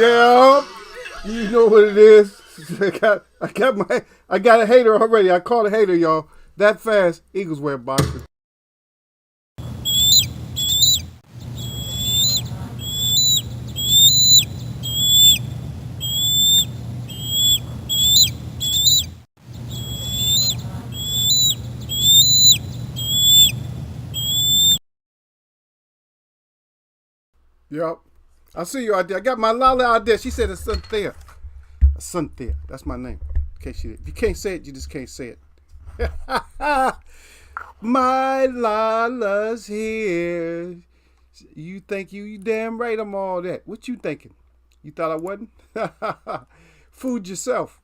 Yeah, you know what it is. I got a hater already. I caught a hater, y'all. That fast. Eagles wear boxers. Yep. I see you out there. I got my Lala out there. She said it's Cynthia. Cynthia. That's my name. In case if you can't say it, you just can't say it. My Lala's here. You think you damn right I'm all that. What you thinking? You thought I wasn't? Food yourself.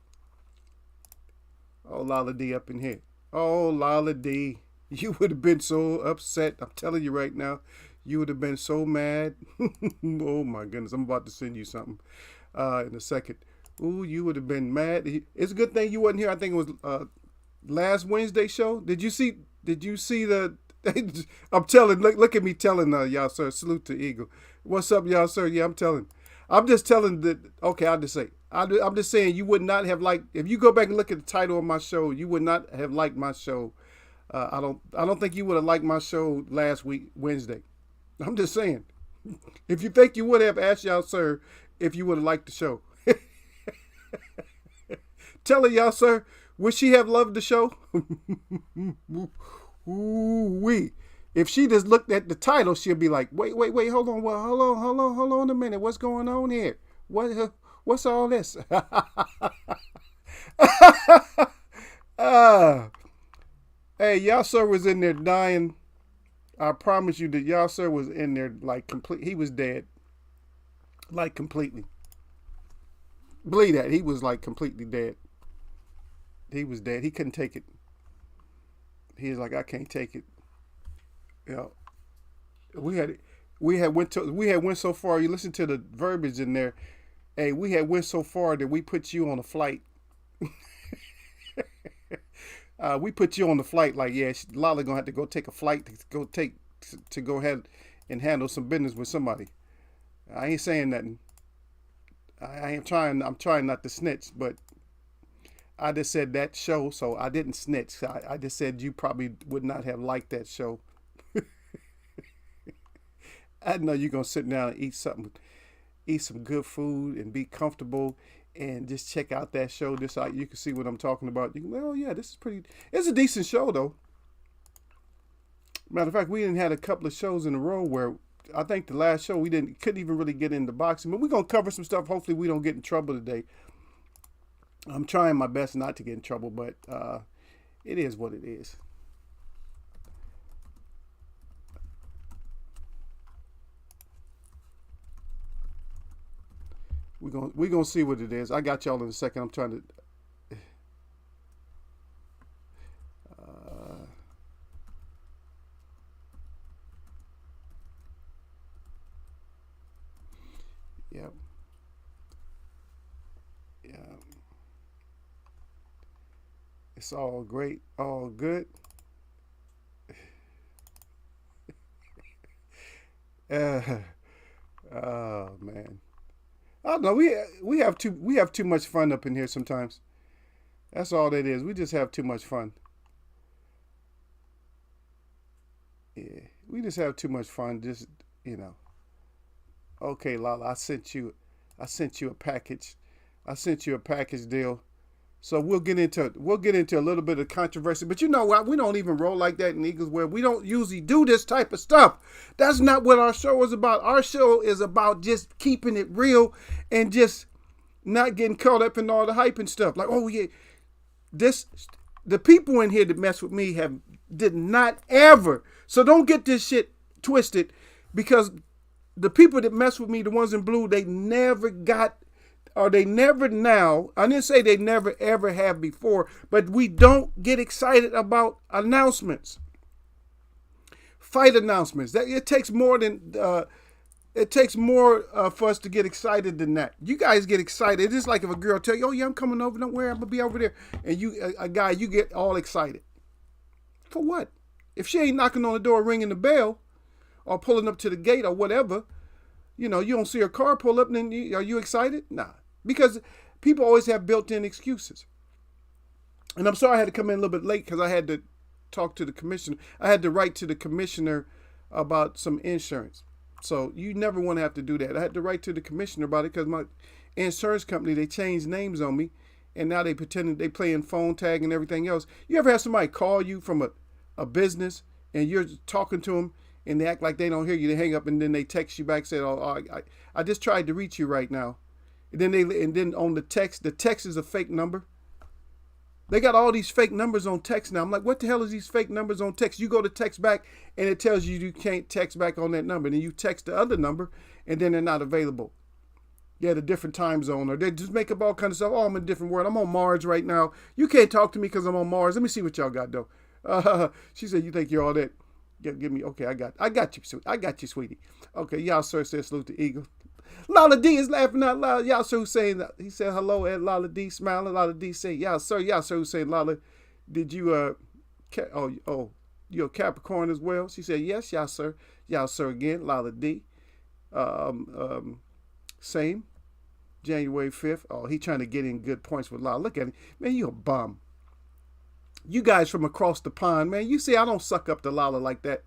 Oh, Lala D up in here. Oh, Lala D. You would have been so upset. I'm telling you right now. You would have been so mad. Oh, my goodness. I'm about to send you something in a second. Ooh, you would have been mad. It's a good thing you wasn't here. I think it was last Wednesday show. Did you see the... I'm telling... Look at me telling y'all, sir. Salute to Eagle. What's up, y'all, sir? Yeah, I'm telling. I'm just telling that... Okay, I'll just say. I'm just saying you would not have liked... If you go back and look at the title of my show, you would not have liked my show. I don't think you would have liked my show last week, Wednesday. I'm just saying. If you think you would have, asked y'all, sir, if you would have liked the show. Tell her, y'all, sir, would she have loved the show? Ooh-wee. If she just looked at the title, she'll be like, wait, hold on. Well, hold on a minute. What's going on here? What's all this? Hey, y'all, sir, was in there dying. I promise you that y'all, sir, was in there like complete. He was dead. Like completely. Believe that. He was like completely dead. He was dead. He couldn't take it. He was like, I can't take it. You know, we had went so far. You listen to the verbiage in there. Hey, we had went so far that we put you on a flight. We put you on the flight like, yeah, Lala gonna have to go take a flight to go ahead and handle some business with somebody. I ain't saying nothing. I'm trying not to snitch, but I just said that show, so I didn't snitch. I just said you probably would not have liked that show. I know you're gonna sit down and eat some good food and be comfortable and just check out that show. Just so you can see what I'm talking about. You can, well, yeah, it's a decent show though. Matter of fact, we didn't had a couple of shows in a row where I think the last show we couldn't even really get into boxing, but we're gonna cover some stuff. Hopefully we don't get in trouble today. I'm trying my best not to get in trouble, but it is what it is. We're gonna see what it is. I got y'all in a second. I'm trying to. Yeah. Yeah. It's all great, all good. Uh, oh man. I don't know. We have too much fun up in here sometimes. That's all that is. We just have too much fun. Yeah, we just have too much fun. Just you know. Okay, Lala, I sent you a package. I sent you a package deal. So we'll get into a little bit of controversy. But you know what? We don't even roll like that in Eagles where we don't usually do this type of stuff. That's not what our show is about. Our show is about just keeping it real and just not getting caught up in all the hype and stuff. Like, oh yeah, the people in here that mess with me did not ever. So don't get this shit twisted, because the people that mess with me, the ones in blue, they never got, or they never now, I didn't say they never ever have before, but we don't get excited about announcements. Fight announcements. It takes more for us to get excited than that. You guys get excited. It's just like if a girl tell you, oh yeah, I'm coming over, don't worry, I'm going to be over there. And a guy, you get all excited. For what? If she ain't knocking on the door, ringing the bell, or pulling up to the gate or whatever, You don't see a car pull up, and then are you excited? Nah, because people always have built-in excuses. And I'm sorry I had to come in a little bit late because I had to talk to the commissioner. I had to write to the commissioner about some insurance. So you never want to have to do that. I had to write to the commissioner about it because my insurance company, they changed names on me, and now they pretending they playing phone tag and everything else. You ever have somebody call you from a business and you're talking to them and they act like they don't hear you? They hang up and then they text you back, said, "Oh, I just tried to reach you right now." And then on the text is a fake number. They got all these fake numbers on text now. I'm like, what the hell is these fake numbers on text? You go to text back and it tells you can't text back on that number. Then you text the other number and then they're not available. Yeah, the different time zone, or they just make up all kinds of stuff. Oh, I'm in a different world. I'm on Mars right now. You can't talk to me because I'm on Mars. Let me see what y'all got though. She said, you think you're all that? Give me. Okay, I got you, I got you, sweetie. Okay, y'all sir said salute to Eagle. Lala D is laughing out loud. Y'all sir Hussein, he said hello at Lala D, smiling. Lala D said, y'all sir Hussein, Lala, did you you're a Capricorn as well? She said, yes, y'all sir again, Lala D. Same. January 5th. Oh, he trying to get in good points with Lala. Look at him. Man, you a bum. You guys from across the pond, man. You see, I don't suck up to Lala like that.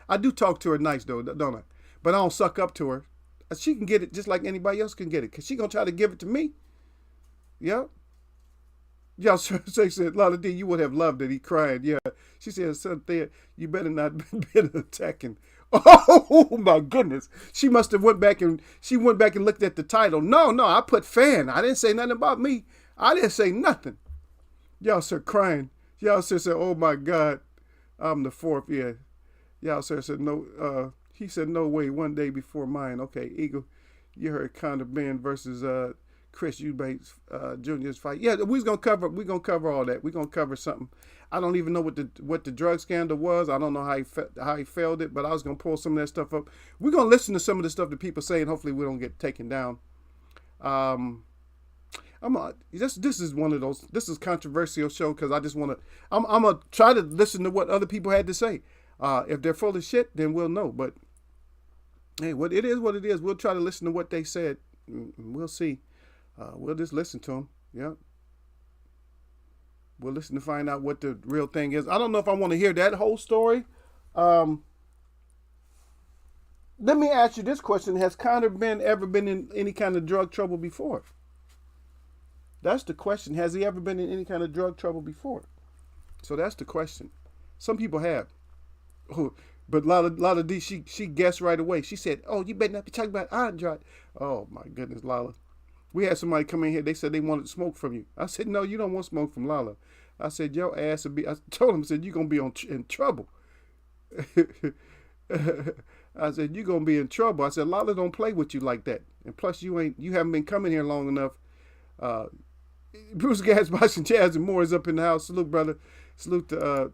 I do talk to her nice, though, don't I? But I don't suck up to her. She can get it just like anybody else can get it. Because she going to try to give it to me. Yep. Y'all said, Lala D, you would have loved it. He cried. Yeah. She said, son, you better not been attacking. Oh my goodness. She must have went back and looked at the title. No, I put fan. I didn't say nothing about me. I didn't say nothing. Y'all sir crying. Y'all sir said, oh my God, I'm the fourth. Yeah. Y'all sir said, no, he said, no way, one day before mine. Okay, Eagle, you heard Conor Ben versus Chris Eubanks Jr.'s fight. Yeah, we're gonna cover all that. We're gonna cover something. I don't even know what the drug scandal was. I don't know how he failed it, but I was gonna pull some of that stuff up. We're gonna listen to some of the stuff that people say, and hopefully we don't get taken down. This is one of those. This is a controversial show because I just want to. I'm gonna try to listen to what other people had to say. If they're full of shit, then we'll know. But hey, what it is. We'll try to listen to what they said. We'll see. We'll just listen to them. Yeah. We'll listen to find out what the real thing is. I don't know if I want to hear that whole story. Let me ask you this question. Has Conor Ben ever been in any kind of drug trouble before? That's the question. Has he ever been in any kind of drug trouble before? So that's the question. Some people have. But Lala D, she guessed right away. She said, oh, you better not be talking about Andre. Oh, my goodness, Lala. We had somebody come in here. They said they wanted smoke from you. I said, no, you don't want smoke from Lala. I said, your ass would be. I told him, I said, you're going to be in trouble. I said, you're going to be in trouble. I said, Lala don't play with you like that. And plus, you haven't been coming here long enough. Bruce Gasbox and Jazz and Moore is up in the house. Salute, brother. Salute to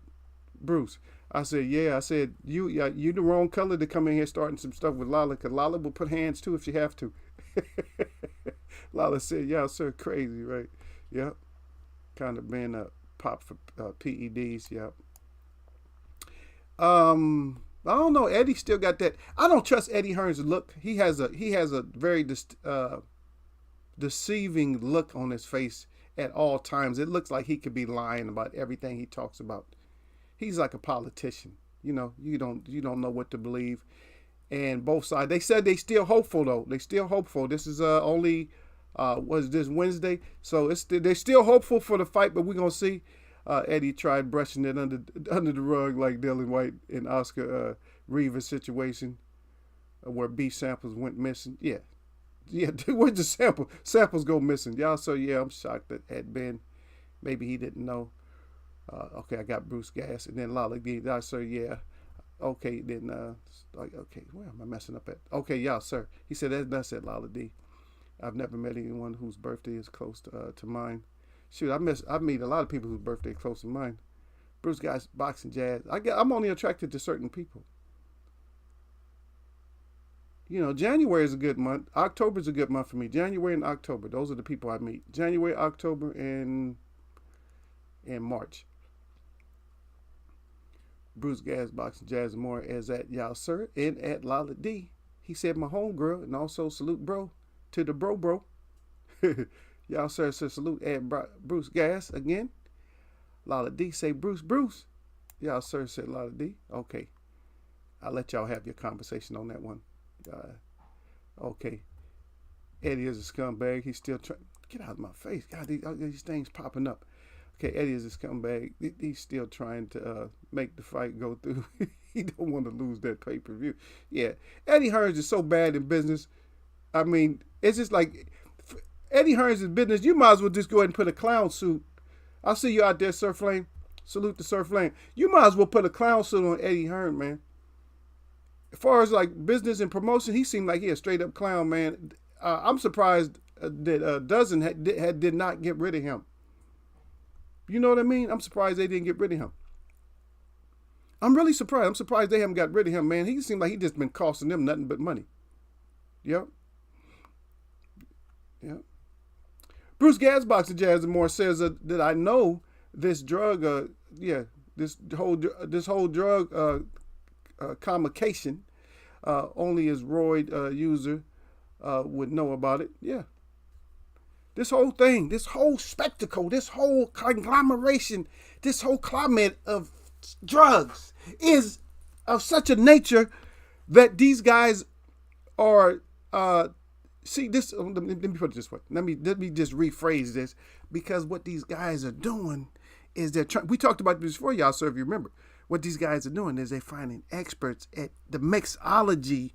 Bruce. I said, yeah. I said, you the wrong color to come in here starting some stuff with Lala, because Lala will put hands too if she have to. Lala said, y'all sir crazy, right? Yep. Kind of been pop for PEDs, yep. I don't know. Eddie still got that. I don't trust Eddie Hearn's look. He has a very deceiving look on his face at all times. It looks like he could be lying about everything he talks about. He's like a politician. You know, you don't know what to believe. And both sides, they said they still hopeful though. They still hopeful. This is only was this Wednesday, so they're still hopeful for the fight. But we're gonna see. Eddie tried brushing it under the rug like Dylan White and Oscar Rivas situation, where B samples went missing. Yeah. Where'd the samples go missing? Y'all. So yeah, I'm shocked that Ed Ben, maybe he didn't know. Okay, I got Bruce Gas, and then Lala D. So yeah. Okay, then okay, where am I messing up at? Okay, y'all, sir. He said that's it, Lala D. I've never met anyone whose birthday is close to mine. Shoot, I've met a lot of people whose birthday is close to mine. Bruce Guys, Boxing Jazz. I'm only attracted to certain people. You know, January is a good month. October is a good month for me. January and October, those are the people I meet. January, October, and March. Bruce Gas, Boxing Jazz, and more is at y'all sir and at Lala D. He said my homegirl, and also salute bro to the bro. Y'all sir salute Ed Bruce Gas again. Lala D say Bruce. Y'all sir said Lala D. Okay. I'll let y'all have your conversation on that one. Okay. Eddie is a scumbag. He's still trying. Get out of my face. God, these things popping up. Okay, Eddie is a scumbag. He's still trying to make the fight go through. He don't want to lose that pay-per-view. Yeah, Eddie Hearns is so bad in business. I mean, it's just like Eddie Hearns in business. You might as well just go ahead and put a clown suit. I'll see you out there, Sir Flame. Salute to Sir Flame. You might as well put a clown suit on Eddie Hearns, man. As far as like business and promotion, he seemed like he a straight up clown, man. I'm surprised that Dozen did not get rid of him. You know what I mean? I'm surprised they didn't get rid of him. I'm really surprised. I'm surprised they haven't got rid of him, man. He seemed like he just been costing them nothing but money. Yep. Bruce Gasbox and Jazz and More says that I know this drug, this whole drug complication only as roid user would know about it. Yeah. This whole thing, this whole spectacle, this whole conglomeration, this whole climate of drugs is of such a nature that these guys are, see this, let me put it this way. Let me just rephrase this, because what these guys are doing is they're trying, we talked about this before, y'all, so if you remember, what these guys are doing is they're finding experts at the mixology.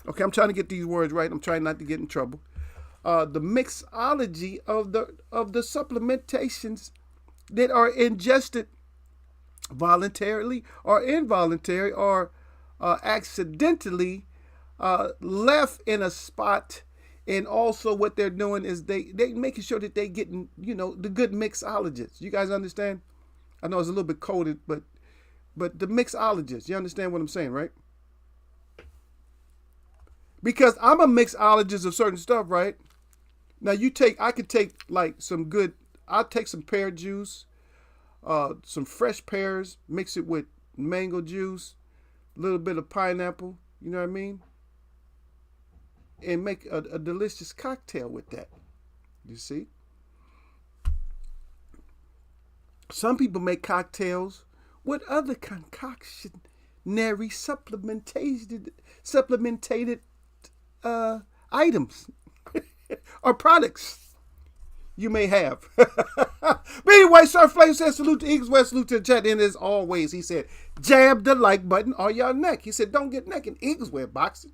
Okay, I'm trying to get these words right. I'm trying not to get in trouble. The mixology of the supplementations that are ingested voluntarily or involuntary or accidentally left in a spot. And also what they're doing is they making sure that they getting, the good mixologists. You guys understand? I know it's a little bit coded, but the mixologists, you understand what I'm saying, right? Because I'm a mixologist of certain stuff, right? Now I could take like I'll take some pear juice, some fresh pears, mix it with mango juice, a little bit of pineapple, you know what I mean? And make a delicious cocktail with that. You see? Some people make cocktails with other concoctionary supplementated items or products you may have. But anyway, Sir Flame says, salute to Eagles West, salute to the chat. And as always, he said, jab the like button on your neck. He said, don't get neck in Eagles West boxing.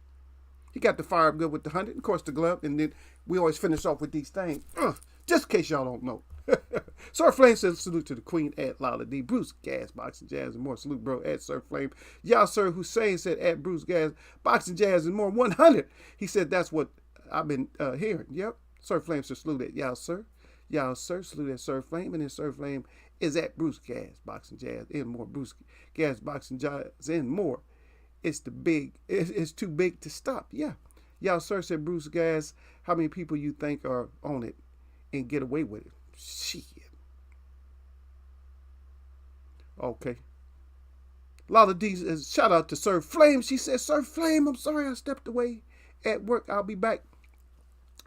He got the fire up good with the 100, of course, the glove. And then we always finish off with these things. Just in case y'all don't know. Sir Flame says, salute to the Queen at Lala D. Bruce Gas, Boxing Jazz, and More. Salute, bro, at Sir Flame. Y'all, Sir Hussein said, at Bruce Gas, Boxing Jazz, and More. 100. He said, that's what I've been hearing. Yep. Sir Flame said, salute at y'all, sir. Y'all, sir, salute at Sir Flame. And then Sir Flame is at Bruce Gas, Boxing Jazz, and More. Bruce Gas, Boxing Jazz, and More. It's too big to stop. Yeah. Y'all, sir, said Bruce Gas, how many people you think are on it and get away with it? Shit. Okay. Lala D says, shout out to Sir Flame. She says, Sir Flame, I'm sorry I stepped away at work. I'll be back.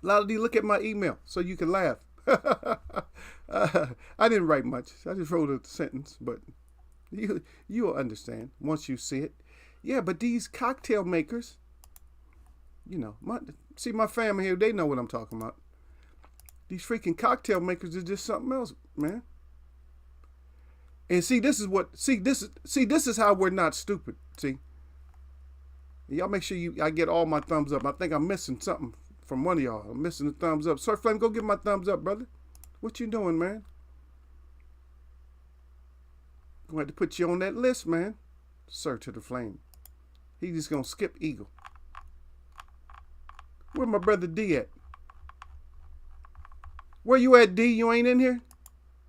Lala D, look at my email so you can laugh. I didn't write much. I just wrote a sentence, but you'll understand once you see it. Yeah, but these cocktail makers, my family here, they know what I'm talking about. These freaking cocktail makers is just something else, man. And this is how we're not stupid. See, y'all make sure I get all my thumbs up. I think I'm missing something from one of y'all. I'm missing the thumbs up. Sir Flame, go get my thumbs up, brother. What you doing, man? Going to have to put you on that list, man. Sir to the Flame. He's just gonna skip Eagle. Where my brother D at? Where you at, D? You ain't in here?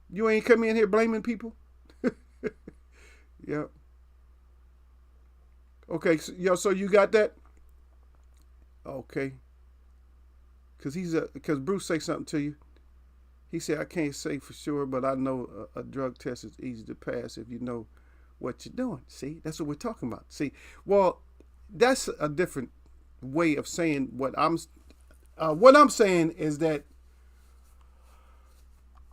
You ain't come in here blaming people? Yep. Okay, so you got that? Okay. Because Bruce say something to you. He said, I can't say for sure, but I know a drug test is easy to pass if you know what you're doing. See, that's what we're talking about. See, well, that's a different way of saying what I'm saying is that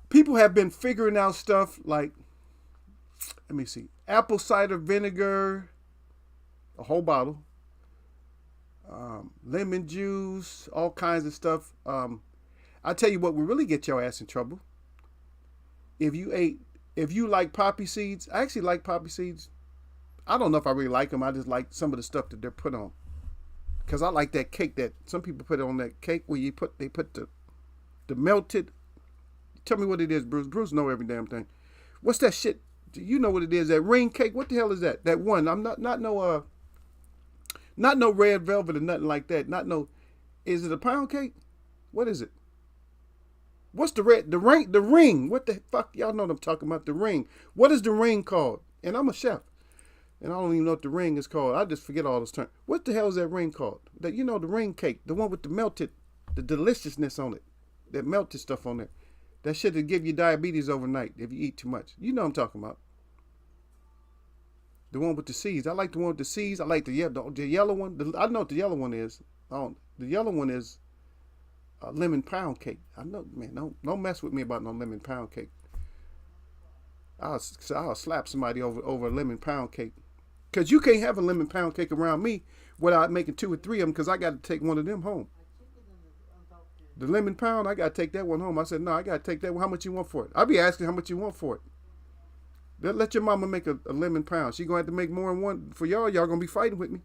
people have been figuring out stuff like, let me see, apple cider vinegar, a whole bottle, lemon juice, all kinds of stuff. I tell you what will really get your ass in trouble. If you like poppy seeds, I actually like poppy seeds. I don't know if I really like them. I just like some of the stuff that they're put on. Because I like that cake that some people put on that cake where they put the melted. Tell me what it is, Bruce. Bruce know every damn thing. What's that shit? You know what it is? That ring cake. What the hell is that? That one. I'm not no red velvet or nothing like that. Not no. Is it a pound cake? What is it? What's the ring? What the fuck? Y'all know what I'm talking about. The ring. What is the ring called? And I'm a chef. And I don't even know what the ring is called. I just forget all those terms. What the hell is that ring called? The ring cake. The one with the deliciousness on it. That melted stuff on it. That shit will give you diabetes overnight if you eat too much. You know what I'm talking about. The one with the seeds. I like the one with the seeds. I like the yellow one. I know what the yellow one is. The yellow one is a lemon pound cake. I know, man. Don't mess with me about no lemon pound cake. I'll slap somebody over a lemon pound cake. Because you can't have a lemon pound cake around me without making 2 or 3 of them, because I got to take one of them home. The lemon pound, I got to take that one home. I said, no, I got to take that one. How much you want for it? I'll be asking how much you want for it. Let your mama make a lemon pound. She going to have to make more than one for y'all. Y'all going to be fighting with me.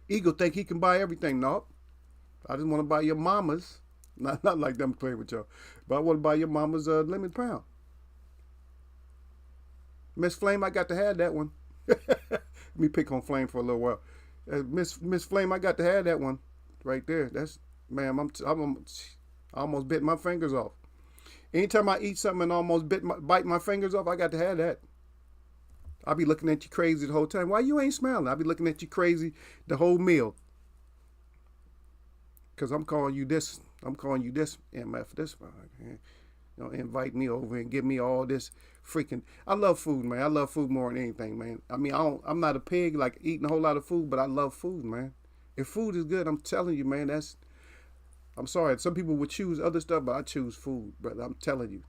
Eagle think he can buy everything. No. I just want to buy your mama's. Not like them playing with y'all. But I want to buy your mama's lemon pound. Miss Flame, I got to have that one. Let me pick on Flame for a little while. Miss Flame, I got to have that one right there. That's, ma'am, I almost bit my fingers off. Anytime I eat something and almost bite my fingers off, I got to have that. I'll be looking at you crazy the whole time. Why you ain't smiling? I'll be looking at you crazy the whole meal. Because I'm calling you this MF, this. Invite me over and give me all this freaking. I love food, man. I love food more than anything, man. I mean, I'm not a pig like eating a whole lot of food, but I love food, man. If food is good, I'm telling you, man, I'm sorry. Some people would choose other stuff, but I choose food, brother. I'm telling you.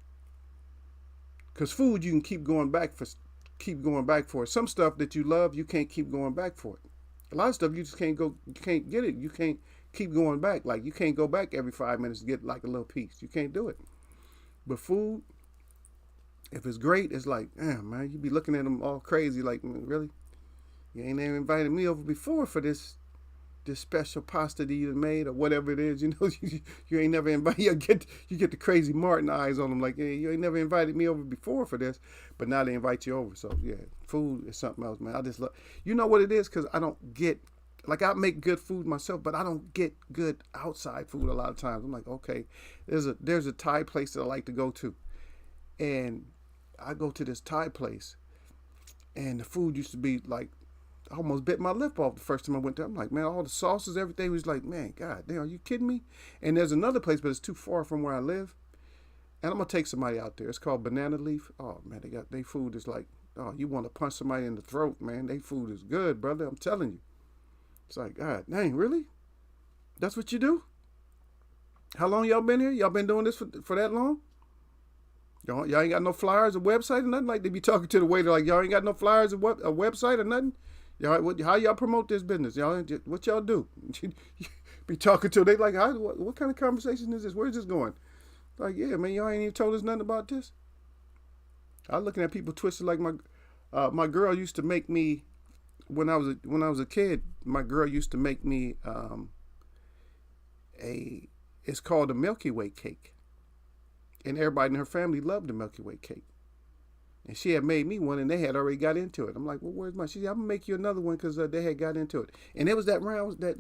Because food, you can keep going back for it. Some stuff that you love, you can't keep going back for it. A lot of stuff you just can't get it. You can't keep going back. Like, you can't go back every 5 minutes to get like a little piece. You can't do it. But food, if it's great, it's like, damn, man, you be looking at them all crazy, like, really? You ain't even invited me over before for this special pasta that you made or whatever it is. You ain't never invited. You get the crazy Martin eyes on them, like, hey, you ain't never invited me over before for this, but now they invite you over. So yeah, food is something else, man. I just love. You know what it is? Because I don't get. Like, I make good food myself, but I don't get good outside food a lot of times. I'm like, okay, there's a Thai place that I like to go to. And I go to this Thai place, and the food used to be like, I almost bit my lip off the first time I went there. I'm like, man, all the sauces, everything was like, man, God damn, are you kidding me? And there's another place, but it's too far from where I live. And I'm going to take somebody out there. It's called Banana Leaf. Oh, man, their food is like, oh, you want to punch somebody in the throat, man. Their food is good, brother. I'm telling you. It's like, God dang, really? That's what you do? How long y'all been here? Y'all been doing this for that long? Y'all ain't got no flyers or website or nothing? Like, they be talking to the waiter like, y'all ain't got no flyers or a website or nothing? How y'all promote this business? What y'all do? Be talking to they like, what kind of conversation is this? Where's this going? Like, yeah, man, y'all ain't even told us nothing about this. I was looking at people twisted like my girl used to make me. When I was a kid, my girl used to make me it's called a Milky Way cake. And everybody in her family loved the Milky Way cake. And she had made me one, and they had already got into it. I'm like, well, where's she said, I'm going to make you another one because they had got into it. And it was that round that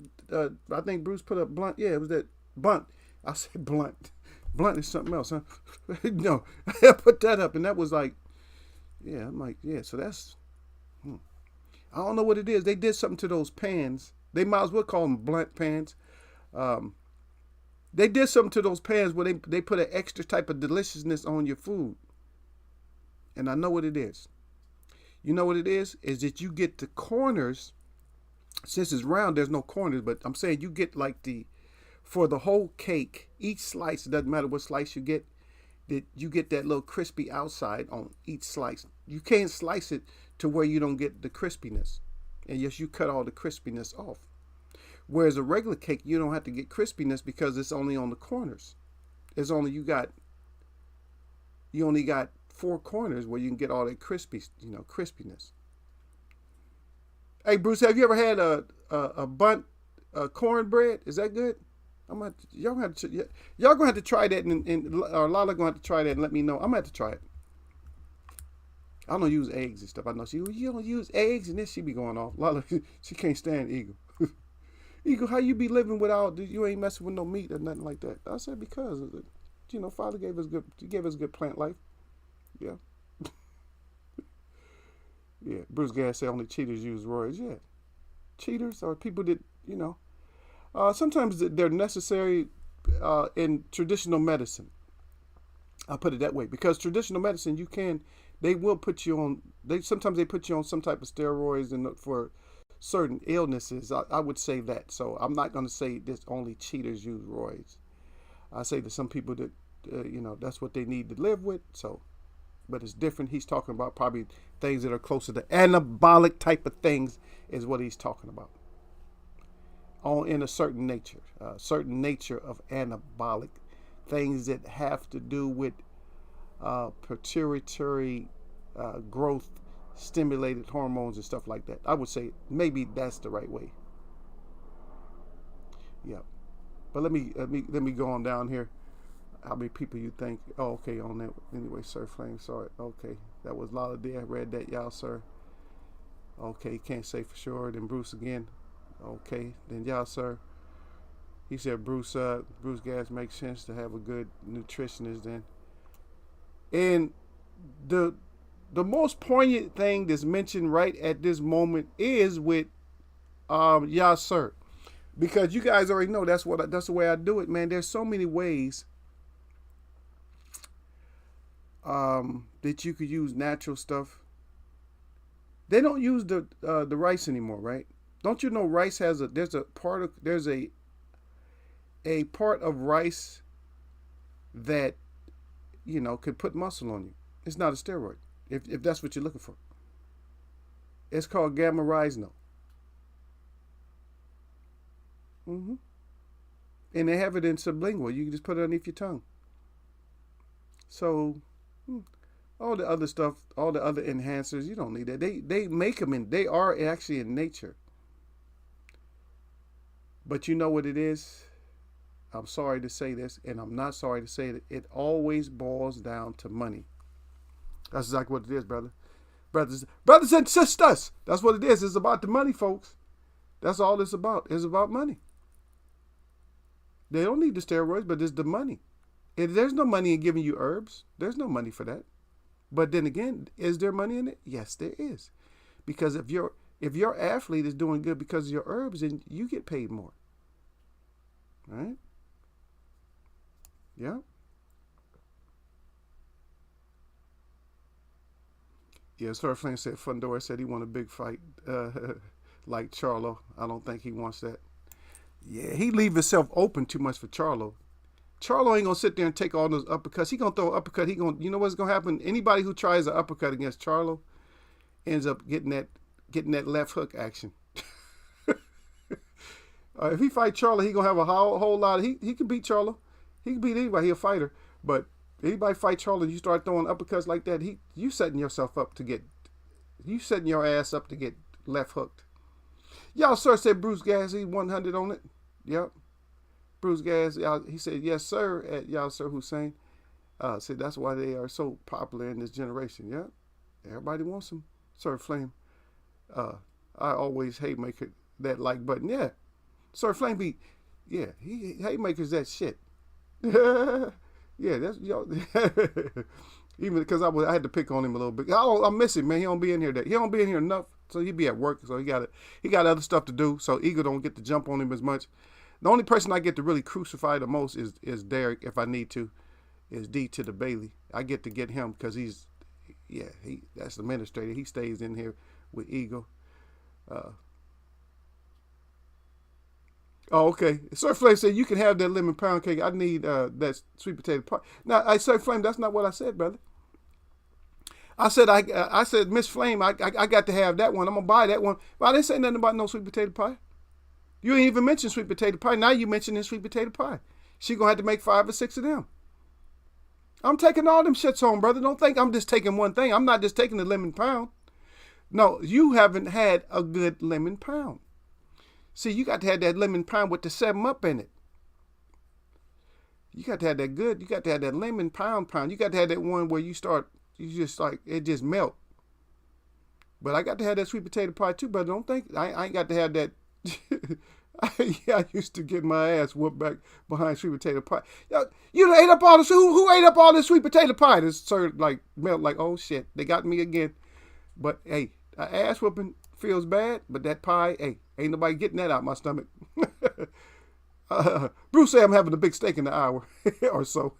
I think Bruce put up blunt. Yeah, it was that bunt. I said blunt. Blunt is something else, huh? No, I put that up, and that was like, yeah, I'm like, yeah, so that's... I don't know what it is. They did something to those pans. They might as well call them blunt pans. They did something to those pans where they put an extra type of deliciousness on your food. And I know what it is. You know what it is? Is that you get the corners Since it's round, there's no corners, but I'm saying you get like for the whole cake, each slice, it doesn't matter what slice you get, that you get that little crispy outside on each slice. You can't slice it to where you don't get the crispiness. And yes, you cut all the crispiness off. Whereas a regular cake, you don't have to get crispiness because it's only on the corners. It's only you only got four corners where you can get all that crispiness. Hey Bruce, have you ever had a bunt cornbread? Is that good? Y'all gonna have to try that, or Lala gonna have to try that and let me know. I'm gonna have to try it. I don't use eggs and stuff. I know you don't use eggs, and then she be going off. Lala, she can't stand Eagle. Eagle, how you be living without? You ain't messing with no meat or nothing like that. I said because Father gave us good plant life. Yeah. Yeah. Bruce Gas said only cheaters use roids. Yeah. Cheaters are people that sometimes they're necessary in traditional medicine. I'll put it that way because traditional medicine, they will put you on. Sometimes they put you on some type of steroids and for certain illnesses. I would say that. So I'm not going to say this only cheaters use roids. I say that some people that that's what they need to live with. So, but it's different. He's talking about probably things that are closer to anabolic type of things is what he's talking about. In a certain nature of anabolic things that have to do with pituitary growth, stimulated hormones and stuff like that. I would say maybe that's the right way. Yeah, but let me go on down here. How many people you think? Oh, okay, on that anyway. Sir Flame, sorry. Okay, that was Lala D. I read that, y'all, sir. Okay, can't say for sure. Then Bruce again. Okay, then y'all, sir. He said Bruce Gas makes sense to have a good nutritionist then. And the most poignant thing that's mentioned right at this moment is with y'all, sir, because you guys already know that's the way I do it, man. There's so many ways that you could use natural stuff. They don't use the rice anymore, right? Don't you know rice there's a part of rice that could put muscle on you. It's not a steroid if that's what you're looking for. It's called gamma rhizino. And they have it in sublingual. You can just put it underneath your tongue. So all the other stuff, all the other enhancers, you don't need that. They make them they are actually in nature. But you know what it is? I'm sorry to say this, and I'm not sorry to say it. It always boils down to money. That's exactly what it is, brother. Brothers and sisters. That's what it is. It's about the money, folks. That's all it's about. It's about money. They don't need the steroids, but it's the money. If there's no money in giving you herbs, there's no money for that. But then again, is there money in it? Yes, there is. Because if your athlete is doing good because of your herbs, then you get paid more. Right? Yeah. Yeah, Sir Flynn said Fundora said he want a big fight like Charlo. I don't think he wants that. Yeah, he leave himself open too much for Charlo. Charlo ain't gonna sit there and take all those uppercuts. He gonna throw an uppercut. You know what's gonna happen? Anybody who tries an uppercut against Charlo ends up getting that left hook action. If he fight Charlo, he gonna have a whole lot of. He can beat Charlo. He can beat anybody. He a fighter. But anybody fight Charlo, you start throwing uppercuts like that. You setting yourself up to get. You setting your ass up to get left hooked. Y'all, sir, said Bruce Gas. He 100 on it. Yep. Bruce Gas, he said, yes, sir, at y'all, sir Hussein. Said that's why they are so popular in this generation. Yeah. Everybody wants them. Sir Flame. I always hate making that like button. Yeah. Sir Flame he hate makers that shit. Yeah, that's even because I had to pick on him a little bit. I miss him, man. He don't be in here enough. So he be at work. So he got other stuff to do. So Eagle don't get to jump on him as much. The only person I get to really crucify the most is Derek, if I need to, is D to the Bailey. I get to get him because that's the administrator. He stays in here with Eagle. Oh, okay. Sir Flame said you can have that lemon pound cake. I need that sweet potato pie. Now, I Sir Flame, that's not what I said, brother. I said Miss Flame, I got to have that one. I'm gonna buy that one. But I didn't say nothing about no sweet potato pie. You ain't even mentioned sweet potato pie. Now you mentioning sweet potato pie. She gonna have to make 5 or 6 of them. I'm taking all them shits home, brother. Don't think I'm just taking one thing. I'm not just taking the lemon pound. No, you haven't had a good lemon pound. See, you got to have that lemon pound with the 7-Up in it. You got to have that good. You got to have that lemon pound. You got to have that one where you just like, it just melt. But I got to have that sweet potato pie too, but don't think, I ain't got to have that. I used to get my ass whooped back behind sweet potato pie. You ate up all this, who ate up all this sweet potato pie? This sort of like melt like, oh shit, they got me again. But hey, ass whooping feels bad, but that pie, hey, ain't nobody getting that out my stomach. Bruce said I'm having a big steak in the hour or so.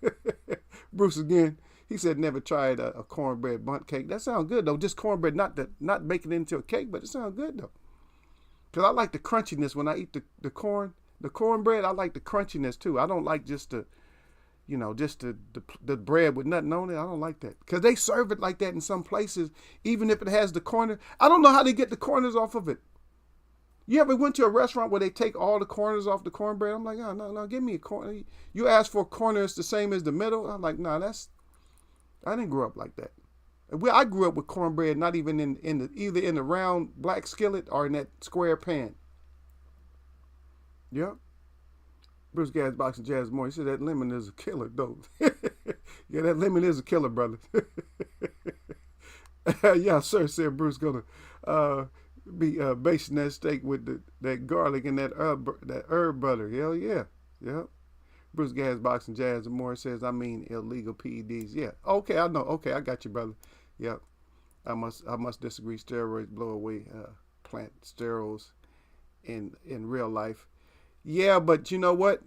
Bruce again, he said never tried a cornbread bundt cake. That sounds good though. Just cornbread, not making it into a cake, but it sounds good though. Cause I like the crunchiness when I eat the cornbread. I like the crunchiness too. I don't like just the bread with nothing on it. I don't like that because they serve it like that in some places, even if it has the corner. I don't know how they get the corners off of it. You ever went to a restaurant where they take all the corners off the cornbread? I'm like, oh, no, give me a corner. You ask for a corner, it's the same as the middle. I'm like, nah, I didn't grow up like that. I grew up with cornbread, not even either in the round black skillet or in that square pan. Yep. Bruce Gasbox and Jazz Moore, he said that lemon is a killer, though. Yeah, that lemon is a killer, brother. Yeah, sir, said Bruce gonna be basting that steak with that garlic and that herb butter. Hell yeah. Yep. Bruce Gasbox and Jazz Moore says, I mean illegal PEDs. Yeah. Okay, I know. Okay, I got you, brother. Yep. I must disagree. Steroids blow away plant sterols in real life. Yeah, but you know what?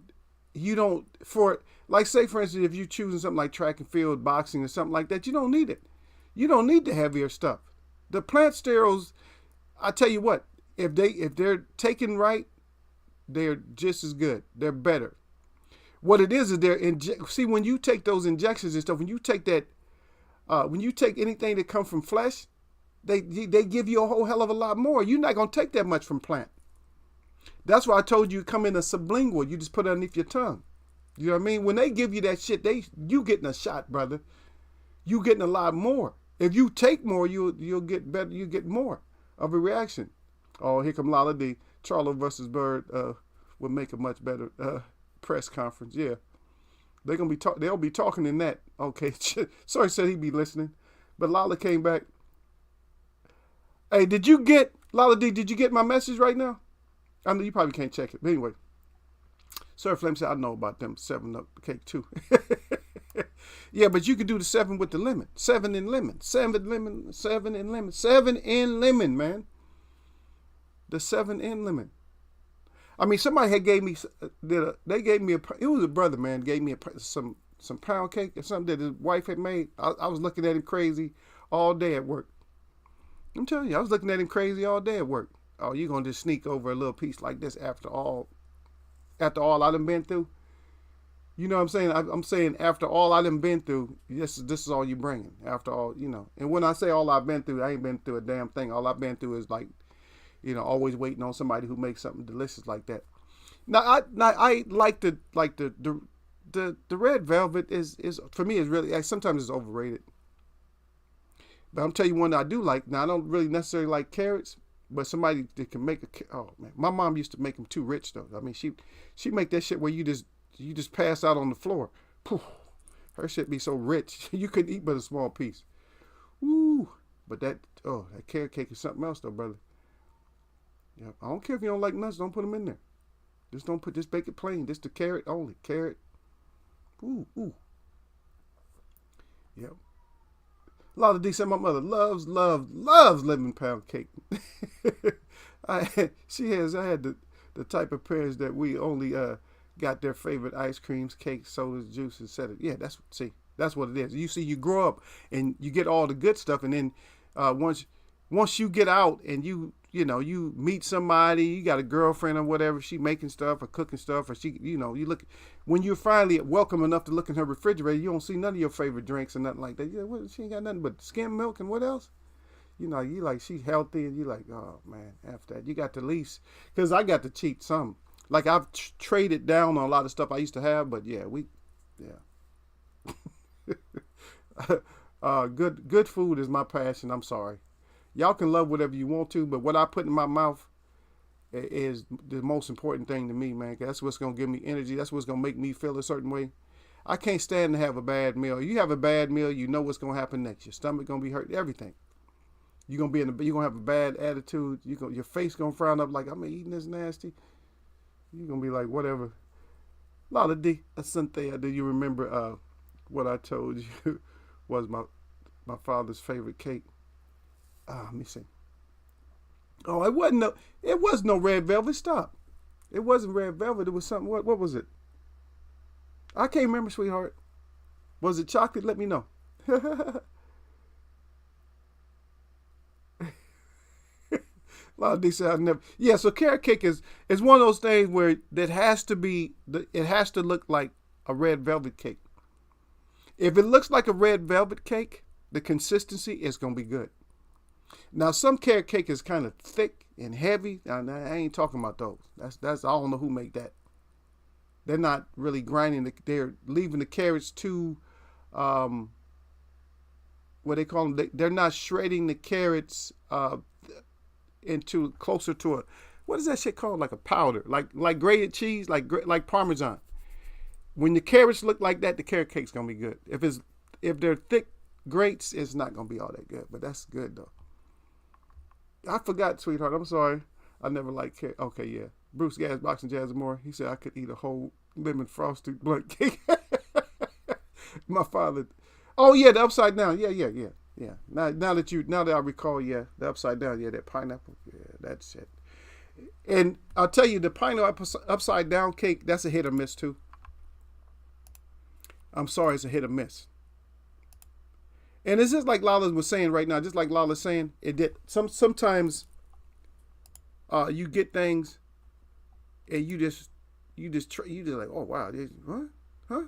You don't, say for instance, if you're choosing something like track and field, boxing or something like that, you don't need it. You don't need the heavier stuff. The plant sterols, I tell you what, if they're taken right, they're just as good. They're better. What it is see, when you take those injections and stuff, when you take anything that comes from flesh, they give you a whole hell of a lot more. You're not gonna take that much from plant. That's why I told you come in a sublingual. You just put it underneath your tongue. You know what I mean? When they give you that shit, you getting a shot, brother. You getting a lot more. If you take more, you'll get better. You get more of a reaction. Oh, here come Lala D. Charlo versus Bird would make a much better press conference. Yeah, they'll be talking in that. Okay, sorry, said he'd be listening, but Lala came back. Hey, Lala D? Did you get my message right now? I know you probably can't check it, but anyway. Sir Flame said I know about them 7-Up cake too. Yeah, but you could do the 7 with the lemon. 7 in lemon. 7 lemon. 7 in lemon. 7 in lemon, man. The 7 in lemon. I mean, somebody had gave me. They gave me it was a brother, man. Gave me some pound cake or something that his wife had made. I was looking at him crazy all day at work. I'm telling you, I was looking at him crazy all day at work. Oh, you gonna just sneak over a little piece like this after all I done been through? You know what I'm saying? I'm saying after all I done been through, this is all you bringing. After all, And when I say all I've been through, I ain't been through a damn thing. All I've been through is like, always waiting on somebody who makes something delicious like that. Now I like the red velvet is for me is really sometimes it's overrated. But I'm telling you one that I do like. Now I don't really necessarily like carrots, but somebody that can make oh man, my mom used to make them too rich though. I mean she make that shit where you just pass out on the floor. Poof, her shit be so rich you couldn't eat but a small piece. Woo! But that carrot cake is something else though, brother. Yeah, I don't care if you don't like nuts. Don't put them in there. Just bake it plain. Just the carrot only. Carrot. Ooh. Yep. A lot of D said my mother loves lemon pound cake. I had the type of parents that we only got their favorite ice creams, cakes, sodas, juices, etc. Yeah, that's what it is. You grow up and you get all the good stuff, and then once you get out and you you meet somebody, you got a girlfriend or whatever, she making stuff or cooking stuff, or she, you look, when you're finally welcome enough to look in her refrigerator, you don't see none of your favorite drinks or nothing like that. Yeah, she ain't got nothing but skim milk and what else? You like, she's healthy, and you like, oh man, after that, you got to least, because I got to cheat some. Like I've traded down on a lot of stuff I used to have, but yeah, good food is my passion. I'm sorry. Y'all can love whatever you want to, but what I put in my mouth is the most important thing to me, man. That's what's going to give me energy. That's what's going to make me feel a certain way. I can't stand to have a bad meal. You have a bad meal, you know what's going to happen next. Your stomach going to be hurt, everything. You're going to have a bad attitude. Your face going to frown up like, I'm eating this nasty. You're going to be like, whatever. Lala D, Cynthia, do you remember what I told you was my father's favorite cake? Let me see. Oh, it was no red velvet. Stop. It wasn't red velvet. It was something. What was it? I can't remember, sweetheart. Was it chocolate? Let me know. They said I never. Yeah, so carrot cake is one of those things where it has to look like a red velvet cake. If it looks like a red velvet cake, the consistency is gonna be good. Now some carrot cake is kind of thick and heavy. Now, I ain't talking about those. That's I don't know who make that. They're not really grinding. They're leaving the carrots too. What they call them? They're not shredding the carrots into closer to a, what is that shit called? Like a powder, like grated cheese, like Parmesan. When the carrots look like that, the carrot cake's gonna be good. If they're thick grates, it's not gonna be all that good. But that's good though. I forgot, sweetheart. I'm sorry. I never liked carrot. Okay, yeah. Bruce Gas, Boxing Jazz Moore. He said I could eat a whole lemon frosted blunt cake. My father. Oh yeah, the upside down. Yeah. Now that I recall, yeah, the upside down, yeah, that pineapple, yeah, that's it. And I'll tell you, the pineapple upside down cake, that's a hit or miss too. I'm sorry, it's a hit or miss. And it's just like Lala was saying right now, just like Lala's saying, it did. Sometimes you get things, and you just like, oh wow, huh?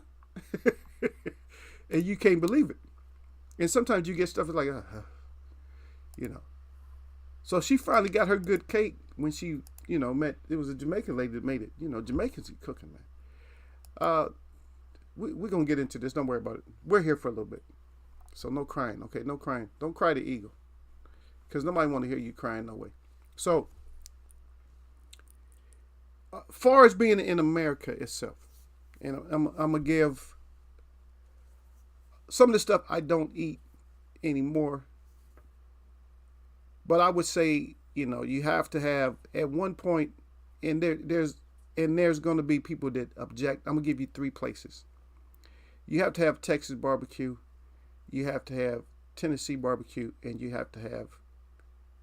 And you can't believe it. And sometimes you get stuff that's like, So she finally got her good cake when she, met. It was a Jamaican lady that made it. Jamaicans eat cooking, man. We're gonna get into this. Don't worry about it. We're here for a little bit. So no crying, okay? No crying. Don't cry the eagle, because nobody want to hear you crying no way. So, far as being in America itself, and I'm gonna give some of the stuff I don't eat anymore. But I would say, you have to have at one point, and there's going to be people that object. I'm gonna give you 3 places. You have to have Texas barbecue, you have to have Tennessee barbecue, and you have to have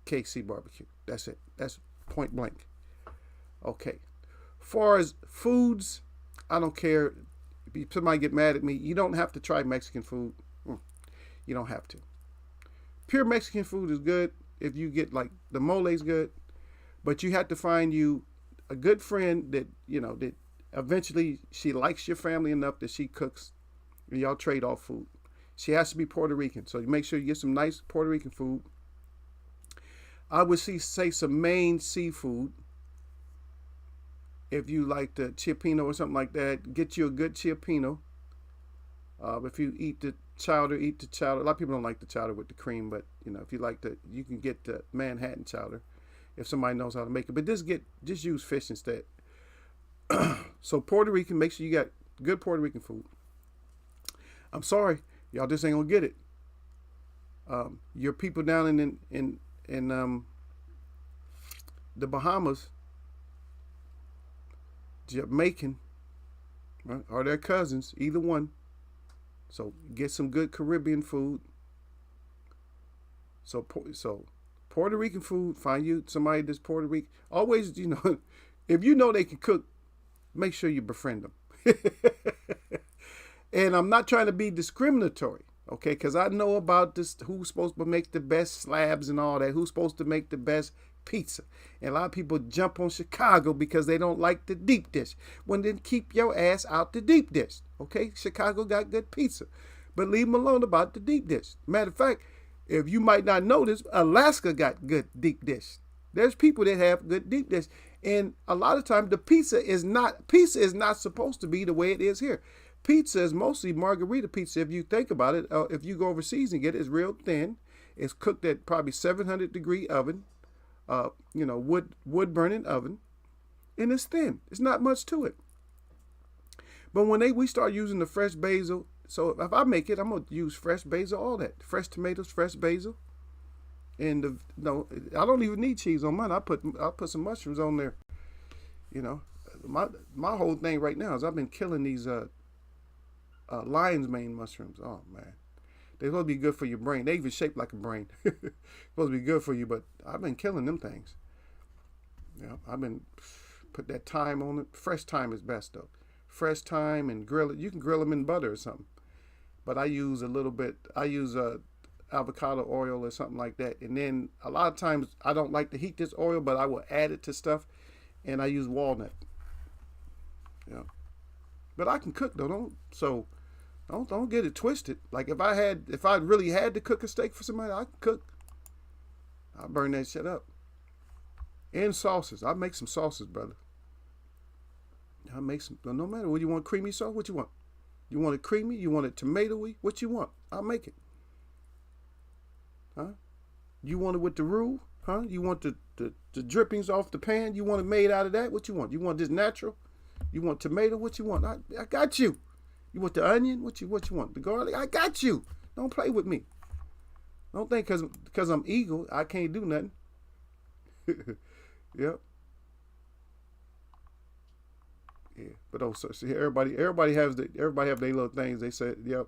KC barbecue. That's it. That's point blank. Okay. Far as foods, I don't care. If somebody get mad at me, you don't have to try Mexican food. You don't have to. Pure Mexican food is good. If you get like the mole's good, but you have to find you a good friend that that eventually she likes your family enough that she cooks, and y'all trade off food. She has to be Puerto Rican, so you make sure you get some nice Puerto Rican food. I would say some Maine seafood. If you like the chiapino or something like that, get you a good chiapino. If you eat the chowder, eat the chowder. A lot of people don't like the chowder with the cream, but if you like you can get the Manhattan chowder if somebody knows how to make it. But just use fish instead. So Puerto Rican, make sure you got good Puerto Rican food. I'm sorry, y'all just ain't gonna get it. Your people down in the Bahamas, Jamaican, right, or their cousins, either one. So get some good Caribbean food. So Puerto Rican food, find you somebody that's Puerto Rican. Always, if they can cook, make sure you befriend them. And I'm not trying to be discriminatory, okay? Because I know about this, who's supposed to make the best slabs and all that, who's supposed to make the best pizza. And a lot of people jump on Chicago because they don't like the deep dish. Well, then keep your ass out the deep dish. Okay, Chicago got good pizza. But leave them alone about the deep dish. Matter of fact, if you might not notice, Alaska got good deep dish. There's people that have good deep dish. And a lot of times the pizza is not supposed to be the way it is here. Pizza is mostly margarita pizza. If you think about it, if you go overseas and get it, it's real thin. It's cooked at probably 700-degree oven, wood burning oven, and it's thin. It's not much to it. But when we start using the fresh basil, so if I make it, I'm gonna use fresh basil, all that, fresh tomatoes, fresh basil, and I don't even need cheese on mine. I put some mushrooms on there. My whole thing right now is I've been killing these lion's mane mushrooms. Oh man, they're supposed to be good for your brain. They even shaped like a brain. Supposed to be good for you, but I've been killing them things. I've been put that thyme on it. Fresh thyme is best though. Fresh thyme, and grill it. You can grill them in butter or something. But I use a little bit. I use avocado oil or something like that. And then a lot of times I don't like to heat this oil, but I will add it to stuff, and I use walnut. But I can cook though. Don't get it twisted. Like if I really had to cook a steak for somebody, I can cook. I burn that shit up. And sauces. I make some sauces, brother. I make some. No matter what you want, creamy sauce. What you want? You want it creamy? You want it tomatoey? What you want? I'll make it. Huh? You want it with the roux? Huh? You want the drippings off the pan? You want it made out of that? What you want? You want this natural? You want tomato? What you want? I got you. You want the onion? What you want? The garlic? I got you. Don't play with me. Don't think because I'm eagle I can't do nothing. Yep. Yeah, but also see everybody have their little things. They said, yep.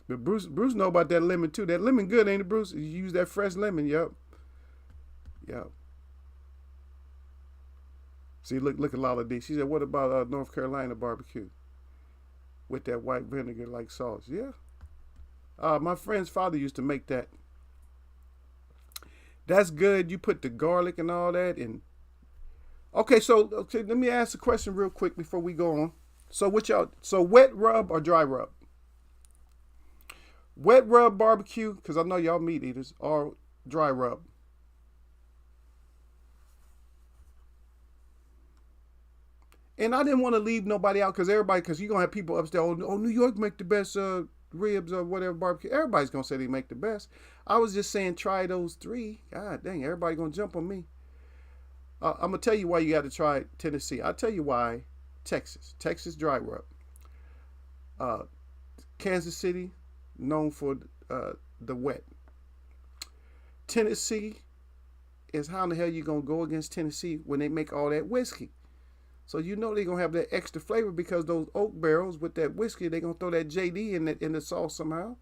But Bruce know about that lemon too. That lemon good, ain't it, Bruce? You use that fresh lemon, yep. See, look at Lala D. She said, what about North Carolina barbecue with that white vinegar like sauce? Yeah. My friend's father used to make that. That's good. You put the garlic and all that in. Okay, let me ask a question real quick before we go on. So wet rub or dry rub? Wet rub barbecue, because I know y'all meat eaters, or dry rub? And I didn't want to leave nobody out because you're going to have people upstairs, oh, New York make the best ribs or whatever barbecue. Everybody's going to say they make the best. I was just saying try those three. God dang, everybody going to jump on me. I'm going to tell you why you got to try Tennessee. I'll tell you why Texas dry rub. Kansas City, known for the wet. Tennessee is how in the hell you going to go against Tennessee when they make all that whiskey? So you know they're going to have that extra flavor because those oak barrels with that whiskey, they're going to throw that JD in the sauce somehow.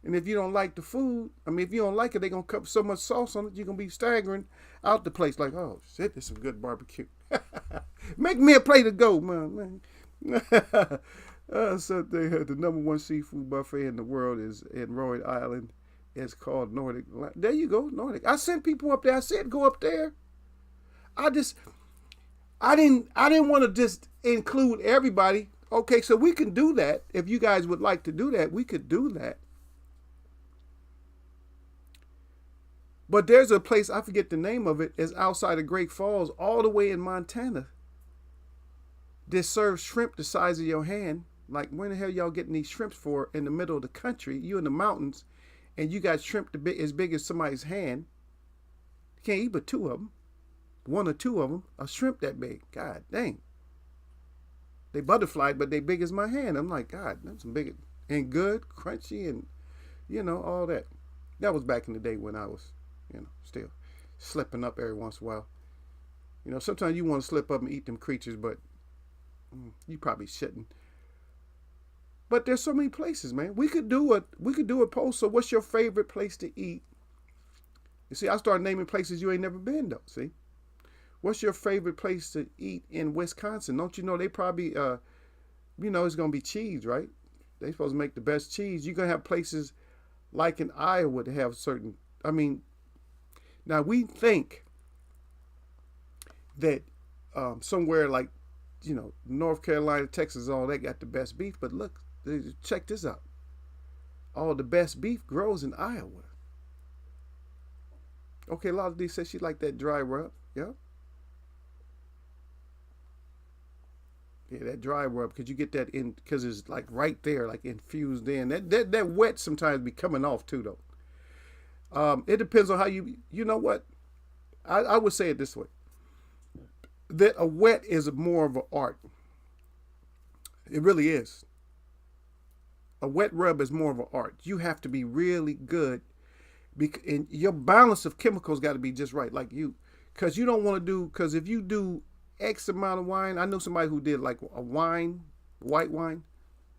And if you don't like the food, if you don't like it, they're going to cut so much sauce on it, you're going to be staggering out the place like, oh, shit, this is some good barbecue. Make me a plate of gold, man. So they had the #1 seafood buffet in the world is in Rhode Island. It's called Nordic. There you go, Nordic. I sent people up there. I said go up there. I didn't want to just include everybody. Okay, so we can do that. If you guys would like to do that, we could do that. But there's a place, I forget the name of it, it's outside of Great Falls, all the way in Montana. They serve shrimp the size of your hand. Like, when the hell y'all getting these shrimps for in the middle of the country? You in the mountains, and you got shrimp as big as somebody's hand. You can't eat but two of them. One or two of them, a shrimp that big. God dang. They butterflied, but they big as my hand. I'm like, God, that's some big and good, crunchy, and, all that. That was back in the day when I was, still slipping up every once in a while. Sometimes you want to slip up and eat them creatures, but you probably shouldn't. But there's so many places, man. We could do a post. So what's your favorite place to eat? You see, I started naming places you ain't never been, though. See? What's your favorite place to eat in Wisconsin? Don't you know they probably, it's going to be cheese, right? They supposed to make the best cheese. You're going to have places like in Iowa to have certain, Now we think that somewhere like, North Carolina, Texas, all that got the best beef. But look, check this out. All the best beef grows in Iowa. Okay, a lot of these say she like that dry rub. Yeah. Yeah, that dry rub, because you get that in, because it's like right there, like infused in. That wet sometimes be coming off too, though. It depends on how you know what? I would say it this way. That a wet is more of an art. It really is. A wet rub is more of an art. You have to be really good, and your balance of chemicals got to be just right, because you don't want to do, because if you do X amount of wine, I know somebody who did like a white wine.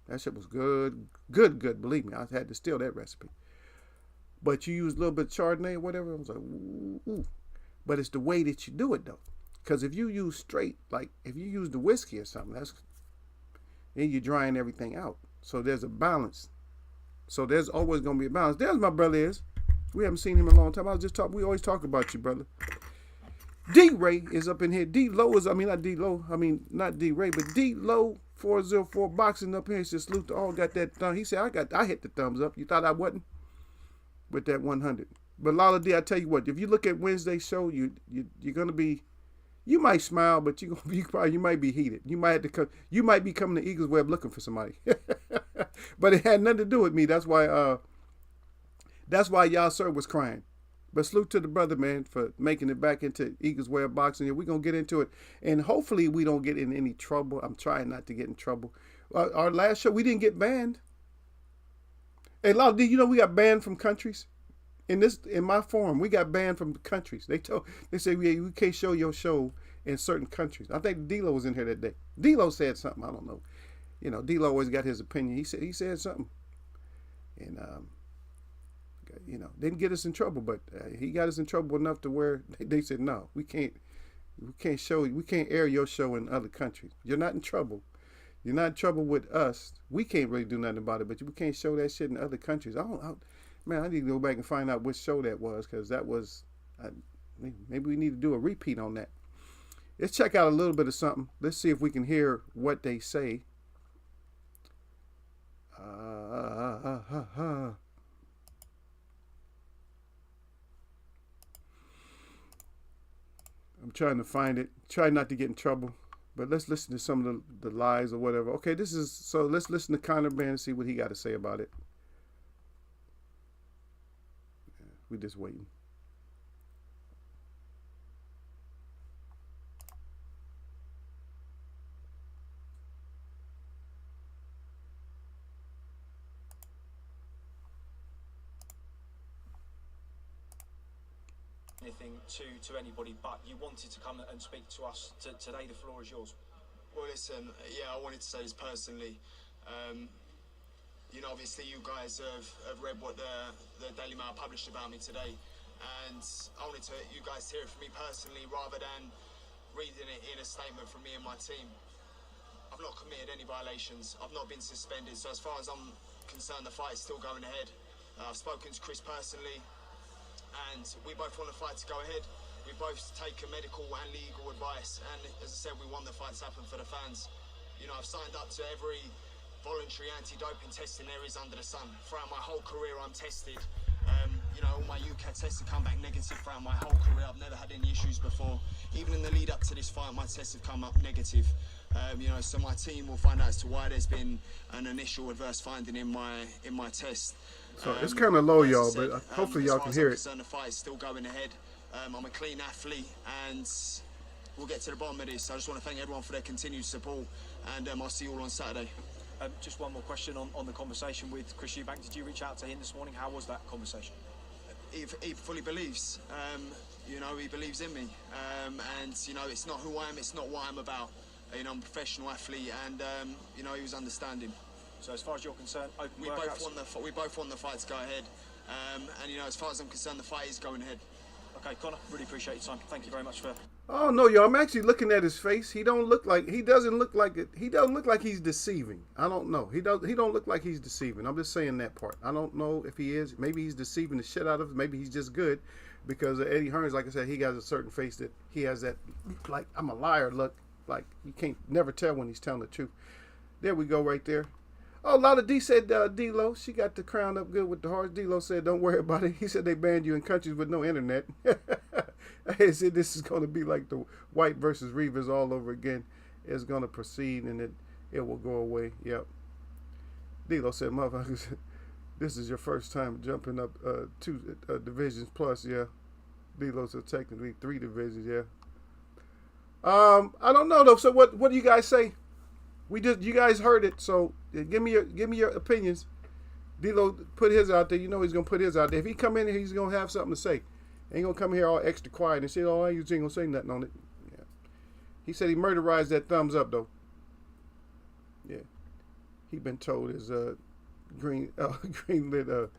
That shit was good. Believe me, I had to steal that recipe. But you use a little bit of Chardonnay or whatever. I was like, ooh. But it's the way that you do it, though. Because if you use straight, like if you use the whiskey or something, then you're drying everything out. So there's a balance. So there's always going to be a balance. There's my brother is. We haven't seen him in a long time. We always talk about you, brother. D-Ray is up in here. D-Low is, not D-Low. Not D-Ray, but D-Low 404 boxing up here. He said, salute to all, got that thumb. He said, I hit the thumbs up. You thought I wasn't? With that 100. But Lala D, I tell you what, if you look at Wednesday's show, you're going to be, you might smile, but you might be heated. You might be coming to Eagles Web looking for somebody. But it had nothing to do with me. That's why y'all sir was crying. But salute to the brother, man, for making it back into Eagles Web boxing. We're going to get into it. And hopefully we don't get in any trouble. I'm trying not to get in trouble. Our last show, we didn't get banned. Hey, Lala D, we got banned from countries? In my forum, we got banned from countries. They say we can't show your show in certain countries. I think D-Lo was in here that day. D-Lo said something. I don't know. D-Lo always got his opinion. He said something, and didn't get us in trouble, but he got us in trouble enough to where they said no, we can't air your show in other countries. You're not in trouble. You're not in trouble with us. We can't really do nothing about it, but we can't show that shit in other countries. Man, I need to go back and find out which show that was, because that was, maybe we need to do a repeat on that. Let's check out a little bit of something. Let's see if we can hear what they say. I'm trying to find it. Try not to get in trouble. But let's listen to some of the lies or whatever. Okay, so let's listen to Conor Band and see what he got to say about it. We're just waiting. Anything to anybody, but you wanted to come and speak to us today. The floor is yours. Well, listen, I wanted to say this personally. Obviously you guys have read what the Daily Mail published about me today, and I wanted you guys to hear it from me personally rather than reading it in a statement from me and my team. I've not committed any violations. I've not been suspended. So as far as I'm concerned, the fight is still going ahead. I've spoken to Chris personally, and we both want the fight to go ahead. We both taken medical and legal advice, and as I said, we want the fight to happen for the fans. I've signed up to every voluntary anti-doping testing there is under the sun. Throughout my whole career, I'm tested. All my UK tests have come back negative throughout my whole career. I've never had any issues before. Even in the lead up to this fight, my tests have come up negative. So my team will find out as to why there's been an initial adverse finding in my test. So it's kind of low, y'all, but hopefully y'all can hear it. The fight is still going ahead. I'm a clean athlete, and we'll get to the bottom of this. I just want to thank everyone for their continued support, and I'll see you all on Saturday. Just one more question on the conversation with Chris Eubank. Did you reach out to him this morning? How was that conversation? He fully believes. He believes in me. And it's not who I am. It's not what I'm about. I'm a professional athlete, and he was understanding. So as far as you're concerned, we both want the fight to go ahead. And as far as I'm concerned, the fight is going ahead. Okay, Conor, really appreciate your time. Thank you very much for. Oh no, y'all! I'm actually looking at his face. He doesn't look like he's deceiving. I don't know. He don't look like he's deceiving. I'm just saying that part. I don't know if he is. Maybe he's deceiving the shit out of us. Maybe he's just good. because Eddie Hearns, like I said, he has a certain face that he has that, like, I'm a liar look. Like, you can't never tell when he's telling the truth. There we go right there. Oh, Lotta D said D-Lo, she got the crown up good with the hearts. D-Lo said, don't worry about it. He said they banned you in countries with no internet. He said this is going to be like the White versus Reavers all over again. It's going to proceed and it will go away. Yep. D-Lo said, motherfuckers, this is your first time jumping up 2 divisions plus, yeah. D-Lo said technically 3 divisions, yeah. I don't know though. So what do you guys say? You guys heard it. So give me your opinions. D-Lo put his out there. You know he's gonna put his out there. If he come in here, he's gonna have something to say. Ain't gonna come here all extra quiet and say, "Oh, I ain't gonna say nothing on it." Yeah. He said he murderized that thumbs up though. Yeah. He been told his green lit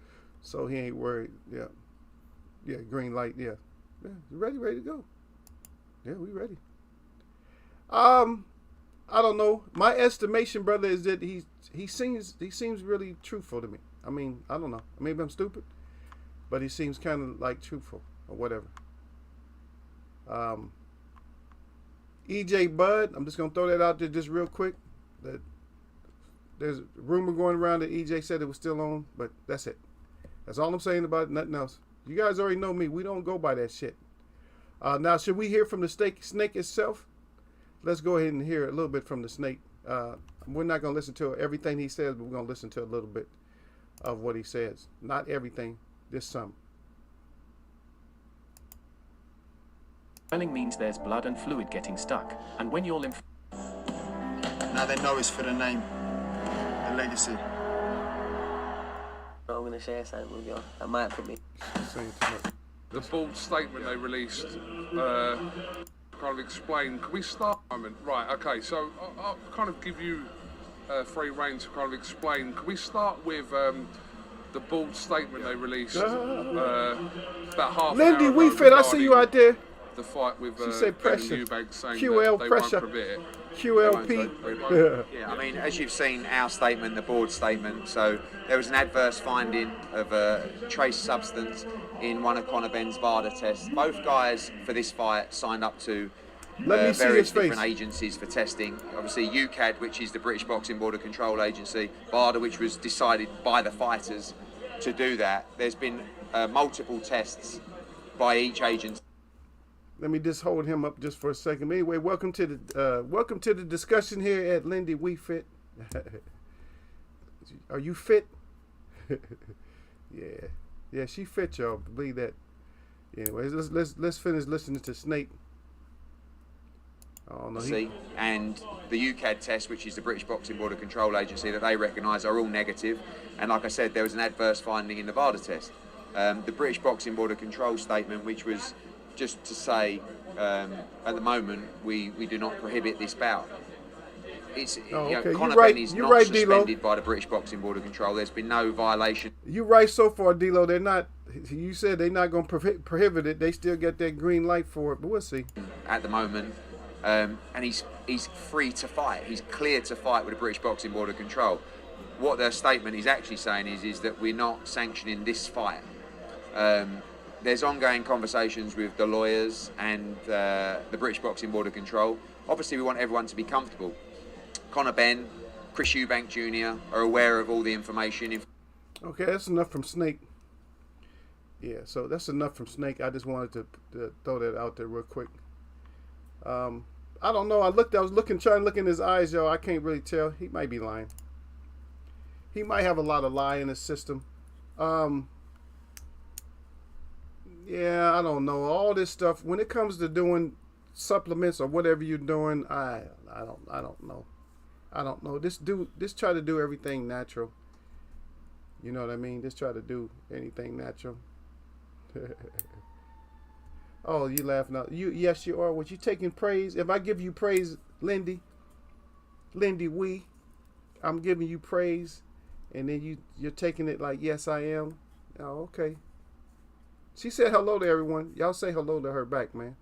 so he ain't worried. Yeah. Yeah, green light. Yeah. Yeah. Ready to go. Yeah, we ready. I don't know. My estimation, brother, is that he seems really truthful to me. I mean, I don't know. Maybe I'm stupid, but he seems kind of like truthful or whatever. EJ Bud, I'm just gonna throw that out there just real quick. That there's a rumor going around that EJ said it was still on, but that's it. That's all I'm saying about it. Nothing else. You guys already know me. We don't go by that shit. Now, should we hear from the snake itself? Let's go ahead and hear a little bit from the snake. We're not going to listen to everything he says, but we're going to listen to a little bit of what he says. Not everything, just some. Swelling means there's blood and fluid getting stuck, and when your lymph... Now they know it's for the name, the legacy. I'm going to share something with you. I might put me. The bold statement they released kind of explain. Can we start? Right, okay, so I'll kind of give you free rein to kind of explain. Can we start with the bold statement they released about half an hour Lindy ago Weefit, I see you out there. the fight with She said pressure. Eubank saying QL that they pressure. won't permit it. QLP. Yeah, I mean, as you've seen our statement, the board statement, so there was an adverse finding of a trace substance in one of Conor Benn's VADA tests. Both guys for this fight signed up to Let me see various his face. different agencies for testing. Obviously, UCAD, which is the British Boxing Border Control Agency, VADA, which was decided by the fighters to do that. There's been multiple tests by each agency. Let me just hold him up just for a second. Anyway, welcome to the discussion here at Lindy We Fit. Are you fit? Yeah, she fit, y'all. Believe that. Anyways, let's finish listening to Snake. Oh no. And the UCAD test, which is the British Boxing Border Control Agency, that they recognise are all negative. And like I said, there was an adverse finding in the VADA test. The British Boxing Border Control statement, which was just to say, at the moment, we do not prohibit this bout. It's okay. Conor Right. Benn is You're not right, suspended by the British Boxing Border Control. There's been no violation. You right so far, D-Lo. They're not. You said they're not going to prohibit it. They still get that green light for it, but we'll see. At the moment, and he's free to fight. He's cleared to fight with the British Boxing Border Control. What their statement is actually saying is that we're not sanctioning this fight. There's ongoing conversations with the lawyers and the British Boxing Border Control. Obviously, we want everyone to be comfortable. Conor Benn, Chris Eubank Jr. are aware of all the information. Okay, that's enough from Snake. Yeah, so that's enough from Snake. I just wanted to throw that out there real quick. I don't know. I was trying to look in his eyes, y'all. I can't really tell. He might be lying. He might have a lot of lie in his system. Yeah, I don't know. All this stuff, when it comes to doing supplements or whatever you're doing, I don't know. I don't know. Just try to do everything natural. You know what I mean? Just try to do anything natural. Oh, you laughing out. Yes, you are. Was you taking praise? If I give you praise, Lindy, I'm giving you praise, and then you're taking it like, yes, I am. Oh, okay. She said hello to everyone. Y'all say hello to her back, man.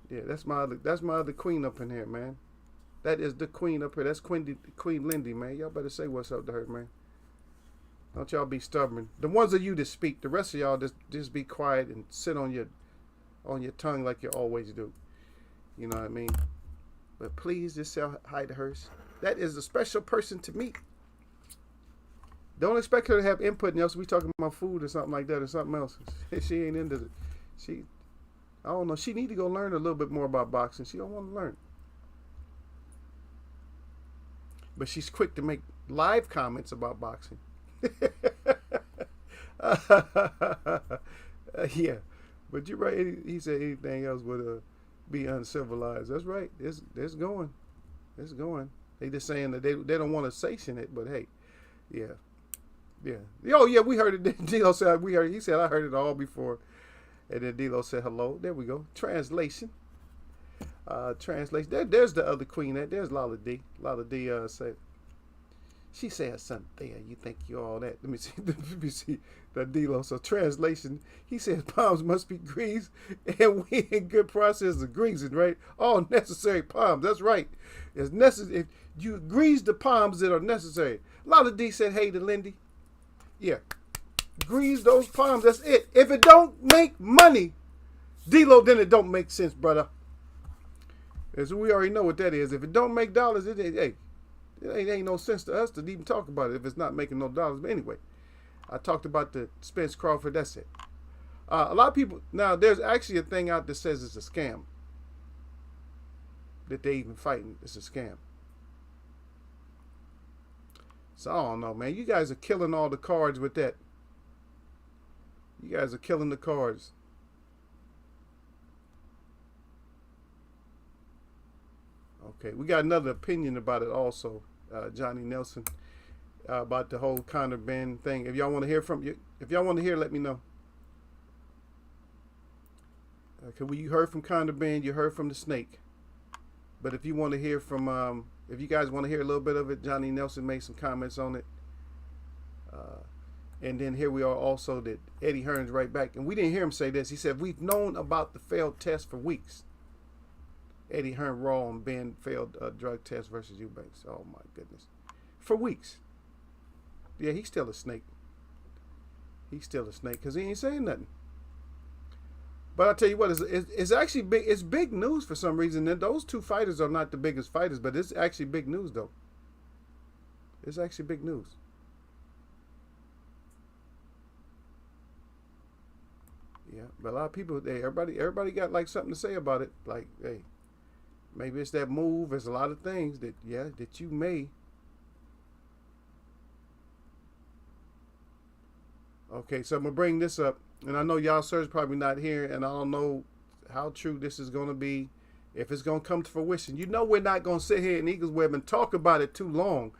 Yeah, that's my other queen up in here, man. That is the queen up here. That's Queen Lindy, man. Y'all better say what's up to her, man. Don't y'all be stubborn. The ones of you that speak, the rest of y'all just be quiet and sit on your tongue like you always do. You know what I mean? But please just say hi to her. That is a special person to me. Don't expect her to have input else. We talking about food or something like that or something else. She ain't into it. I don't know. She need to go learn a little bit more about boxing. She don't want to learn. But she's quick to make live comments about boxing. Yeah. But you're right. He said anything else would be uncivilized. That's right. It's going. It's going. They just saying that they don't want to sanction it, but hey, yeah. Yeah. Oh, yeah, we heard it. D'Lo said, we heard. He said, I heard it all before. And then D'Lo said, hello. There we go. Translation. Translation. There's the other queen. There's Lala D. Lala D said, she said something there. You think you're all that. Let me see. Let me see. The D'Lo. So translation. He says palms must be greased. And we in good process of greasing, right? All necessary palms. That's right. It's necessary. If you grease the palms that are necessary. Lala D said, hey to Lindy. Yeah. Grease those palms. That's it. If it don't make money, D'Lo, then it don't make sense, brother. As we already know what that is. If it don't make dollars, it ain't no sense to us to even talk about it if it's not making no dollars. But anyway, I talked about the Spence Crawford. That's it. A lot of people, now there's actually a thing out that says it's a scam. That they even fighting. It's a scam. So I don't know, man. You guys are killing all the cards with that. You guys are killing the cards. Okay, we got another opinion about it also, Johnny Nelson, about the whole Conor Ben thing. If y'all want to hear from you, if y'all want to hear, let me know. Okay, well, you heard from Conor Ben, you heard from the Snake. But if you want to hear from, if you guys want to hear a little bit of it, Johnny Nelson made some comments on it. And then here we are also that Eddie Hearn's right back. And we didn't hear him say this. He said, we've known about the failed test for weeks. Eddie Hearn raw on Ben failed drug test versus Eubanks. Oh, my goodness. For weeks. Yeah, he's still a snake. He's still a snake because he ain't saying nothing. But I'll tell you what, it's actually big. It's big news for some reason. And those two fighters are not the biggest fighters, but it's actually big news, though. It's actually big news. Yeah, but a lot of people, everybody got like something to say about it. Like, hey, maybe it's that move. There's a lot of things that, yeah, that you may. Okay, so I'm gonna bring this up, and I know y'all sir's probably not here, and I don't know how true this is gonna be, if it's gonna come to fruition. You know, we're not gonna sit here in Eagles Web and talk about it too long.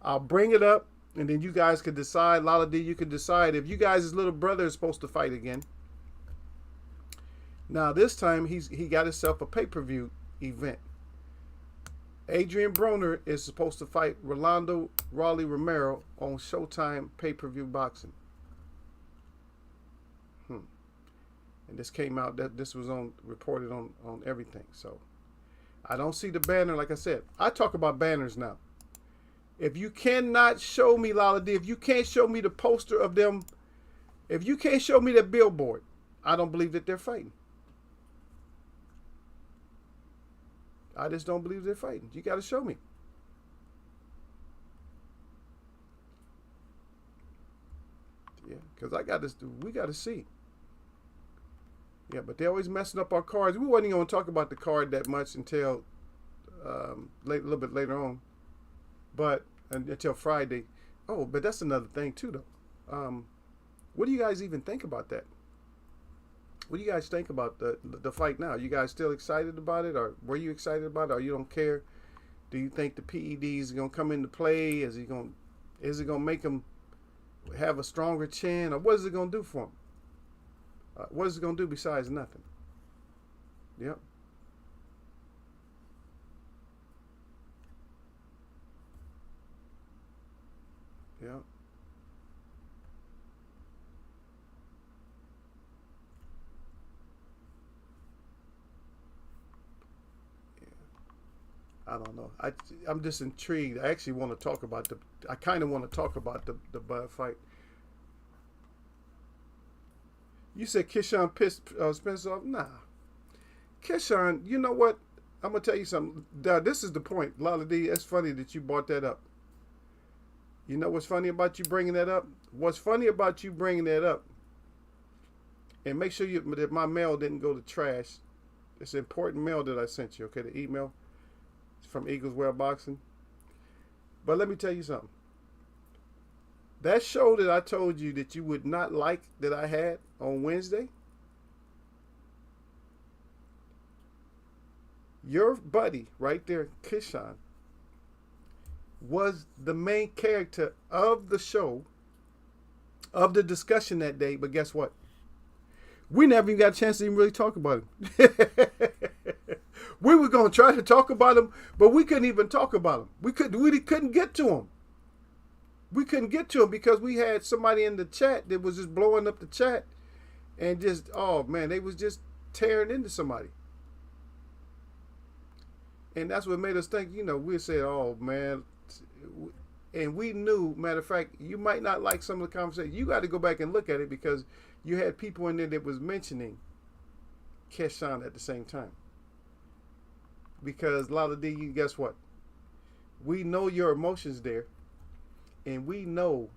I'll bring it up, and then you guys can decide. Lala D, you can decide if you guys' little brother is supposed to fight again. Now this time he got himself a pay-per-view event. Adrian Broner is supposed to fight Rolando Raleigh Romero on Showtime pay-per-view boxing. And this came out, that this was reported on everything. So I don't see the banner. Like I said, I talk about banners now. If you cannot show me, Lala D, if you can't show me the poster of them, if you can't show me that billboard, I don't believe that they're fighting. I just don't believe they're fighting. You got to show me. Yeah, because we got to see. Yeah, but they're always messing up our cards. We wasn't going to talk about the card that much until a little bit later on. But until Friday. Oh, but that's another thing too, though. What do you guys even think about that? What do you guys think about the fight now? You guys still excited about it, or were you excited about it, or you don't care? Do you think the PEDs are gonna come into play? Is it gonna make them have a stronger chin, or what is it gonna do for them? What is it gonna do besides nothing? Yep. Yep. don't know. I'm just intrigued. I actually want to talk about I kind of want to talk about the Bud fight. You said Keyshawn pissed Spence off? Nah. Keyshawn, you know what? I'm going to tell you something. This is the point. Lala D, it's funny that you brought that up. You know what's funny about you bringing that up? What's funny about you bringing that up, and make sure that my mail didn't go to trash. It's important mail that I sent you, okay? The email. It's from Eagles Wear Boxing. But let me tell you something. That show that I told you that you would not like that I had on Wednesday, your buddy right there, Keyshawn, was the main character of the show, of the discussion that day. But guess what? We never even got a chance to even really talk about him. We were going to try to talk about him, but we couldn't even talk about him. We couldn't get to him. We couldn't get to him because we had somebody in the chat that was just blowing up the chat and just, oh man, they was just tearing into somebody. And that's what made us think, we said, oh man. And we knew, matter of fact, you might not like some of the conversation. You got to go back and look at it because you had people in there that was mentioning Keyshawn at the same time. Because Lala D, guess what? We know your emotions there. And we know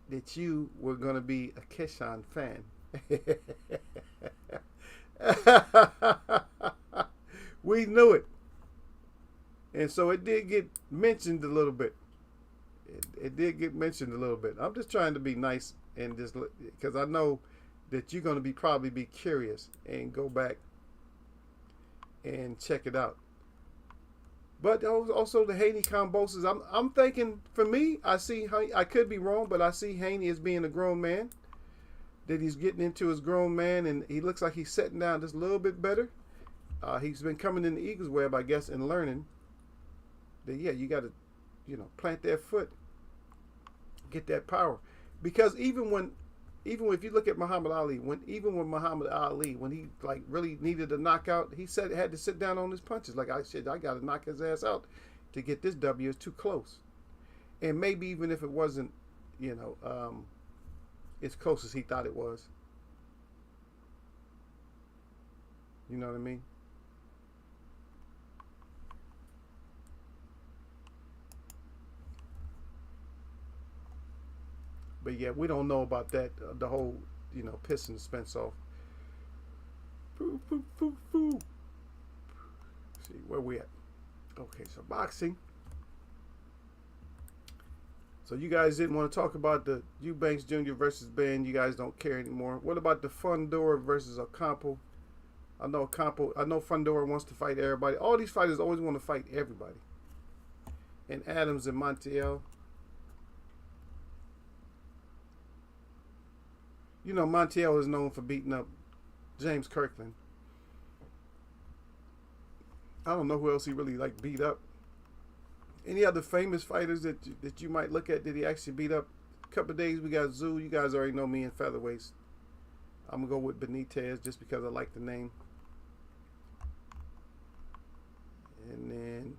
that you were going to be a Keyshawn fan. We knew it. And so it did get mentioned a little bit. It did get mentioned a little bit. I'm just trying to be nice and just because I know that you're going to probably be curious and go back and check it out. But also the Haney combos. I'm thinking, for me, I could be wrong, but I see Haney as being a grown man. That he's getting into his grown man, and he looks like he's setting down just a little bit better. He's been coming in the Eagles web, I guess, and learning that, yeah, you got to, plant that foot, get that power. Because even if you look at Muhammad Ali, when he like really needed a knockout, he said had to sit down on his punches. Like I said, I got to knock his ass out to get this W. It's too close. And maybe even if it wasn't, as close as he thought it was. You know what I mean? But yeah, we don't know about that. The whole, pissing Spence off. Foo, foo, foo, foo. Let's see, where we at? Okay, so boxing. So you guys didn't want to talk about the Eubanks Jr. versus Ben. You guys don't care anymore. What about the Fundora versus Ocampo? I know Fundora wants to fight everybody. All these fighters always want to fight everybody. And Adams and Montiel. Montiel is known for beating up James Kirkland. I don't know who else he really beat up. Any other famous fighters that you might look at that he actually beat up? A couple of days we got Zoo. You guys already know me in featherweights. I'm gonna go with Benitez just because I like the name. And then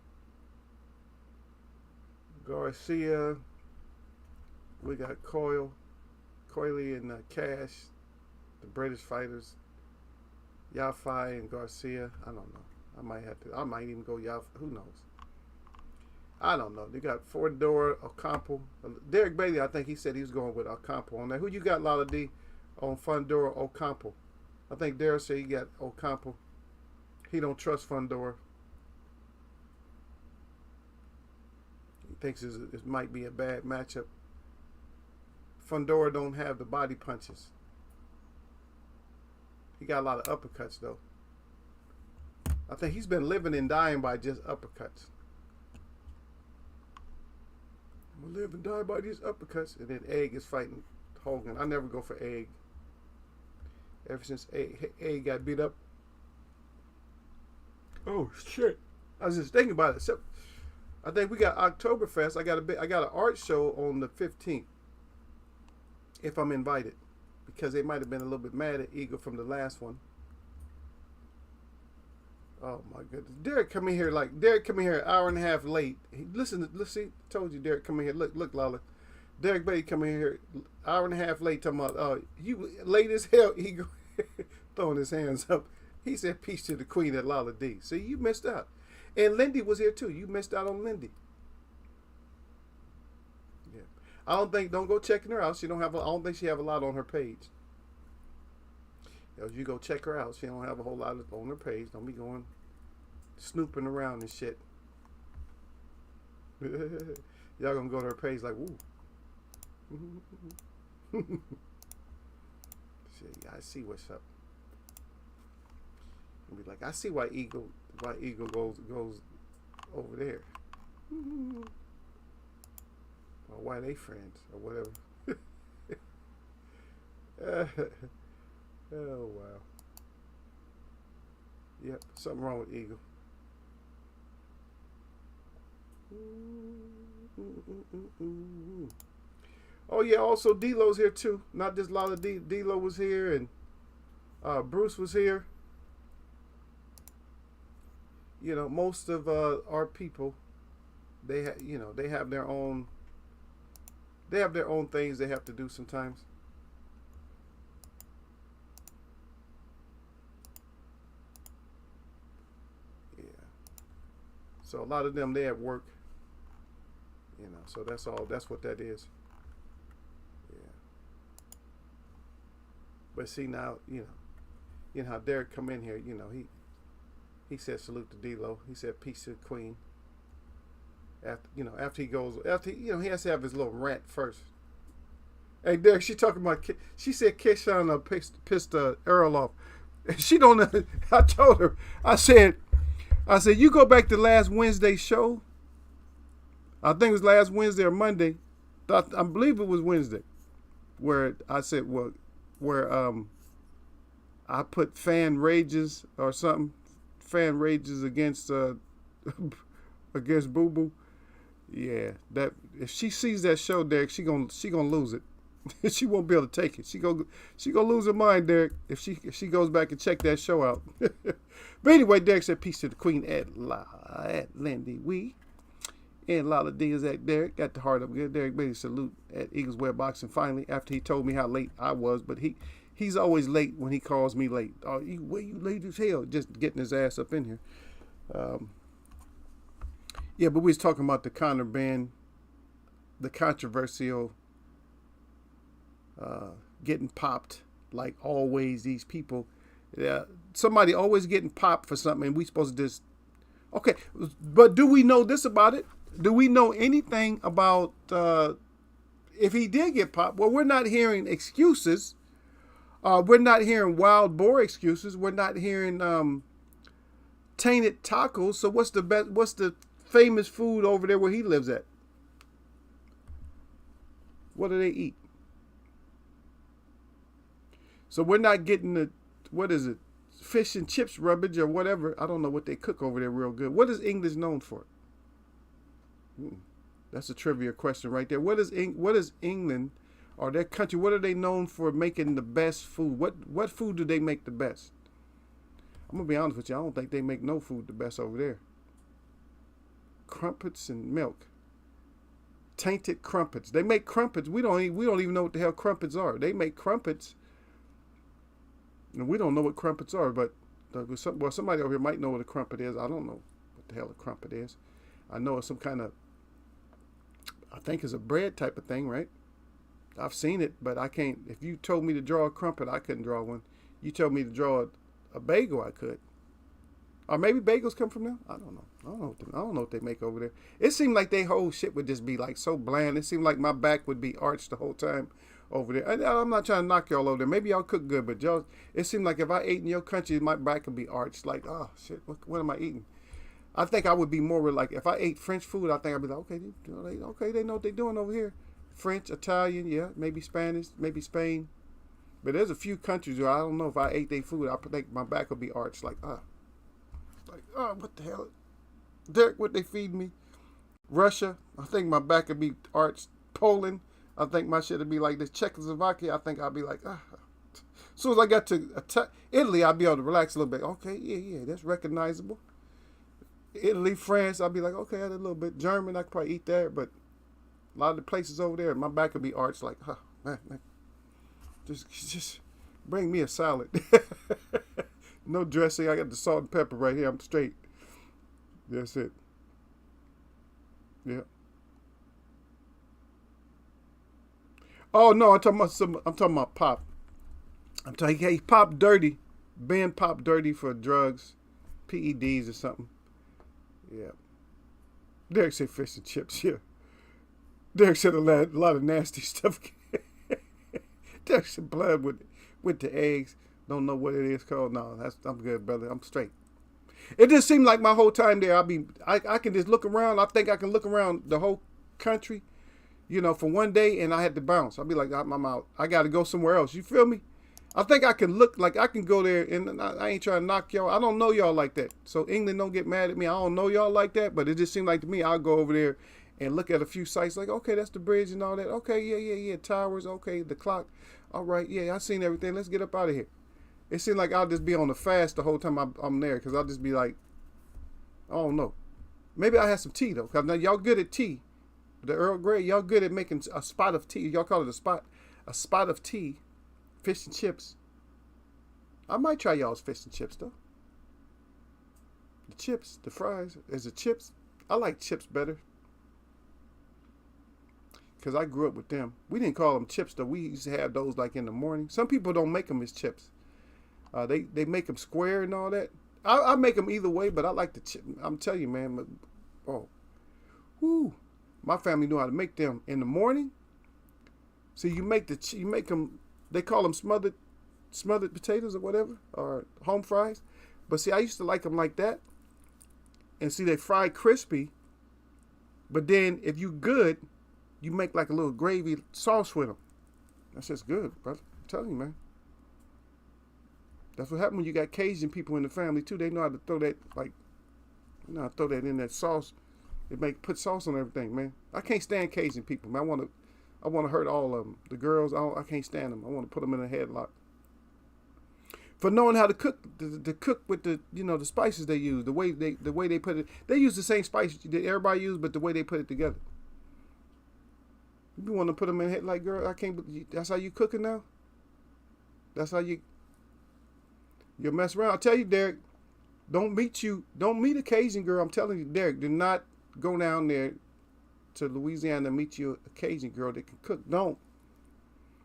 Garcia. We got Coyley and Cash, the British fighters. Yafai and Garcia. I don't know. I might even go Yafai. Who knows? I don't know. They got Fordora, Ocampo. Derek Bailey, I think he said he was going with Ocampo on that. Who you got, Lala D, on Fundora, Ocampo? I think Derek said he got Ocampo. He don't trust Fundora. He thinks it might be a bad matchup. Fundora don't have the body punches. He got a lot of uppercuts, though. I think he's been living and dying by just uppercuts. I'm gonna live and die by these uppercuts. And then Egg is fighting Hogan. I never go for Egg. Ever since Egg got beat up. Oh shit! I was just thinking about it. I think we got Oktoberfest. I got an art show on the 15th. If I'm invited, because they might have been a little bit mad at Eagle from the last one. Oh my goodness. Derek come in here an hour and a half late. Listen, told you Derek come in here. Look, Lala. Derek Beatty come in here hour and a half late talking about, you late as hell. He go throwing his hands up. He said peace to the queen at Lala D. See, you missed out. And Lindy was here too. You missed out on Lindy. Yeah. Don't go checking her out. I don't think she have a lot on her page. If you go check her out, she don't have a whole lot on her page. Don't be going snooping around and shit. Y'all gonna go to her page like, ooh. See, I see what's up. And be like, I see why Eagle goes over there. Or why they friends or whatever. Oh wow. Yep, something wrong with Eagle. Oh yeah, also D-Lo's here too. Not just Lala D. D-Lo was here and Bruce was here. You know, most of our people, they have their own things they have to do sometimes. Yeah. So a lot of them, they at work. You know, so that's what that is. Yeah. But see now, you know how Derek come in here, you know, he said salute to D-Lo. He said peace to the queen. After he has to have his little rant first. Hey Derek, she said Keyshawn pissed Earl off. She don't know. I told her. I said you go back to last Wednesday's show. I think it was last Wednesday or Monday. I believe it was Wednesday, where I said I put fan rages or something. Fan rages against against Boo Boo. Yeah, that if she sees that show, Derek, she gonna lose it. She won't be able to take it. She gonna lose her mind, Derek, if she goes back and check that show out. But anyway, Derek said peace to the queen at Lindy Wee. And Lala D is at Derek. Got the heart up good. Derek Beatty salute at Eagles Web Boxing finally after he told me how late I was, but he's always late when he calls me late. Oh, you late as hell, just getting his ass up in here. Yeah, but we was talking about the Conor Ben, the controversial getting popped like always. These people, somebody always getting popped for something, and we supposed to just okay. But do we know this about it? Do we know anything about if he did get popped? Well, we're not hearing excuses. We're not hearing wild boar excuses. We're not hearing tainted tacos. So what's the famous food over there where he lives at? What do they eat? So we're not getting the, what is it, fish and chips rubbage or whatever. I don't know what they cook over there real good. What is English known for? That's a trivia question right there. What is England or their country, what are they known for making the best food? What food do they make the best? I'm going to be honest with you. I don't think they make no food the best over there. Crumpets and milk. Tainted crumpets. They make crumpets. We don't even know what the hell crumpets are. They make crumpets. And we don't know what crumpets are, but somebody over here might know what a crumpet is. I don't know what the hell a crumpet is. I know it's some kind of, I think it's a bread type of thing, right? I've seen it, but I can't. If you told me to draw a crumpet, I couldn't draw one. You told me to draw a bagel, I could. Or maybe bagels come from them. I don't know. I don't know what they make over there. It seemed like their whole shit would just be like so bland. It seemed like my back would be arched the whole time over there. I'm not trying to knock y'all over there. Maybe y'all cook good, but y'all, it seemed like if I ate in your country, my back would be arched. Like, oh shit, what am I eating? I think I would be more like, if I ate French food, I think I'd be like, okay, they know what they're doing over here. French, Italian, yeah, maybe Spanish, maybe Spain. But there's a few countries where I don't know if I ate their food, I think my back would be arched. Like, what the hell? Derek, what they feed me? Russia, I think my back would be arched. Poland, I think my shit would be like this. Czechoslovakia, I think I'd be like, As soon as I got to Italy, I'll be able to relax a little bit. Okay, yeah, that's recognizable. Italy, France, I'll be like, okay, I did a little bit. German, I could probably eat there, but a lot of the places over there, my back would be arched like, huh, man, just bring me a salad. No dressing. I got the salt and pepper right here. I'm straight. That's it. Yeah. Oh no, I'm talking about Pop. I'm talking. He popped dirty. Ben popped dirty for drugs, PEDs or something. Yeah. Derek said fish and chips. Yeah. Derek said a lot of nasty stuff. Derek said blood with the eggs. Don't know what it is called. No, I'm good, brother. I'm straight. It just seemed like my whole time there, I can just look around. I think I can look around the whole country, for one day, and I had to bounce. I'll be like, I'm out. I got to go somewhere else. You feel me? I think I can look like I can go there, and I ain't trying to knock y'all. I don't know y'all like that. So England, don't get mad at me. I don't know y'all like that, but it just seemed like to me, I'll go over there and look at a few sites like, okay, that's the bridge and all that. Okay, yeah, towers. Okay, the clock. All right, yeah, I seen everything. Let's get up out of here. It seemed like I'll just be on the fast the whole time I'm there, because I'll just be like, I don't know. Maybe I had some tea, though, because now y'all good at tea. The Earl Grey, y'all good at making a spot of tea. Y'all call it a spot of tea, fish and chips. I might try y'all's fish and chips, though. The chips, the fries. Is it chips? I like chips better, because I grew up with them. We didn't call them chips, though. We used to have those like in the morning. Some people don't make them as chips. They make them square and all that. I make them either way, but I like the chip. I'm telling you, man. My family knew how to make them in the morning. So you make them. They call them smothered potatoes or whatever, or home fries. But see, I used to like them like that. And see, they fry crispy. But then if you good, you make like a little gravy sauce with them. That's just good, brother. I'm telling you, man. That's what happened when you got Cajun people in the family too. They know how to throw that, throw that in that sauce. Put sauce on everything, man. I can't stand Cajun people, man. I want to hurt all of them. The girls, I can't stand them. I want to put them in a headlock. For knowing how to cook, to cook with the spices they use, the way they put it. They use the same spice that everybody use, but the way they put it together. You want to put them in a headlock, girl? I can't. That's how you cooking now. That's how you mess around. I'll tell you, Derek, don't meet a Cajun girl. I'm telling you, Derek, do not go down there to Louisiana and meet you a Cajun girl that can cook. Don't.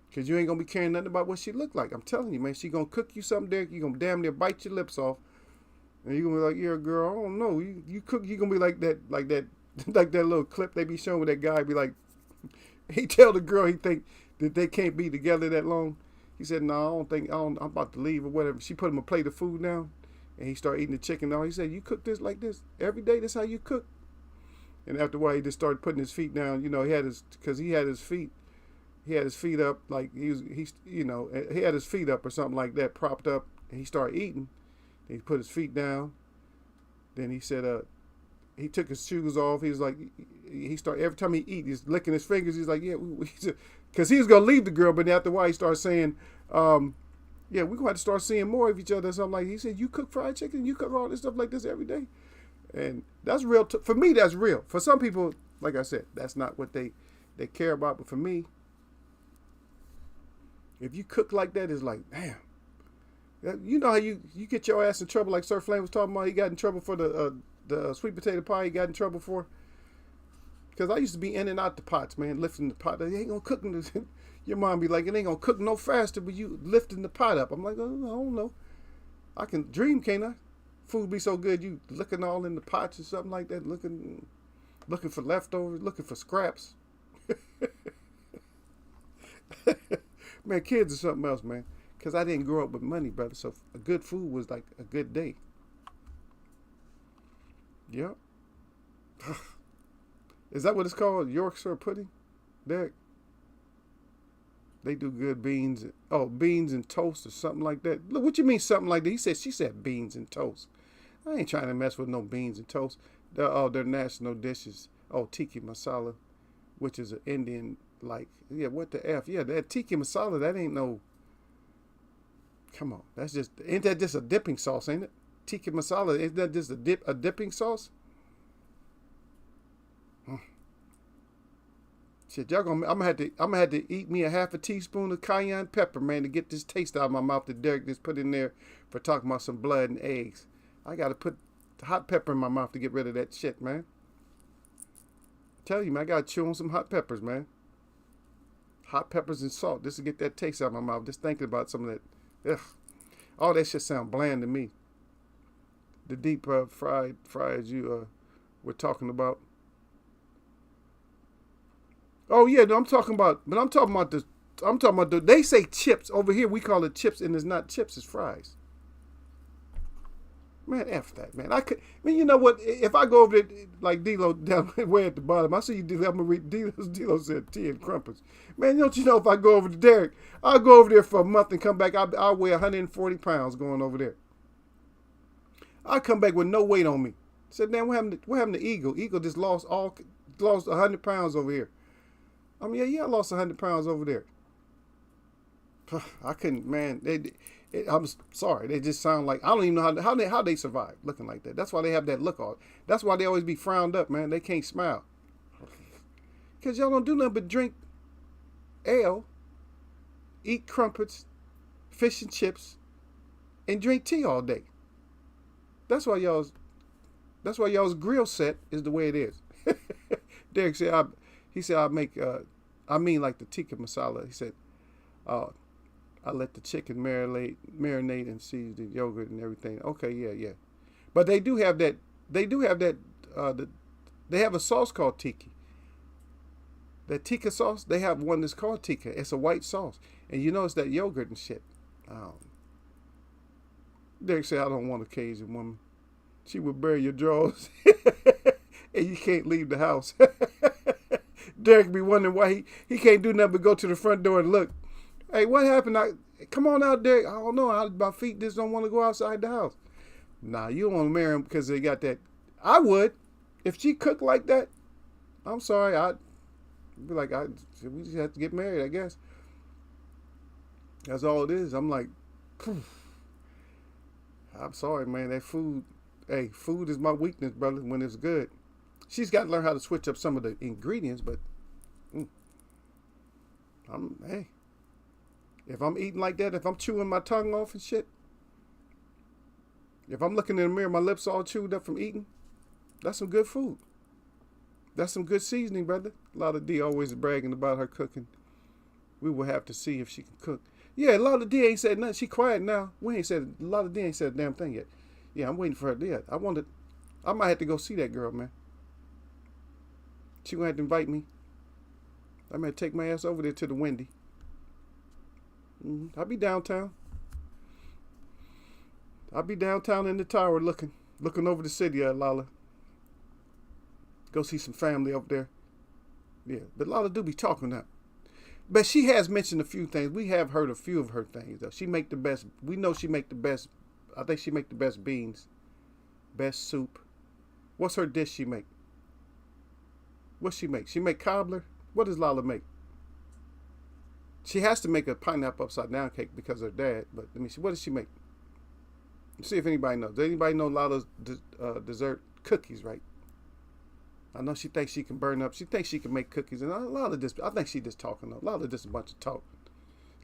Because you ain't going to be caring nothing about what she look like. I'm telling you, man. She going to cook you something, Derek. You going to damn near bite your lips off. And you going to be like, yeah, girl, I don't know. You cook, you going to be like that, like that little clip they be showing with that guy be like, he tell the girl he think that they can't be together that long. He said, no, I'm about to leave or whatever. She put him a plate of food down, and he started eating the chicken. Now he said, you cook this like this every day? That's how you cook? And after a while, he just started putting his feet down. He had his feet up, like he had his feet up or something like that, propped up, and he started eating. He put his feet down. Then he said, he took his shoes off. He was like, every time he eat, he's licking his fingers. He's like, yeah, because he was going to leave the girl, but after a while he started saying, yeah, we're going to have to start seeing more of each other or something like that. He said, you cook fried chicken? You cook all this stuff like this every day? And that's real. For me, that's real. For some people, like I said, that's not what they care about. But for me, if you cook like that, it's like, damn. You know how you get your ass in trouble, like Sir Flame was talking about. He got in trouble for the sweet potato pie. He got in trouble for. Because I used to be in and out the pots, man, lifting the pot. It ain't gonna cook. Your mom be like, it ain't gonna cook no faster, but you lifting the pot up. I'm like, oh, I don't know. I can dream, can't I? Food be so good, you looking all in the pots or something like that, looking for leftovers, looking for scraps. Man, kids are something else, man. Because I didn't grow up with money, brother. So a good food was like a good day. Yep. Is that what it's called? Yorkshire pudding? Derek? They do good beans. Beans and toast or something like that. Look, what you mean something like that? She said beans and toast. I ain't trying to mess with no beans and toast. They're national dishes. Tikka masala, which is an Indian, what the F? Yeah, that tikka masala, that ain't no, Come on, ain't that just a dipping sauce, ain't it? Tikka masala, isn't that just a dipping sauce? Shit, I'm gonna have to eat me a half a teaspoon of cayenne pepper, man, to get this taste out of my mouth that Derek just put in there for talking about some blood and eggs. I gotta put hot pepper in my mouth to get rid of that shit, man. Tell you, man, I gotta chew on some hot peppers, man. Hot peppers and salt, just to get that taste out of my mouth. Just thinking about some of that. Ugh. All that shit sound bland to me. The deep fried fries you were talking about. Oh yeah, no, I'm talking about they say chips. Over here we call it chips, and it's not chips, it's fries. Man, F that, man. You know what? If I go over there, like D-Lo down way at the bottom, I see you, D-Lo, I'm going to read D-Lo said tea and crumpets. Man, don't you know if I go over to Derek, I'll go over there for a month and come back, I'll weigh 140 pounds going over there. I'll come back with no weight on me. Said, damn, what happened to Eagle? Eagle just lost 100 pounds over here. I mean, yeah, I lost 100 pounds over there. I couldn't, man. I'm sorry. They just sound like, I don't even know how they survive looking like that. That's why they have that look on. That's why they always be frowned up, man. They can't smile. Because y'all don't do nothing but drink ale, eat crumpets, fish and chips, and drink tea all day. That's why y'all's grill set is the way it is. Derek said, I mean like the tikka masala. He said, I let the chicken marinate and season the yogurt and everything. Okay, yeah. But they do have that. They have a sauce called tiki. That tikka sauce, they have one that's called tikka. It's a white sauce, and you know it's that yogurt and shit. Derek said, I don't want a Cajun woman. She would bury your drawers, and you can't leave the house. Derek be wondering why he can't do nothing but go to the front door and look. Hey, what happened? Come on out, Derek. I don't know. My feet just don't want to go outside the house. Nah, you don't want to marry him because they got that. I would. If she cooked like that, I'm sorry. I'd be like, we just have to get married, I guess. That's all it is. I'm like, phew. I'm sorry, man. That food, food is my weakness, brother, when it's good. She's got to learn how to switch up some of the ingredients, but if I'm eating like that, if I'm chewing my tongue off and shit, if I'm looking in the mirror, my lips all chewed up from eating, that's some good food. That's some good seasoning, brother. Lotta D always bragging about her cooking. We will have to see if she can cook. Yeah, Lotta D ain't said nothing. She quiet now. Lotta D ain't said a damn thing yet. Yeah, I'm waiting for her. Yeah, I might have to go see that girl, man. She gonna have to invite me. I might take my ass over there to the Wendy. I'll be downtown. I'll be downtown in the tower looking over the city, Lala. Go see some family over there. Yeah, but Lala do be talking now. But she has mentioned a few things. We have heard a few of her things, though. She make the best. We know she make the best. I think she make the best beans. Best soup. What's her dish she make? What she make? She make cobbler? What does Lala make? She has to make a pineapple upside down cake because of her dad. But let me see. What does she make? Let's see if anybody knows. Does anybody know Lala's dessert cookies, right? I know she thinks she can burn up. She thinks she can make cookies. And Lala just, I think she just talking though. Lala just a bunch of talk.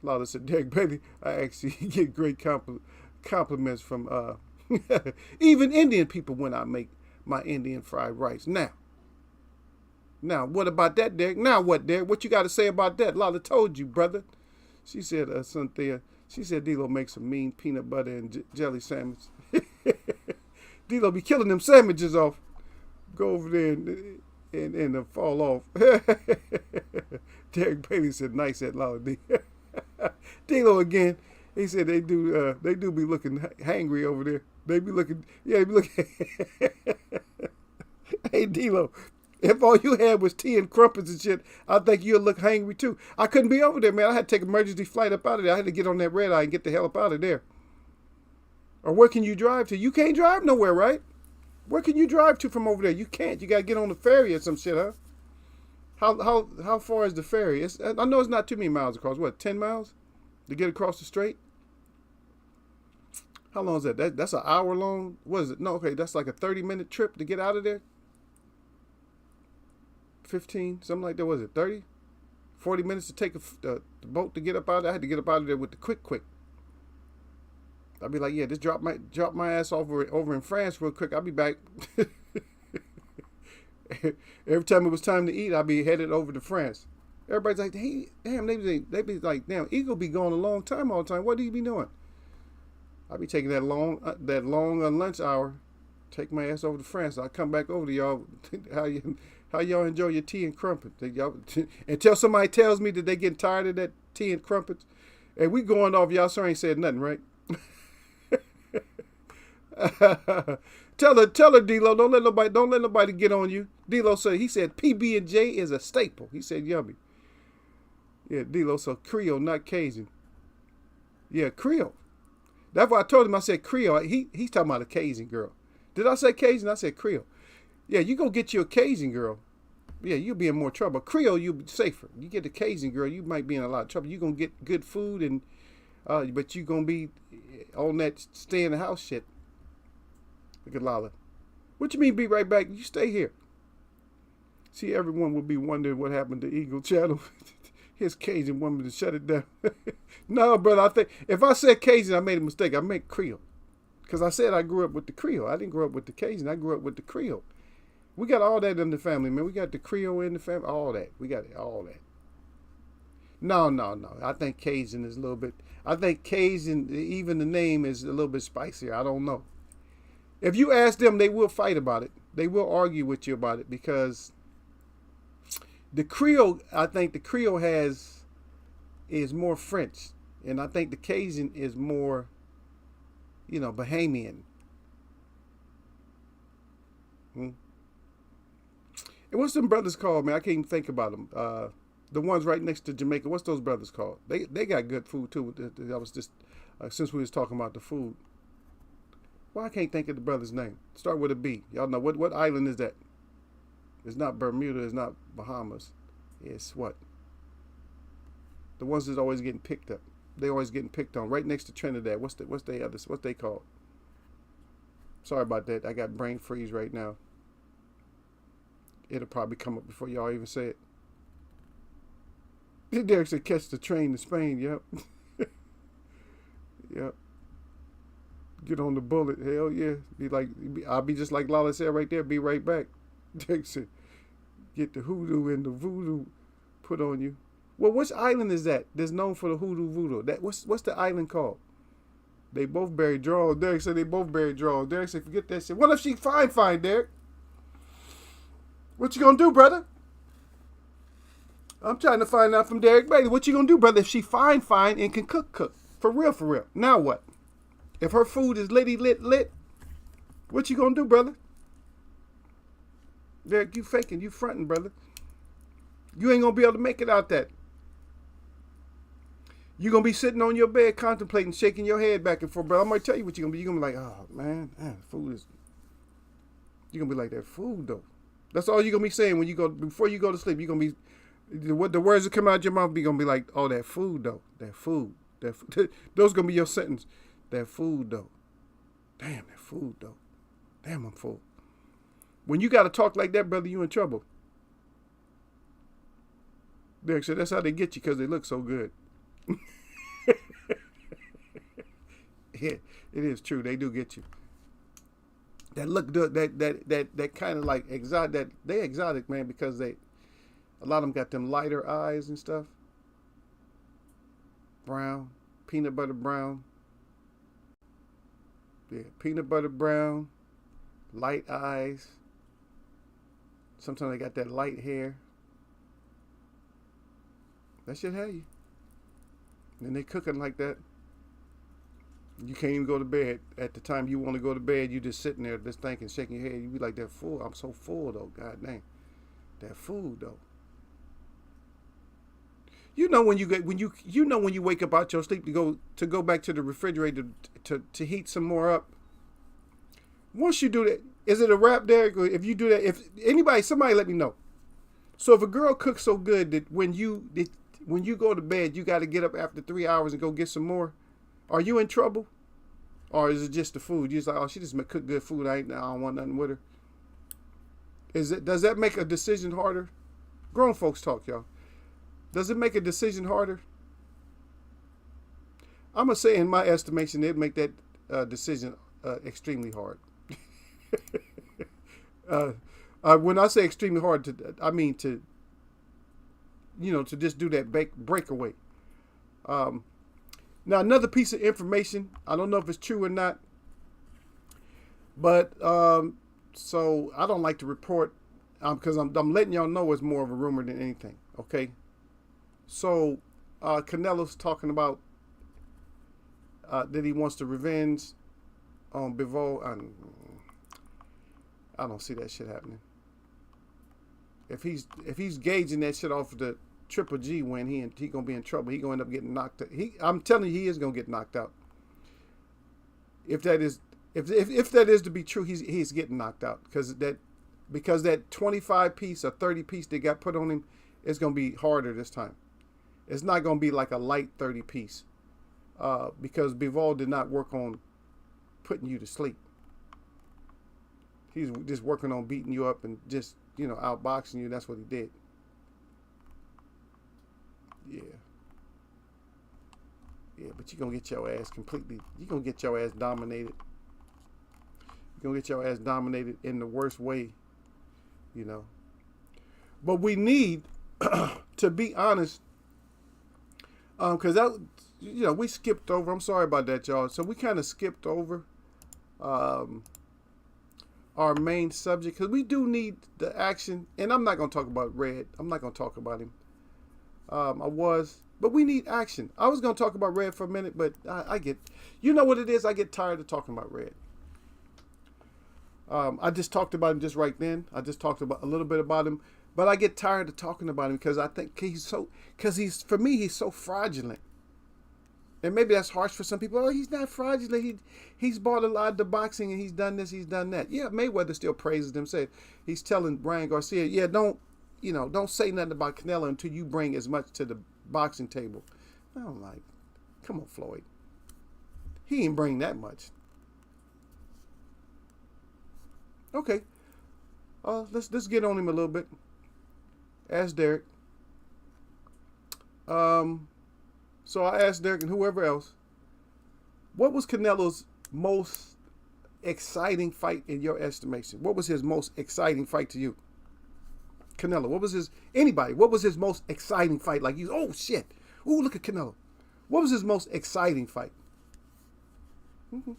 Lala said, Derek, baby, I actually get great compliments from even Indian people when I make my Indian fried rice. Now, what about that, Derek? Now what, Derek? What you got to say about that? Lala told you, brother. She said, Cynthia, she said D-Lo makes some mean peanut butter and jelly sandwich. D-Lo be killing them sandwiches off. Go over there and fall off. Derek Bailey said, nice at Lala D. D-Lo again. He said they do be looking hangry over there. They be looking. Hey, D-Lo. If all you had was tea and crumpets and shit, I think you'd look hangry too. I couldn't be over there, man. I had to take an emergency flight up out of there. I had to get on that red eye and get the hell up out of there. Or where can you drive to? You can't drive nowhere, right? Where can you drive to from over there? You can't. You got to get on the ferry or some shit, huh? How far is the ferry? I know it's not too many miles across. What, 10 miles to get across the strait? How long is that? That's an hour long. What is it? No, okay, that's like a 30-minute trip to get out of there. 15, something like that. Was it 30? 40 minutes to take the boat to get up out of there. I had to get up out of there with the quick. I'd be like, yeah, just drop my ass over in France real quick. I'll be back. Every time it was time to eat, I'd be headed over to France. Everybody's like, hey, damn, they be like, damn, Eagle be gone a long time all the time. What do you be doing? I'd be taking that long lunch hour, take my ass over to France. I'll come back over to y'all. How y'all enjoy your tea and crumpets? Until somebody tells me that they getting tired of that tea and crumpets. And we going off, y'all sure ain't said nothing, right? Tell her, D-Lo, don't let nobody get on you. D-Lo said, he said PB&J is a staple. He said yummy. Yeah, D-Lo, so Creole, not Cajun. Yeah, Creole. That's why I told him, I said Creole. He's talking about a Cajun girl. Did I say Cajun? I said Creole. Yeah, you go get you a Cajun girl. Yeah, you'll be in more trouble. Creole, you'll be safer. You get a Cajun girl, you might be in a lot of trouble. You're going to get good food, and but you're going to be on that stay in the house shit. Look at Lala. What you mean be right back? You stay here. See, everyone will be wondering what happened to Eagle Channel. His Cajun woman to shut it down. No, brother, I think if I said Cajun, I made a mistake. I meant Creole. Because I said I grew up with the Creole. I didn't grow up with the Cajun. I grew up with the Creole. We got all that in the family, man. We got the Creole in the family. All that. We got all that. No. I think Cajun is a little bit... I think Cajun, even the name is a little bit spicier. I don't know. If you ask them, they will fight about it. They will argue with you about it because the Creole, I think the Creole is more French. And I think the Cajun is more, Bahamian. And what's them brothers called, man? I can't even think about them. The ones right next to Jamaica. What's those brothers called? They got good food too. That was just since we was talking about the food. Well, I can't think of the brother's name. Start with a B. Y'all know what island is that? It's not Bermuda. It's not Bahamas. It's what? The ones that's always getting picked up. They always getting picked on. Right next to Trinidad. What's they called? Sorry about that. I got brain freeze right now. It'll probably come up before y'all even say it. Derek said, catch the train to Spain. Yep. Yep. Get on the bullet. Hell yeah. I'll be just like Lala said right there. Be right back. Derek said, get the hoodoo and the voodoo put on you. Well, which island is that that's known for the hoodoo voodoo? What's the island called? They both buried draws. Derek said they both buried draws. Derek said, forget that shit. What if she fine, Derek? What you gonna do, brother? I'm trying to find out from Derek Bailey. What you gonna do, brother, if she fine, and can cook? For real. Now what? If her food is lit, what you gonna do, brother? Derek, you faking, you fronting, brother. You ain't gonna be able to make it out that. You're gonna be sitting on your bed contemplating, shaking your head back and forth, bro. I'm gonna tell you what you're gonna be. You're gonna be like, oh man, food is. You're gonna be like, that food though. That's all you're gonna be saying before you go to sleep. You're gonna be, what the words that come out your mouth be gonna be like, oh, that food though, that food. Those gonna be your sentence. That food though. Damn, that food though. Damn, I'm full. When you gotta talk like that, brother, you in trouble. Derek said that's how they get you, because they look so good. Yeah, it is true. They do get you. That look good. That kind of like exotic. That they exotic, man, because a lot of them got them lighter eyes and stuff. Brown, peanut butter brown. Yeah, peanut butter brown, light eyes. Sometimes they got that light hair. That should have you. And they cooking like that. You can't even go to bed. At the time you want to go to bed, you just sitting there just thinking, shaking your head. You be like, that full. I'm so full though. God dang. That food though. You know when you wake up out your sleep to go back to the refrigerator to heat some more up. Once you do that, is it a wrap, Derek? Or if you do that, somebody let me know. So if a girl cooks so good that when you go to bed, you got to get up after 3 hours and go get some more, are you in trouble? Or is it just the food? You're just like, oh, she just cook good food. I don't want nothing with her. Does that make a decision harder? Grown folks talk, y'all. Does it make a decision harder? I'm going to say, in my estimation, it'd make that decision extremely hard. When I say extremely hard, I mean to just do that breakaway. Now, another piece of information, I don't know if it's true or not, but so I don't like to report because I'm letting y'all know it's more of a rumor than anything, okay? So Canelo's talking about that he wants to revenge on Bivol. I don't see that shit happening. If he's gauging that shit off of the Triple G win, he gonna be in trouble. He gonna end up getting knocked out. I'm telling you, he is gonna get knocked out. If that is to be true, he's getting knocked out because that 25 piece or 30 piece they got put on him is gonna be harder this time. It's not gonna be like a light 30 piece because Bivol did not work on putting you to sleep. He's just working on beating you up and just outboxing you. That's what he did. Yeah, but you're going to get your ass you're going to get your ass dominated. You're going to get your ass dominated in the worst way, But we need, to be honest, because we skipped over. I'm sorry about that, y'all. So we kind of skipped over our main subject because we do need the action. And I'm not going to talk about Red. I'm not going to talk about him. But we need action. I was going to talk about Red for a minute, but I get, what it is? I get tired of talking about Red. I just talked about him just right then. I just talked about a little bit about him, but I get tired of talking about him because I think for me, he's so fraudulent. And maybe that's harsh for some people. Oh, he's not fraudulent. He's bought a lot of the boxing and he's done this, he's done that. Yeah, Mayweather still praises him. Say he's telling Brian Garcia, yeah, don't say nothing about Canelo until you bring as much to the boxing table. I'm like, come on, Floyd. He ain't bring that much. Okay. Let's get on him a little bit. Ask Derek. So I asked Derek and whoever else, what was Canelo's most exciting fight in your estimation? What was his most exciting fight to you? Canelo, what was his most exciting fight? Like, oh shit, ooh, look at Canelo. What was his most exciting fight? Mm-hmm.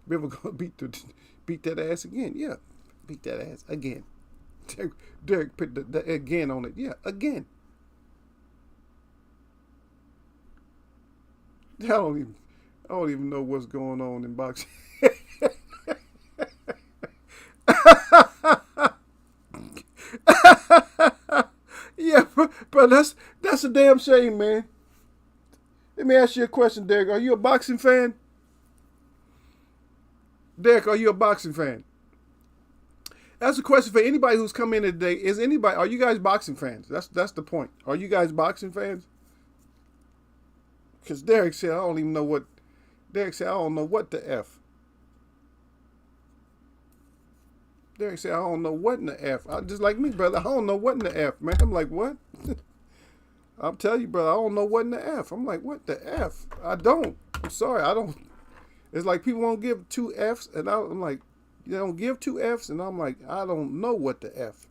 We ever gonna beat that ass again? Yeah, beat that ass again. Derek put the again on it. Yeah, again. I don't even know what's going on in boxing. Yeah, bro, that's a damn shame, man. Let me ask you a question, Derek. Are you a boxing fan? Derek, are you a boxing fan? That's a question for anybody who's come in today. Are you guys boxing fans? That's the point. Are you guys boxing fans? Because Derek said, I don't know what the F. Derek said, I don't know what in the F. Just like me, brother. I don't know what in the F, man. I'm like, what? I'm telling you, brother, I don't know what in the F. I'm like, what the F? I don't. I'm sorry, I don't. It's like people won't give 2 Fs, and I'm like, you don't give 2 Fs, and I'm like, I don't know what the F.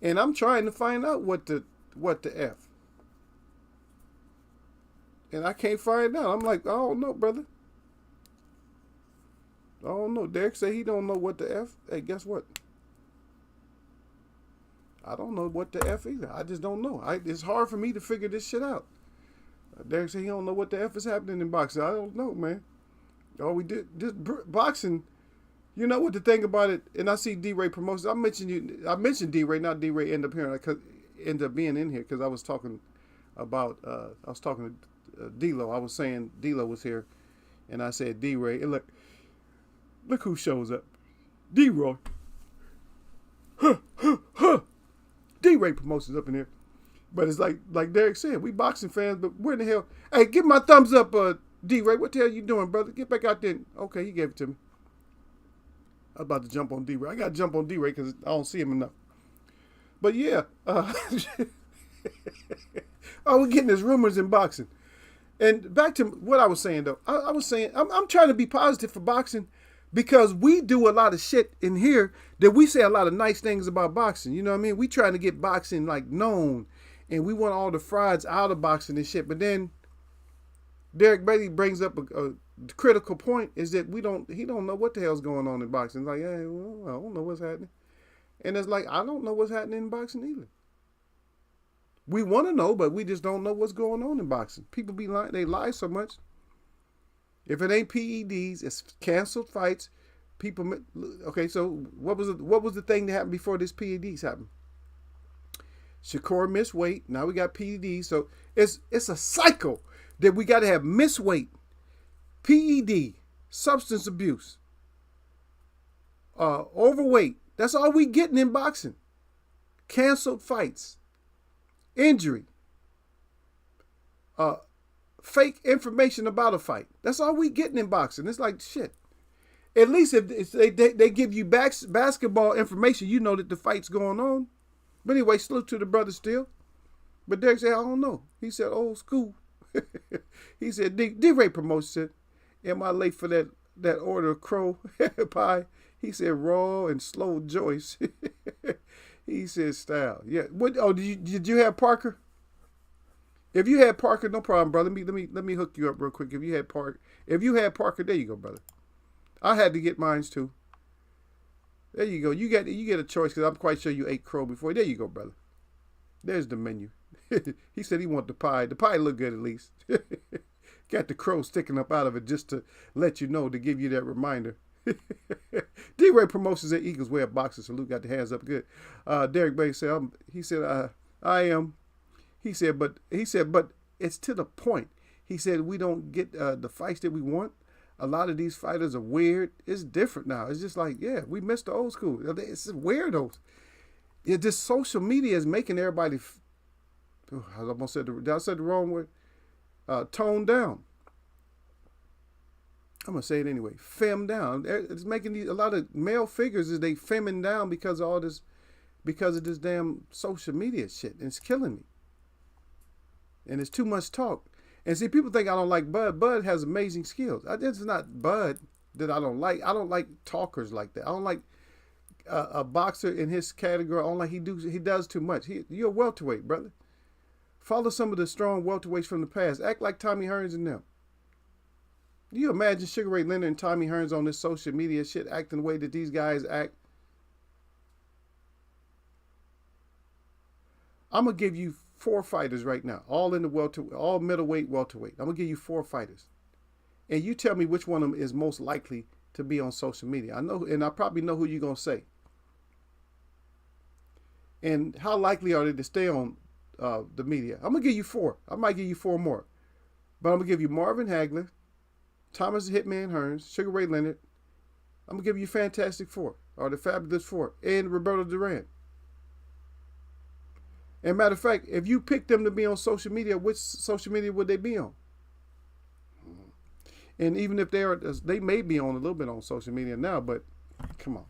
And I'm trying to find out what the F. And I can't find out. I'm like, I don't know, brother. I don't know. Derek said he don't know what the F. Hey, guess what? I don't know what the F either. I just don't know. It's hard for me to figure this shit out. Derek said he don't know what the F is happening in boxing. I don't know, man. All we did, just boxing. You know what the thing about it? And I see D-Ray promotions. I mentioned D-Ray, not D-Ray end up being in here because I was talking about. I was talking to D-Lo. I was saying D-Lo was here, and I said D-Ray. And look who shows up. D-Roy. D-Ray promotions up in here. But it's like Derek said, we boxing fans, but where in the hell? Hey, give my thumbs up, D-Ray, what the hell you doing, brother? Get back out there. Okay, he gave it to me. I was about to jump on D-Ray. I got to jump on D-Ray because I don't see him enough. But yeah. Oh, we're getting his rumors in boxing. And back to what I was saying, though. I was saying, I'm trying to be positive for boxing because we do a lot of shit in here that we say a lot of nice things about boxing. You know what I mean? We trying to get boxing, like, known. And we want all the frauds out of boxing and shit. But then Derek Bailey brings up a critical point is that he don't know what the hell's going on in boxing. Like, hey, well, I don't know what's happening. And it's like, I don't know what's happening in boxing either. We want to know, but we just don't know what's going on in boxing. People be lying, they lie so much. If it ain't PEDs, it's canceled fights. People, okay, so what was the thing that happened before this PEDs happened? Shakur missed weight. Now we got PEDs. So it's a cycle that we got to have missed weight, PED, substance abuse, overweight. That's all we getting in boxing. Canceled fights, injury, fake information about a fight. That's all we getting in boxing. It's like shit. At least if they give you basketball information, you know that the fight's going on. But anyway, salute to the brother still. But Derek said, I don't know. He said, old school. He said, D-Ray Promotion said, am I late for that order of crow pie? He said, raw and slow Joyce. He said, style. Yeah. What? Oh, did you have Parker? If you had Parker, no problem, brother. Let me hook you up real quick. If you had Parker, there you go, brother. I had to get mines too. There you go. You get a choice because I'm quite sure you ate crow before. There you go, brother. There's the menu. He said he wanted the pie. The pie looked good at least. Got the crow sticking up out of it just to let you know, to give you that reminder. D-Ray Promotions at Eagles Way of Boxing. Salute, got the hands up good. Derek Bay said, I am. He said, but it's to the point. He said, we don't get the fights that we want. A lot of these fighters are weird. It's different now. It's just like, yeah, we missed the old school. It's weirdos. Yeah, this social media is making everybody, I almost said the wrong word, toned down. I'm going to say it anyway. Fem down. It's making a lot of male figures is they femming down because of all this, because of this damn social media shit. And it's killing me. And it's too much talk. And see, people think I don't like Bud. Bud has amazing skills. It's not Bud that I don't like. I don't like talkers like that. I don't like a boxer in his category. I don't like he does too much. You're a welterweight, brother. Follow some of the strong welterweights from the past. Act like Tommy Hearns and them. You imagine Sugar Ray Leonard and Tommy Hearns on this social media shit acting the way that these guys act? I'm going to give you 4 fighters right now, all in the all middleweight, welterweight. I'm going to give you 4 fighters. And you tell me which one of them is most likely to be on social media. I know, and I probably know who you're going to say. And how likely are they to stay on the media? I'm going to give you 4. I might give you 4 more. But I'm going to give you Marvin Hagler, Thomas Hitman Hearns, Sugar Ray Leonard. I'm going to give you Fantastic Four, or the Fabulous Four, and Roberto Duran. And matter of fact, if you pick them to be on social media, which social media would they be on? And even if they may be on a little bit on social media now, but come on.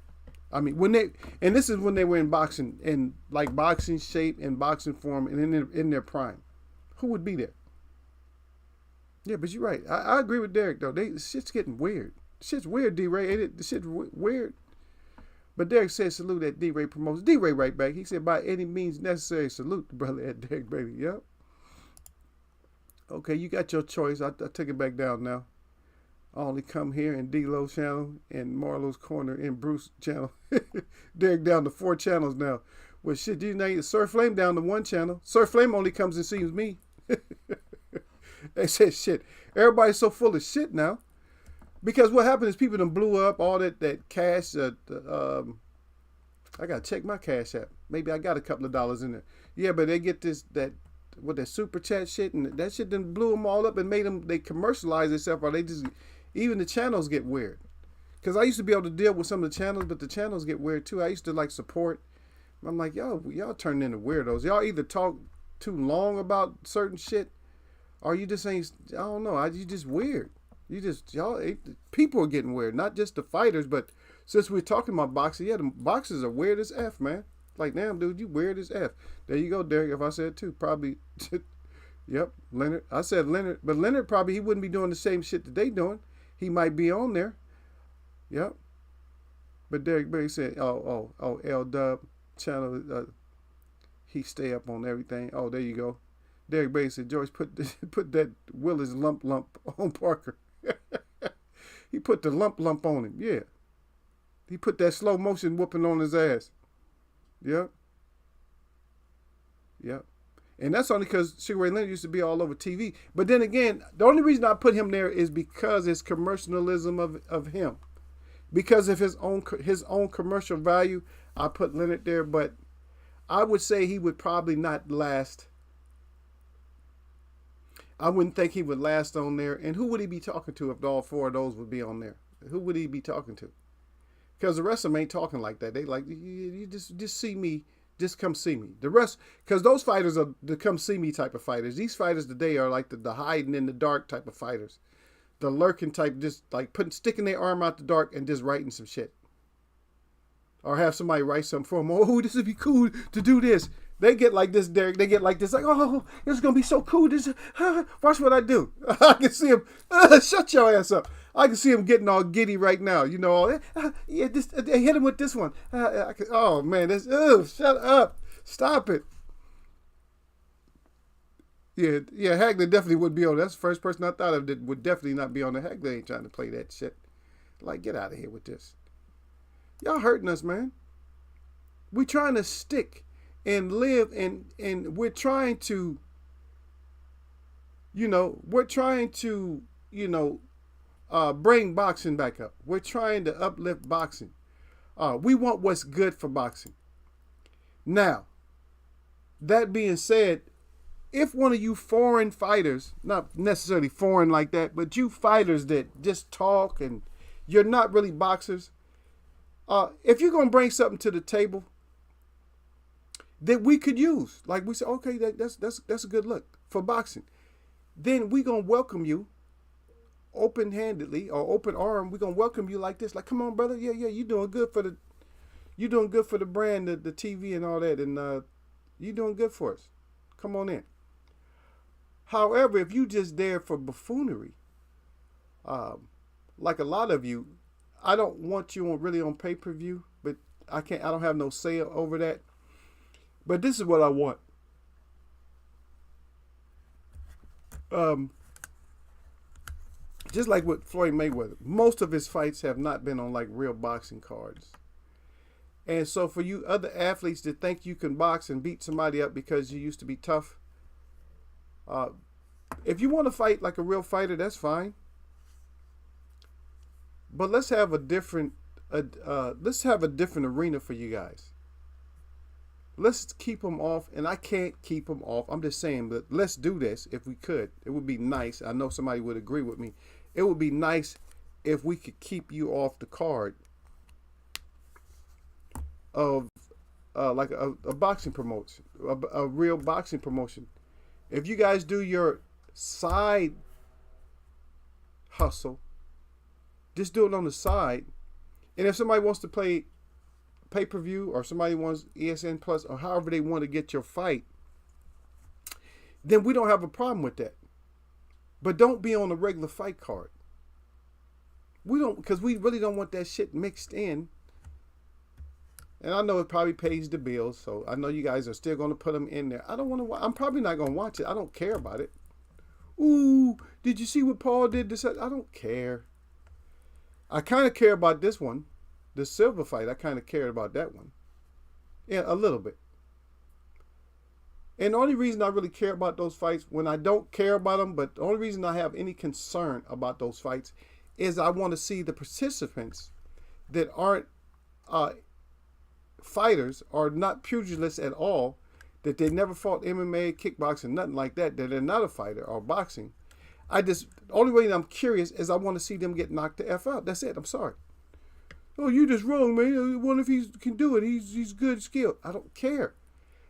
I mean, and this is when they were in boxing, in like boxing shape and boxing form and in their prime. Who would be there? Yeah, but you're right. I agree with Derek, though. Shit's getting weird. Shit's weird, D-Ray, ain't it? The shit's weird. But Derek said, salute at D-Ray Promotions. D-Ray right back. He said, by any means necessary, salute the brother at Derek Bailey. Yep. Okay, you got your choice. I took it back down now. I only come here in D-Lo's channel and Marlo's Corner in Bruce channel. Derek down to 4 channels now. Well, shit, you know, Sir Flame down to 1 channel. Sir Flame only comes and sees me. They said shit. Everybody's so full of shit now. Because what happened is people done blew up all that cash. I got to check my cash app. Maybe I got a couple of dollars in there. Yeah, but they get that super chat shit. And that shit done blew them all up and made them, they commercialize themselves. Or they just, even the channels get weird. Because I used to be able to deal with some of the channels, but the channels get weird too. I used to like support. I'm like, y'all turning into weirdos. Y'all either talk too long about certain shit, or you just ain't. I don't know. You just weird. You just y'all. People are getting weird. Not just the fighters, but since we're talking about boxing, yeah, the boxers are weird as f, man. Like, damn, dude, you weird as f. There you go, Derek. If I said two, probably. Yep, Leonard. I said Leonard, but Leonard probably he wouldn't be doing the same shit that they doing. He might be on there. Yep. But Derek Berry said, oh, L Dub channel. He stay up on everything. Oh, there you go. Derek Berry said, George, put that Willis lump on Parker. He put the lump on him. Yeah. He put that slow motion whooping on his ass. Yep. Yep. And that's only because Sugar Ray Leonard used to be all over TV. But then again, the only reason I put him there is because it's commercialism of him. Because of his own commercial value, I put Leonard there. But I would say he would probably not last. I wouldn't think he would last on there. And who would he be talking to if all four of those would be on there? Who would he be talking to? Because the rest of them ain't talking like that. They like, you just see me. Just come see me. The rest, because those fighters are the come see me type of fighters. These fighters today are like the hiding in the dark type of fighters. The lurking type, just like sticking their arm out the dark and just writing some shit. Or have somebody write something for them. Oh, this would be cool to do this. They get like this, Derek. They get like this, like, oh, this is going to be so cool. This, watch what I do. I can see him. Shut your ass up. I can see him getting all giddy right now. You know, yeah, hit him with this one. Oh, man, shut up. Stop it. Yeah, Hagler definitely would be on. That's the first person I thought of that would definitely not be on the Hagler. Ain't trying to play that shit. Like, get out of here with this. Y'all hurting us, man. We trying to stick and live, and we're trying to, bring boxing back up. We're trying to uplift boxing. We want what's good for boxing. Now, that being said, if one of you foreign fighters, not necessarily foreign like that, but you fighters that just talk and you're not really boxers, if you're going to bring something to the table that we could use, like we say, okay, that's a good look for boxing, then we going to welcome you open-handedly or open arm. We're going to welcome you like this. Like, come on, brother. Yeah, you're doing good for the brand, the TV and all that. And you're doing good for us. Come on in. However, if you just there for buffoonery, like a lot of you, I don't want you really on pay-per-view, but I don't have no say over that. But this is what I want. Just like with Floyd Mayweather, most of his fights have not been on like real boxing cards. And so for you other athletes that think you can box and beat somebody up because you used to be tough, if you want to fight like a real fighter, that's fine. But let's have a different arena for you guys. Let's keep them off, and I can't keep them off. I'm just saying, but let's do this if we could. It would be nice. I know somebody would agree with me. It would be nice if we could keep you off the card of like a boxing promotion, a real boxing promotion. If you guys do your side hustle, just do it on the side. And if somebody wants to play pay-per-view, or somebody wants ESN Plus, or however they want to get your fight, then we don't have a problem with that. But don't be on a regular fight card. We don't, because we really don't want that shit mixed in. And I know it probably pays the bills, so I know you guys are still going to put them in there. I don't want to. I'm probably not going to watch it. I don't care about it. Ooh, did you see what Paul did? I don't care. I kind of care about this one. The Silver fight, I kind of cared about that one. Yeah, a little bit. And the only reason I really care about those fights, when I don't care about them, but the only reason I have any concern about those fights is I want to see the participants that aren't fighters or not pugilists at all, that they never fought MMA, kickboxing, nothing like that, that they're not a fighter or boxing. The only way I'm curious is I want to see them get knocked the F out. That's it. I'm sorry. Oh, you just wrong, man. I wonder if he can do it. He's good skilled. I don't care.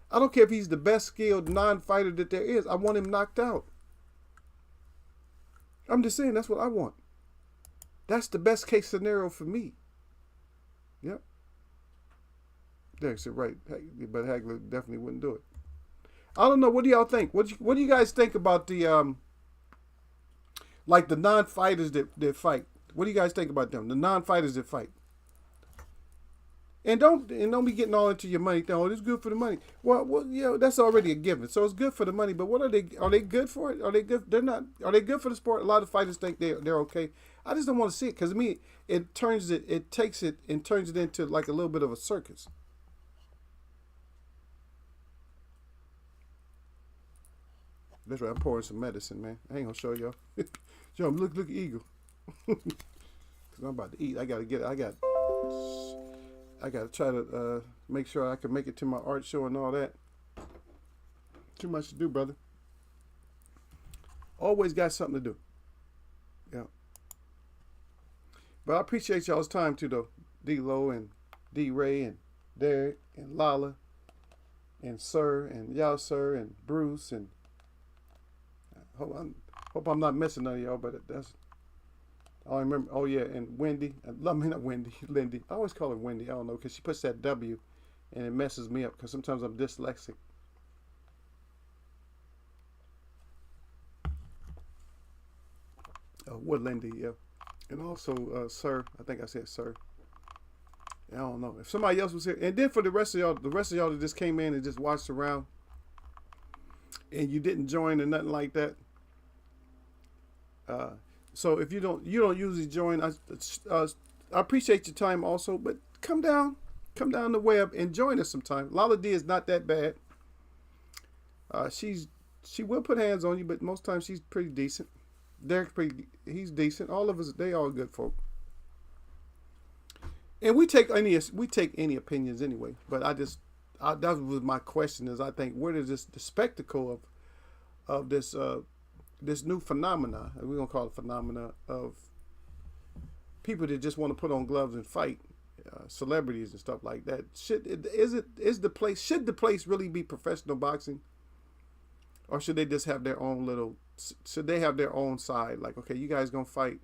I don't care if he's the best skilled non-fighter that there is. I want him knocked out. I'm just saying that's what I want. That's the best case scenario for me. Yep. Derek said right, but Hagler definitely wouldn't do it. I don't know. What do y'all think? What do you guys think about the like the non-fighters that fight? What do you guys think about them? The non-fighters that fight. And don't be getting all into your money thing. Oh, it's good for the money. Well, that's already a given. So it's good for the money. But what are they? Are they good for it? Are they good? They're not. Are they good for the sport? A lot of fighters think they're okay. I just don't want to see it because to me it takes it and turns it into like a little bit of a circus. That's right. I'm pouring some medicine, man. I ain't gonna show y'all. Yo, look at Eagle. Cause I'm about to eat. I gotta try to make sure I can make it to my art show and all that. Too much to do, brother. Always got something to do. Yeah. But I appreciate y'all's time too, though. D-Lo and D-Ray and Derek and Lala and Sir and Y'all Sir and Bruce and hope I'm not missing none of y'all, but that's. I remember. Oh yeah, and Wendy. I mean not Wendy, Lindy. I always call her Wendy. I don't know because she puts that W, and it messes me up because sometimes I'm dyslexic. What Lindy? Yeah, and also Sir. I think I said Sir. I don't know if somebody else was here. And then for the rest of y'all that just came in and just watched around, and you didn't join or nothing like that. So if you don't usually join, I appreciate your time also, but come down the web and join us sometime. Lala D is not that bad. She will put hands on you, but most times she's pretty decent. Derek's he's decent. All of us, they all good folk. And we take any opinions anyway. But that was my question is I think where does the spectacle of this new phenomena, we're going to call it phenomena, of people that just want to put on gloves and fight, celebrities and stuff like that. Should the place really be professional boxing? Or should they just have their own should they have their own side? Like, okay, you guys going to fight,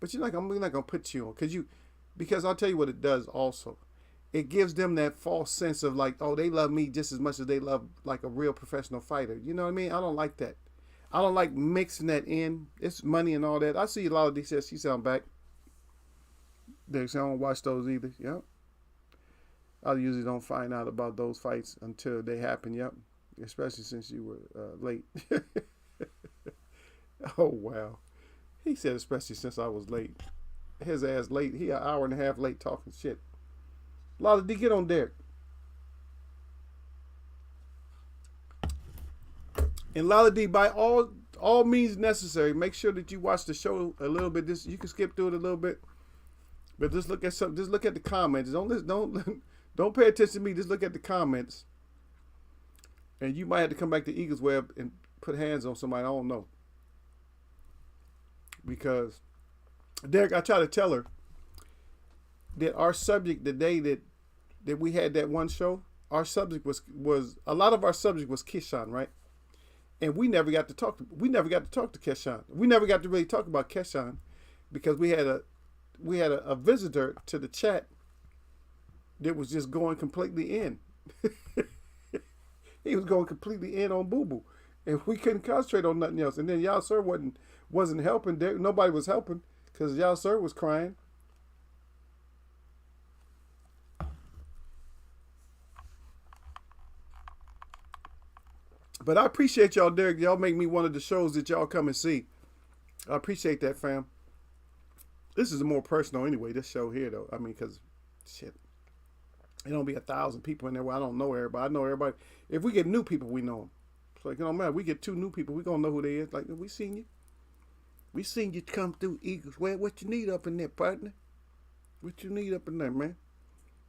but we're not going to put you on. Because I'll tell you what it does also. It gives them that false sense of like, oh, they love me just as much as they love like a real professional fighter. You know what I mean? I don't like that. I don't like mixing that in. It's money and all that. I see a lot of these. She said I'm back. They say I don't watch those either. Yep. I usually don't find out about those fights until they happen. Yep. Especially since you were late. Oh, wow. He said especially since I was late. His ass late. He an hour and a half late talking shit. Lala D, get on Derek. And Lala D, by all means necessary, make sure that you watch the show a little bit. You can skip through it a little bit, but just look at something. Just look at the comments. Don't pay attention to me. Just look at the comments, and you might have to come back to Eagles Web and put hands on somebody. I don't know, because Derek, I try to tell her that our subject the day that we had that one show, our subject was a lot of our subject was Keyshawn, right? And we never got to talk to Keshawn. We never got to really talk about Keshawn because we had a visitor to the chat that was just going completely in. He was going completely in on Boo Boo, and we couldn't concentrate on nothing else. And then Y'all Sir wasn't helping. Nobody was helping because Y'all Sir was crying. But I appreciate y'all, Derek. Y'all make me one of the shows that y'all come and see. I appreciate that, fam. This is more personal anyway, this show here, though. I mean, because, shit, it don't be 1,000 people in there where I don't know everybody. I know everybody. If we get new people, we know them. It's like, man, we get 2 new people, we going to know who they is. Like, we seen you. We seen you come through Eagles. Well, what you need up in there, partner? What you need up in there, man?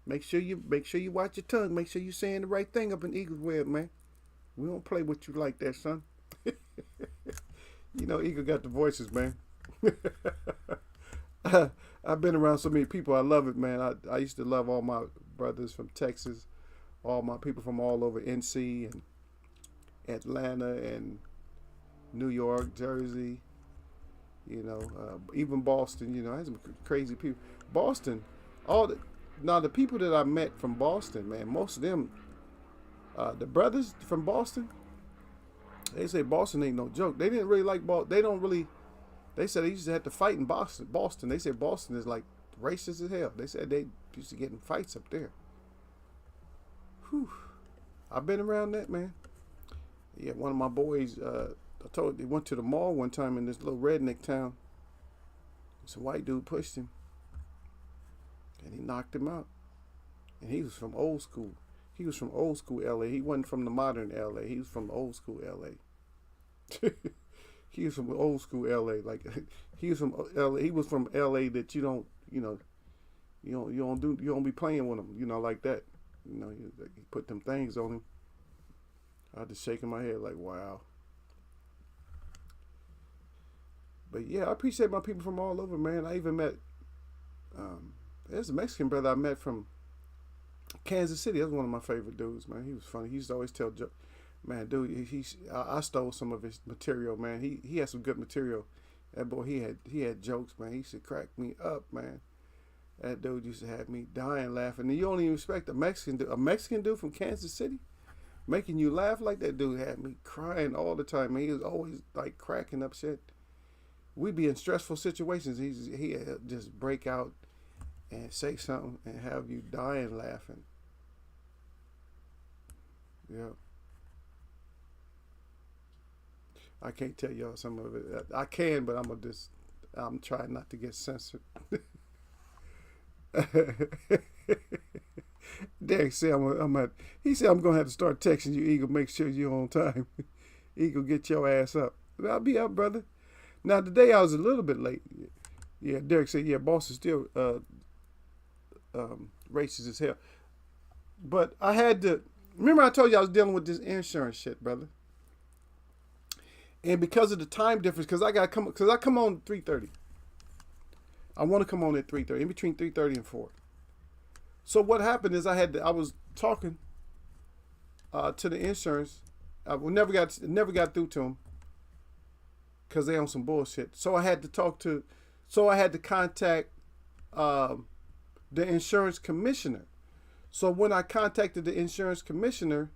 Make sure you watch your tongue. Make sure you saying the right thing up in Eagles Web, man. We don't play with you like that, son. You know, Eagle got the voices, man. I've been around so many people. I love it, man. I used to love all my brothers from Texas, all my people from all over NC and Atlanta and New York, Jersey. You know, even Boston. You know, has some crazy people. Boston, now the people that I met from Boston, man, most of them, the brothers from Boston, they say Boston ain't no joke. They didn't really like Boston. They don't really. They said they used to have to fight in Boston. They said Boston is like racist as hell. They said they used to get in fights up there. Whew. I've been around that, man. Yeah, one of my boys, I told they went to the mall one time in this little redneck town. Some white dude pushed him, and he knocked him out. And he was from old school. He was from old school LA. He wasn't from the modern LA. He was from old school LA. He was from old school LA. Like he was from LA. He was from LA that you don't be playing with him. You know, like that. You know, he put them things on him. I was just shaking my head like, wow. But yeah, I appreciate my people from all over, man. I even met, there's a Mexican brother I met from Kansas City. That's one of my favorite dudes, man. He was funny. He used to always tell jokes. Man, dude, I stole some of his material, man. He had some good material. That boy, he had jokes, man. He used to crack me up, man. That dude used to have me dying laughing. And you don't even expect a Mexican dude from Kansas City making you laugh like that. Dude had me crying all the time, man. He was always like cracking up shit. We'd be in stressful situations. He'd just break out and say something and have you dying laughing. Yeah. I can't tell y'all some of it. I can, but I'm trying not to get censored. Derek said he said I'm gonna have to start texting you, Eagle, make sure you're on time. Eagle, get your ass up. I'll be up, brother. Now today I was a little bit late. Yeah, Derek said, yeah, boss is still racist as hell. But I had to remember I told you I was dealing with this insurance shit, brother. And because of the time difference, because I come on 3:30. I want to come on at 3:30, in between 3:30 and 4. So what happened is I was talking to the insurance. I never got through to them because they on some bullshit. So I had to contact the insurance commissioner. So when I contacted the insurance commissioner,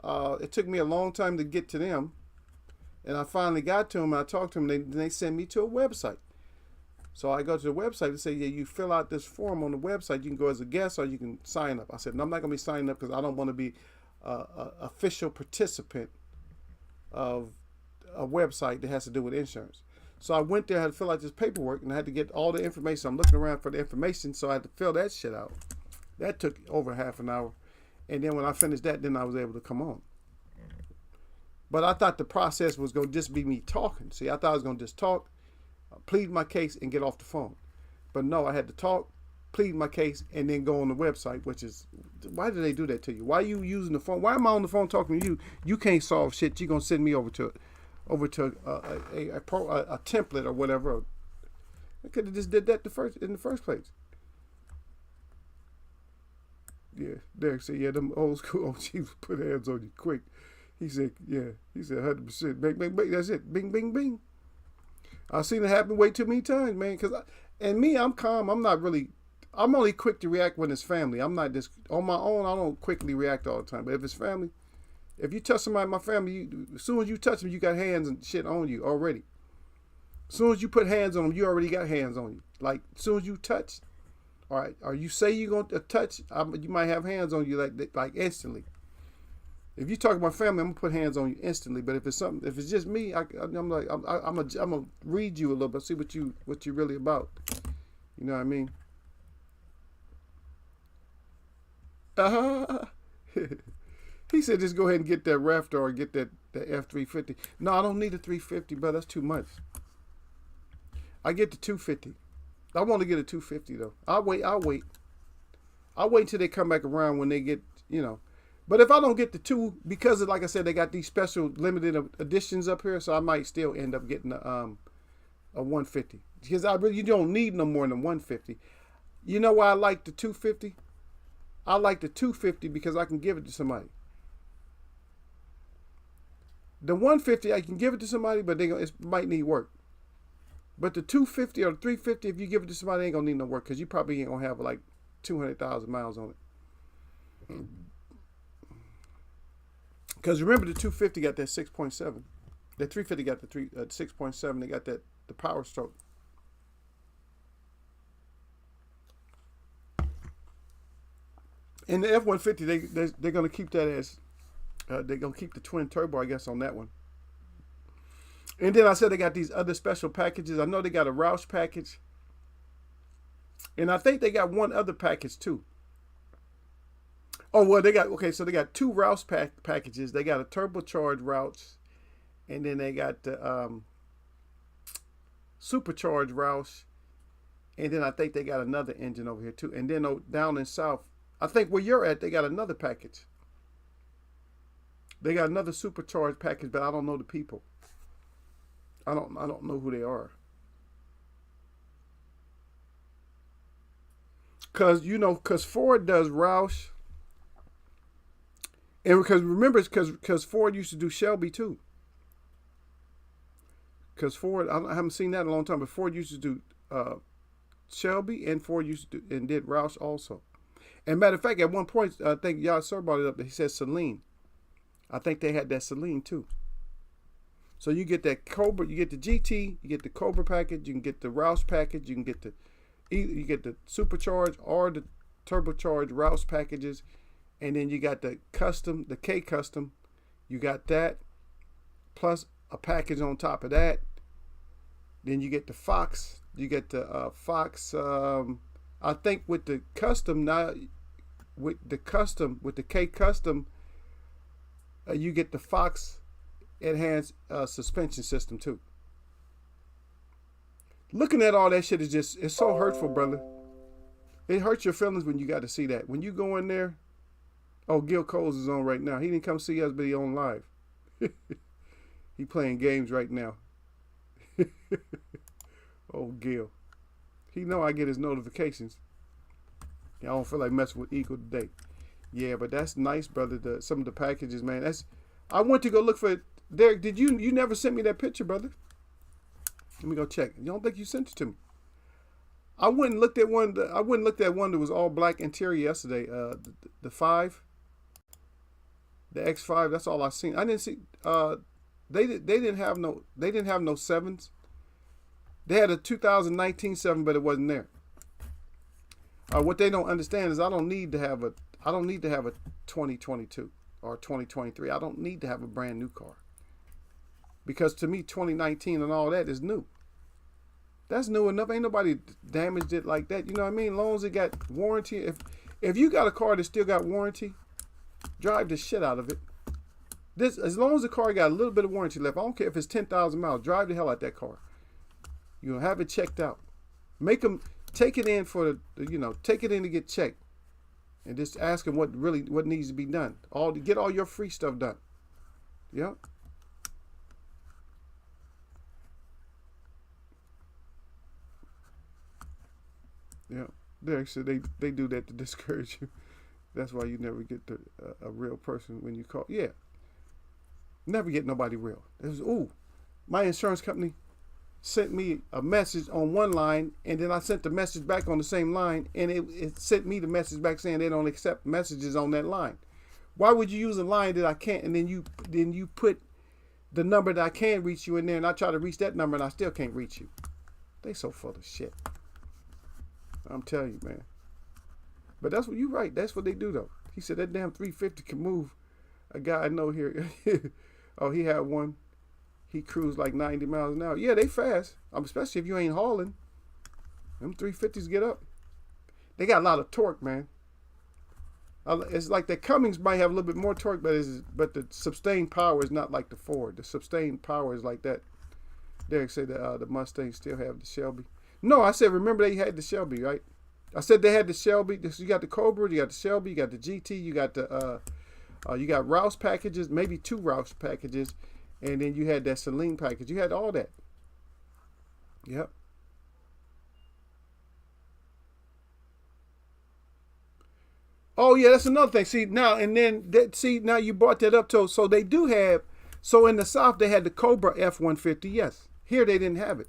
it took me a long time to get to them. And I finally got to them. I talked to them. They sent me to a website. So I go to the website and say, yeah, you fill out this form on the website. You can go as a guest or you can sign up. I said, no, I'm not going to be signing up because I don't want to be an official participant of a website that has to do with insurance. So I went there, I had to fill out this paperwork, and I had to get all the information. I'm looking around for the information, so I had to fill that shit out. That took over half an hour. And then when I finished that, then I was able to come on. But I thought the process was going to just be me talking. See, I thought I was going to just talk, plead my case, and get off the phone. But no, I had to talk, plead my case, and then go on the website, which is, why do they do that to you? Why are you using the phone? Why am I on the phone talking to you? You can't solve shit. You're going to send me over to a template or whatever. I could have just did that in the first place. Yeah, Derek said, yeah, them old school OGs put hands on you quick. He said, yeah. He said 100%. Bing, bing, bing. That's it. Bing, bing, bing. I've seen it happen way too many times, man. I'm calm. I'm only quick to react when it's family. I'm not just, on my own, I don't quickly react all the time. But if it's family, if you touch somebody in my family, as soon as you touch them, you got hands and shit on you already. As soon as you put hands on them, you already got hands on you. Like, as soon as you touch, all right, or you say you're going to touch, you might have hands on you like instantly. If you talk about family, I'm gonna put hands on you instantly. But if it's just me, I'm gonna read you a little bit, see what you're really about. You know what I mean? He said, just go ahead and get that Raptor or get that F-350. No, I don't need a 350, bro. That's too much. I get the 250. I want to get a 250 though. I'll wait until they come back around when they get, you know. But if I don't get the 2, because of, like I said, they got these special limited editions up here, so I might still end up getting a 150. Because you don't need no more than 150. You know why I like the 250? I like the 250 because I can give it to somebody. The 150, I can give it to somebody, but it might need work. But the 250 or 350, if you give it to somebody, ain't gonna need no work because you probably ain't gonna have like 200,000 miles on it. Because remember, the 250 got that 6.7. The 350 got the 6.7. They got that the power stroke. In the F-150, they're gonna keep that as they're gonna keep the twin turbo, I guess, on that one. And then I said they got these other special packages. I know they got a Roush package. And I think they got one other package too. Oh, well, they got, okay, so they got two Roush packages. They got a turbocharged Roush. And then they got the supercharged Roush. And then I think they got another engine over here too. And then down in South, I think where you're at, they got another package. They got another supercharged package, but I don't know the people. I don't know who they are. Cause Ford does Roush. And because remember, because Ford used to do Shelby too. Because Ford, I haven't seen that in a long time, but Ford used to do Shelby, and Ford used to do, and did Roush also. And matter of fact, at one point, I think y'all sir brought it up. He said Celine. I think they had that Celine too. So you get that Cobra, you get the GT, you get the Cobra package, you can get the Roush package, you get the supercharged or the turbocharged Roush packages, and then you got the custom, the K custom. You got that plus a package on top of that. Then you get the Fox. You get the Fox. I think with the custom now, with the K custom, you get the Fox enhanced suspension system too. Looking at all that shit is it's so hurtful, brother. It hurts your feelings when you got to see that. When you go in there, oh, Gil Coles is on right now. He didn't come see us, but he on live. He playing games right now. Oh, Gil. He know I get his notifications. I don't feel like messing with Eagle today. Yeah, but that's nice, brother. Some of the packages, man. I went to go look for it. Derek, did you never sent me that picture, brother? Let me go check. You don't think you sent it to me? I went and looked at one. I went and looked at one that was all black interior yesterday. The 5, the X5. That's all I seen. I didn't see. They didn't have no 7s. They had a 2019 7, but it wasn't there. What they don't understand is I don't need to have a 2022 or 2023. I don't need to have a brand new car. Because to me, 2019 and all that is new. That's new enough. Ain't nobody damaged it like that. You know what I mean? As long as it got warranty. If you got a car that still got warranty, drive the shit out of it. As long as the car got a little bit of warranty left, I don't care if it's 10,000 miles. Drive the hell out that car. You'll have it checked out. Make them take it in take it in to get checked, and just ask them what needs to be done. Get all your free stuff done. Yep. Yeah, Derek said they do that to discourage you. That's why you never get a real person when you call. Yeah, never get nobody real. It was, my insurance company sent me a message on one line, and then I sent the message back on the same line, and it sent me the message back saying they don't accept messages on that line. Why would you use a line that I can't, and then you put the number that I can reach you in there, and I try to reach that number and I still can't reach you? They so full of shit. I'm telling you, man. But that's what you're right. That's what they do, though. He said that damn 350 can move. A guy I know here, oh, he had one. He cruised like 90 miles an hour. Yeah, they fast. Especially if you ain't hauling. Them 350s get up. They got a lot of torque, man. It's like the Cummins might have a little bit more torque, but the sustained power is not like the Ford. The sustained power is like that. Derek said that the Mustangs still have the Shelby. No, I said, remember they had the Shelby, right? I said they had the Shelby. You got the Cobra, you got the Shelby, you got the GT, you got the you got Roush packages, maybe 2 Roush packages, and then you had that Celine package. You had all that. Yep. Oh yeah, that's another thing. See now, now you brought that up too. So they do have. So in the South they had the Cobra F-150. Yes, here they didn't have it.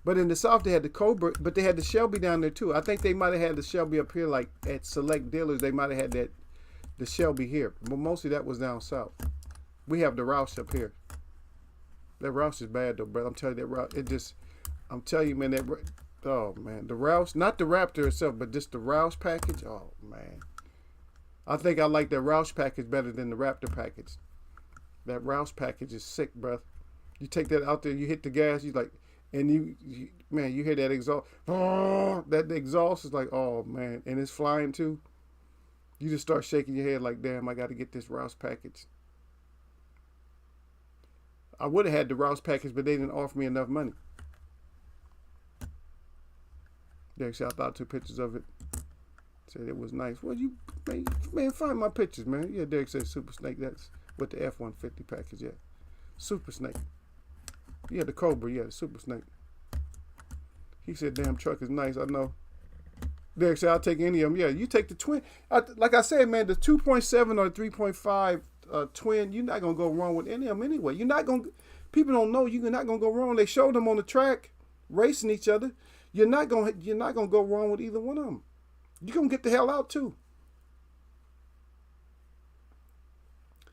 But in the South, they had the Cobra, but they had the Shelby down there too. I think they might have had the Shelby up here, like at select dealers. They might have had the Shelby here, but mostly that was down south. We have the Roush up here. That Roush is bad though, bro. I'm telling you that Roush. I'm telling you, man. Oh man, the Roush, not the Raptor itself, but just the Roush package. Oh man, I think I like the Roush package better than the Raptor package. That Roush package is sick, bro. You take that out there, you hit the gas, you like, and man, you hear that exhaust. Oh, that exhaust is like, oh man, and it's flying too. You just start shaking your head like, damn, I got to get this Roush package. I would have had the Roush package, but they didn't offer me enough money. Derek said, I thought I took pictures of it. Said it was nice. Well, man, find my pictures, man. Yeah, Derek said Super Snake. That's what the F-150 package, yeah. Super Snake. Yeah, the Cobra, yeah, the Super Snake. He said, damn truck is nice, I know. Derek said, I'll take any of them. Yeah, you take the twin. Like I said, man, the 2.7 or 3.5 twin, you're not going to go wrong with any of them anyway. You're not going to, people don't know you're not going to go wrong. They showed them on the track racing each other. You're not going to go wrong with either one of them. You're going to get the hell out too.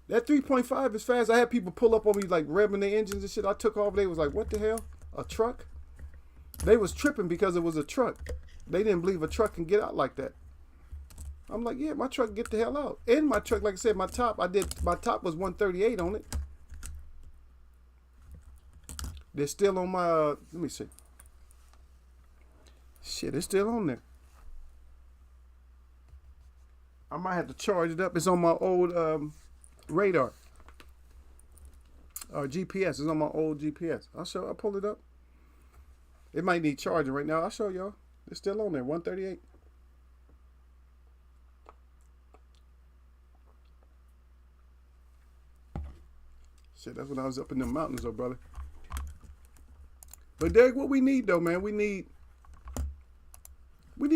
That 3.5 is fast. I had people pull up on me like revving their engines and shit. I took off. They was like, what the hell? A truck? They was tripping because it was a truck. They didn't believe a truck can get out like that. I'm like, yeah, my truck can get the hell out. And my truck, like I said, my top was 138 on it. They're still on my, let me see. Shit, it's still on there. I might have to charge it up. It's on my old radar. Or GPS. It's on my old GPS. I'll pull it up. It might need charging right now. I'll show y'all. It's still on there. 138. Shit, that's when I was up in the mountains though, brother. But Derek, what we need though, man, we need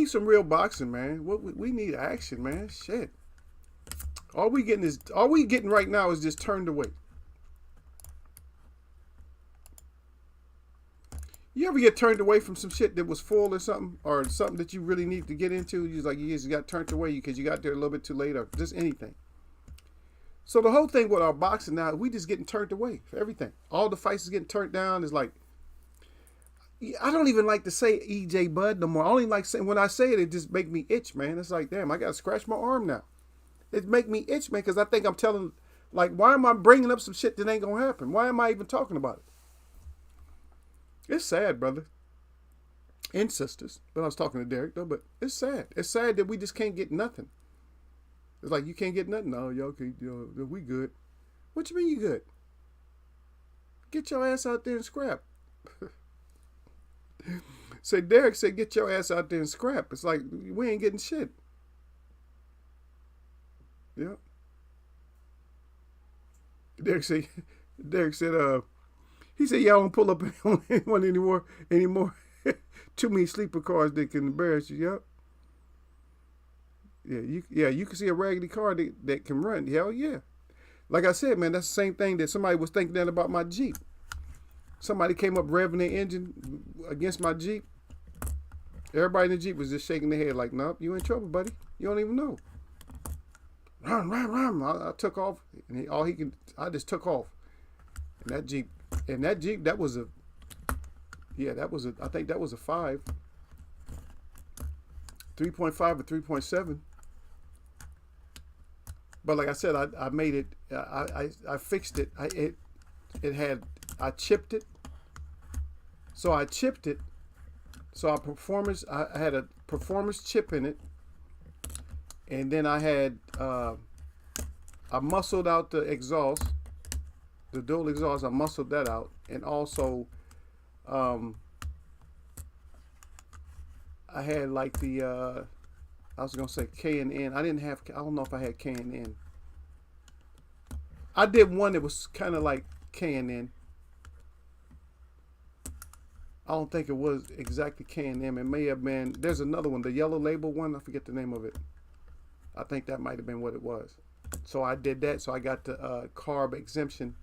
some real boxing, man. We need action, man. Shit. All we getting right now is just turned away. You ever get turned away from some shit that was full or something that you really need to get into? You just got turned away because you got there a little bit too late or just anything. So the whole thing with our boxing now, we just getting turned away for everything. All the fights is getting turned down. It's like, I don't even like to say EJ Bud no more. I only like saying, when I say it, it just make me itch, man. It's like, damn, I got to scratch my arm now. It make me itch, man, because I think I'm telling, like, why am I bringing up some shit that ain't going to happen? Why am I even talking about it? It's sad, brother. And sisters. But I was talking to Derek, though, but it's sad. It's sad that we just can't get nothing. It's like, you can't get nothing? No, y'all can't, we good. What you mean you good? Get your ass out there and scrap. Say, Derek said, get your ass out there and scrap. It's like, we ain't getting shit. Yeah. Derek said, he said, y'all don't pull up on anyone anymore. Too many sleeper cars that can embarrass you. Yeah. You can see a raggedy car that can run. Hell yeah. Like I said, man, that's the same thing that somebody was thinking that about my Jeep. Somebody came up revving their engine against my Jeep. Everybody in the Jeep was just shaking their head like, nope, you in trouble, buddy. You don't even know. Run. I took off. And I just took off. And that Jeep, that was I think that was a 5. 3.5 or 3.7. But like I said, I made it, I fixed it. I chipped it. So I chipped it. So I had a performance chip in it. And then I had, I muscled out the exhaust, the dual exhaust, I muscled that out. And also, I had like the, I was going to say K and N. I don't know if I had K and N. I did one that was kind of like K and N. I don't think it was exactly K&M. It may have been, there's another one, the yellow label one. I forget the name of it. I think that might have been what it was. So I did that. So I got the carb exemption,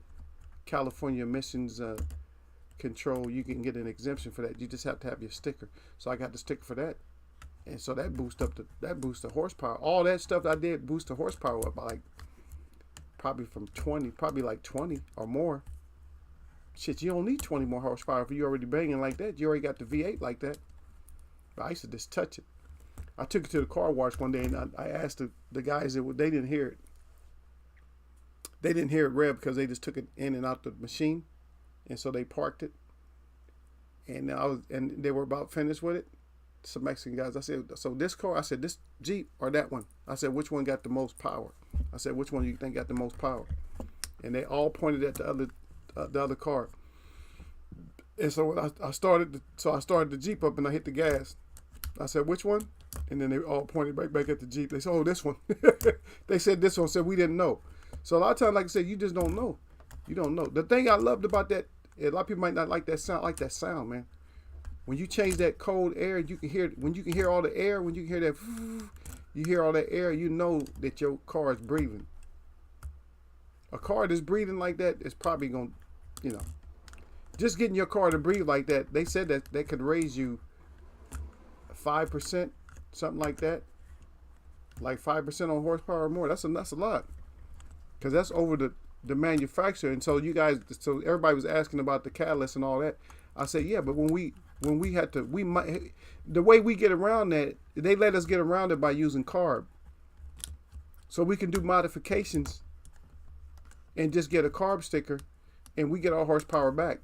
California emissions control, you can get an exemption for that. You just have to have your sticker. So I got the sticker for that. And so that boosts the horsepower. All that stuff I did boost the horsepower up by like probably from 20, probably like 20 or more. Shit, you don't need 20 more horsepower if you already banging like that. You already got the V8 like that. But I used to just touch it. I took it to the car wash one day and I asked the guys they didn't hear it. They didn't hear it rev because they just took it in and out the machine, and so they parked it. And they were about finished with it. Some Mexican guys. I said, so this car, I said, this Jeep or that one? I said, which one got the most power? I said, which one do you think got the most power? And they all pointed at the other car. And so I started the Jeep up and I hit the gas. I said, which one? And then they all pointed right back at the Jeep. They said, oh, this one. They said this one. Said we didn't know. So a lot of times, like I said, you just don't know. You don't know. The thing I loved about that, a lot of people might not like that sound. Like that sound, man. When you change that cold air, you can hear. When you can hear all the air, when you can hear that, you hear all that air. You know that your car is breathing. A car that's breathing like that is probably gonna, just getting your car to breathe like that. They said that they could raise you 5%, something like that. Like 5% on horsepower or more. That's a lot. Because that's over the manufacturer. And so so everybody was asking about the catalyst and all that. I said, yeah, but when we had to, the way we get around that, they let us get around it by using carb. So we can do modifications and just get a carb sticker and we get our horsepower back.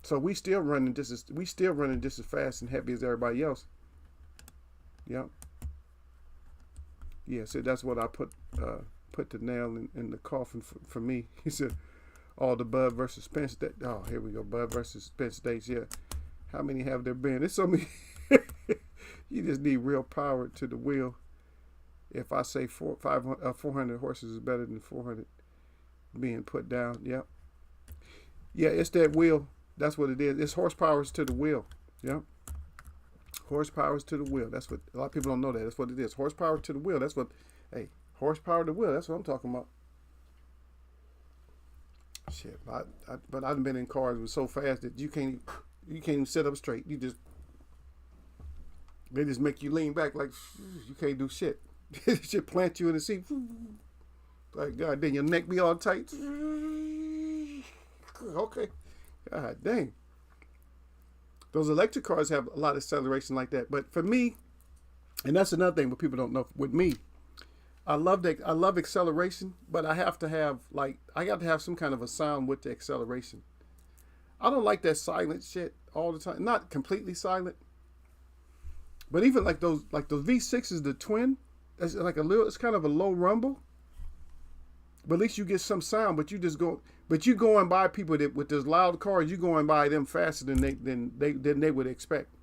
So we still running just as fast and heavy as everybody else. Yep. Yeah, so that's what I put the nail in the coffin for me. He said, all the Bud versus Spence. Oh, here we go. Bud versus Spence dates. Yeah. How many have there been? It's so many. You just need real power to the wheel. If I say 400 horses is better than 400 being put down. Yep. Yeah, it's that wheel. That's what it is. It's horsepower to the wheel. Yep. Horsepower to the wheel. That's what a lot of people don't know that. That's what it is. Horsepower to the wheel. That's what. Hey, horsepower to the wheel. That's what I'm talking about. Shit, but I've been in cars that was so fast that you can't even sit up straight. They just make you lean back like you can't do shit. They should plant you in the seat. Like, God dang, your neck be all tight. Okay. God dang. Those electric cars have a lot of acceleration like that. But for me, and that's another thing what people don't know, with me, I love acceleration, but I got to have some kind of a sound with the acceleration. I don't like that silent shit all the time. Not completely silent. But even like those V6s, the twin, it's like it's kind of a low rumble. But at least you get some sound, but you going by people that with those loud cars, you going by them faster than they would expect.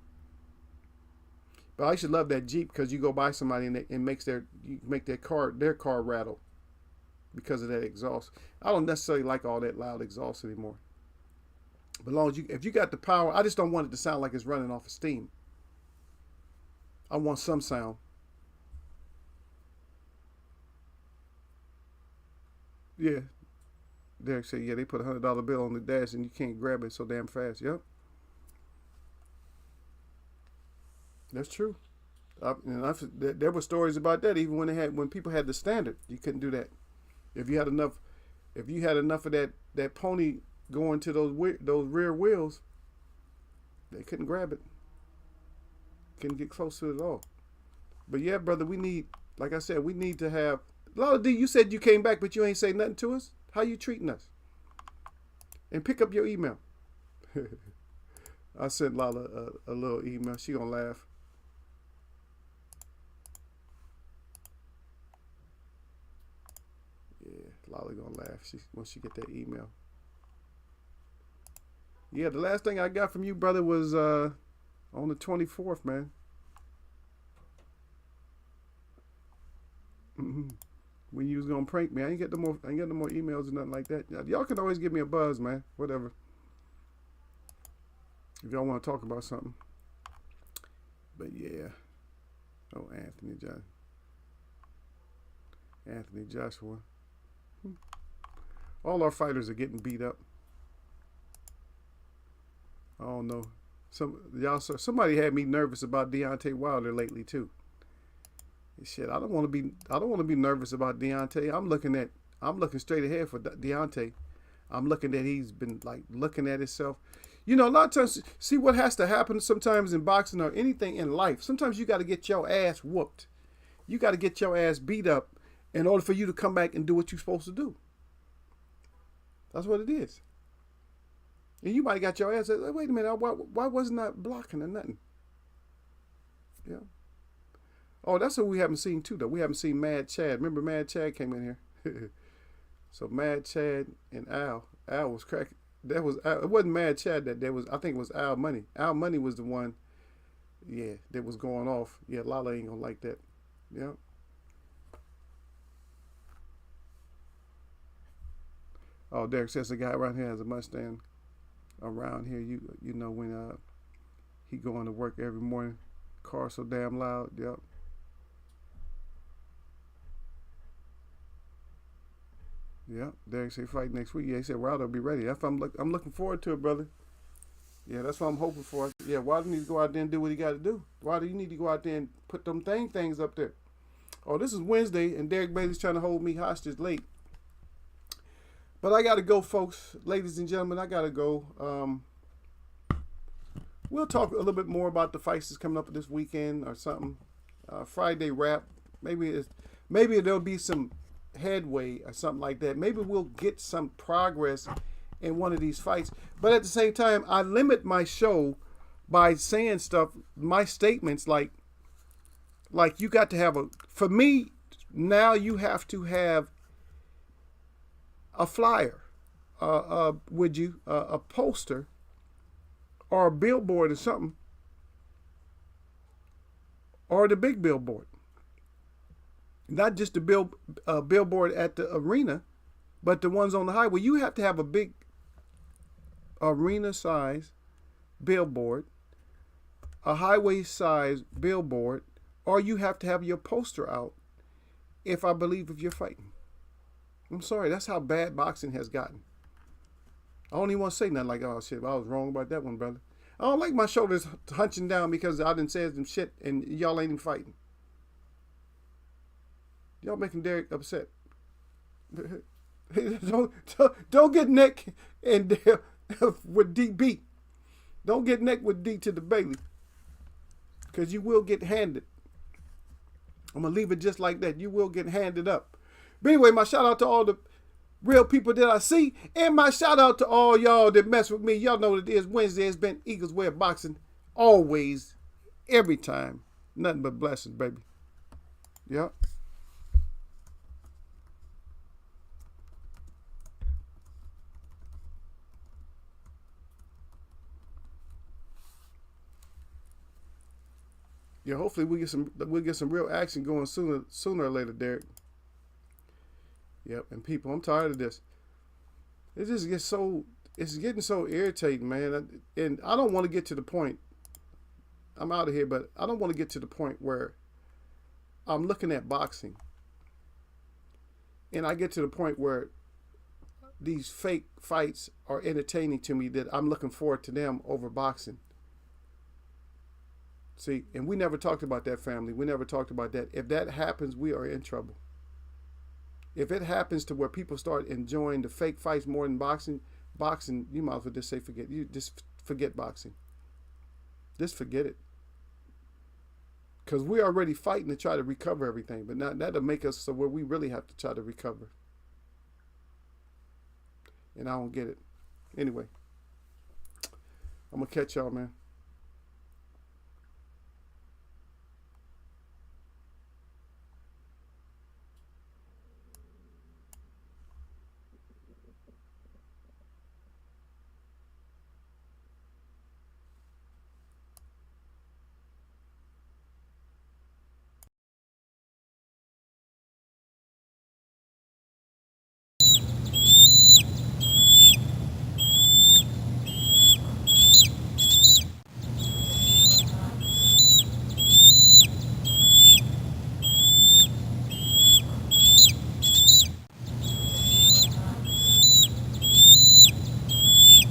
But I used to love that Jeep because you go by somebody and it makes you make their car rattle because of that exhaust. I don't necessarily like all that loud exhaust anymore. But as long as if you got the power, I just don't want it to sound like it's running off of steam. I want some sound. Yeah. Derek said, yeah, they put $100 bill on the dash and you can't grab it so damn fast. Yep. That's true. There were stories about that even when people had the standard. You couldn't do that. If you had enough of that pony going to those rear wheels, they couldn't grab it. Couldn't get close to it at all. But yeah, brother, like I said, we need to have. Lala D, you said you came back, but you ain't say nothing to us. How you treating us? And pick up your email. I sent Lala a little email. She gonna laugh. Yeah, Lala gonna laugh once she get that email. Yeah, the last thing I got from you, brother, was on the 24th, man. When you was gonna prank me, I ain't get no more emails or nothing like that. Y'all can always give me a buzz, man. Whatever. If y'all want to talk about something. But yeah. Oh, Anthony Joshua. All our fighters are getting beat up. I don't know. Somebody had me nervous about Deontay Wilder lately too. Shit, I don't want to be nervous about Deontay. I'm looking straight ahead for Deontay. I'm looking that he's been like looking at himself. You know, a lot of times, see what has to happen sometimes in boxing or anything in life. Sometimes you got to get your ass whooped. You got to get your ass beat up in order for you to come back and do what you're supposed to do. That's what it is. And you might have got your ass, like, wait a minute, why wasn't I blocking or nothing? Yeah. Oh, that's what we haven't seen too, though. We haven't seen Mad Chad. Remember Mad Chad came in here? So Mad Chad and Al. Al was cracking. That was Al. It wasn't Mad Chad that was. I think it was Al Money. Al Money was the one. Yeah, that was going off. Yeah, Lala ain't gonna like that. Yeah. Oh, Derek says the guy around here has a Mustang. Around here, you know when he going to work every morning, car so damn loud. Yep. Yeah, Derek say fight next week. Yeah, he said Wilder will be ready. That's what I'm looking forward to it, brother. Yeah, that's what I'm hoping for. Yeah, Wilder needs to go out there and do what he got to do. Wilder, you need to go out there and put them things up there. Oh, this is Wednesday, and Derek Bailey's trying to hold me hostage late. But I got to go, folks. Ladies and gentlemen, I got to go. We'll talk a little bit more about the fights that's coming up this weekend or something. Friday wrap. Maybe there'll be some headway or something like that. Maybe we'll get some progress in one of these fights. But at the same time, I limit my show by saying stuff, my statements like you got to have for me, now you have to have a flyer, a poster or a billboard or something, or the big billboard. Not just the billboard at the arena, but the ones on the highway. You have to have a big arena size billboard, a highway size billboard, or you have to have your poster out if you're fighting. I'm sorry, that's how bad boxing has gotten. I don't even want to say nothing like, oh shit, I was wrong about that one, brother. I don't like my shoulders hunching down because I done said some shit and y'all ain't even fighting. Y'all making Derek upset. Don't get neck and with DB. Don't get neck with D to the Bailey. Because you will get handed. I'm going to leave it just like that. You will get handed up. But anyway, my shout out to all the real people that I see. And my shout out to all y'all that mess with me. Y'all know what it is. Wednesday has been Eagles Way of Boxing. Always. Every time. Nothing but blessings, baby. Yep. Yeah, hopefully we'll get some real action going sooner or later, Derek. Yep, and people, I'm tired of this. It just it's getting so irritating, man. And I don't want to get to the point. I'm out of here, but I don't want to get to the point where I'm looking at boxing and I get to the point where these fake fights are entertaining to me that I'm looking forward to them over boxing. See, and we never talked about that, family. We never talked about that. If that happens, we are in trouble. If it happens to where people start enjoying the fake fights more than boxing, you might as well just say forget. You just forget boxing. Just forget it. Because we're already fighting to try to recover everything. But now that'll make us so where we really have to try to recover. And I don't get it. Anyway, I'm going to catch y'all, man.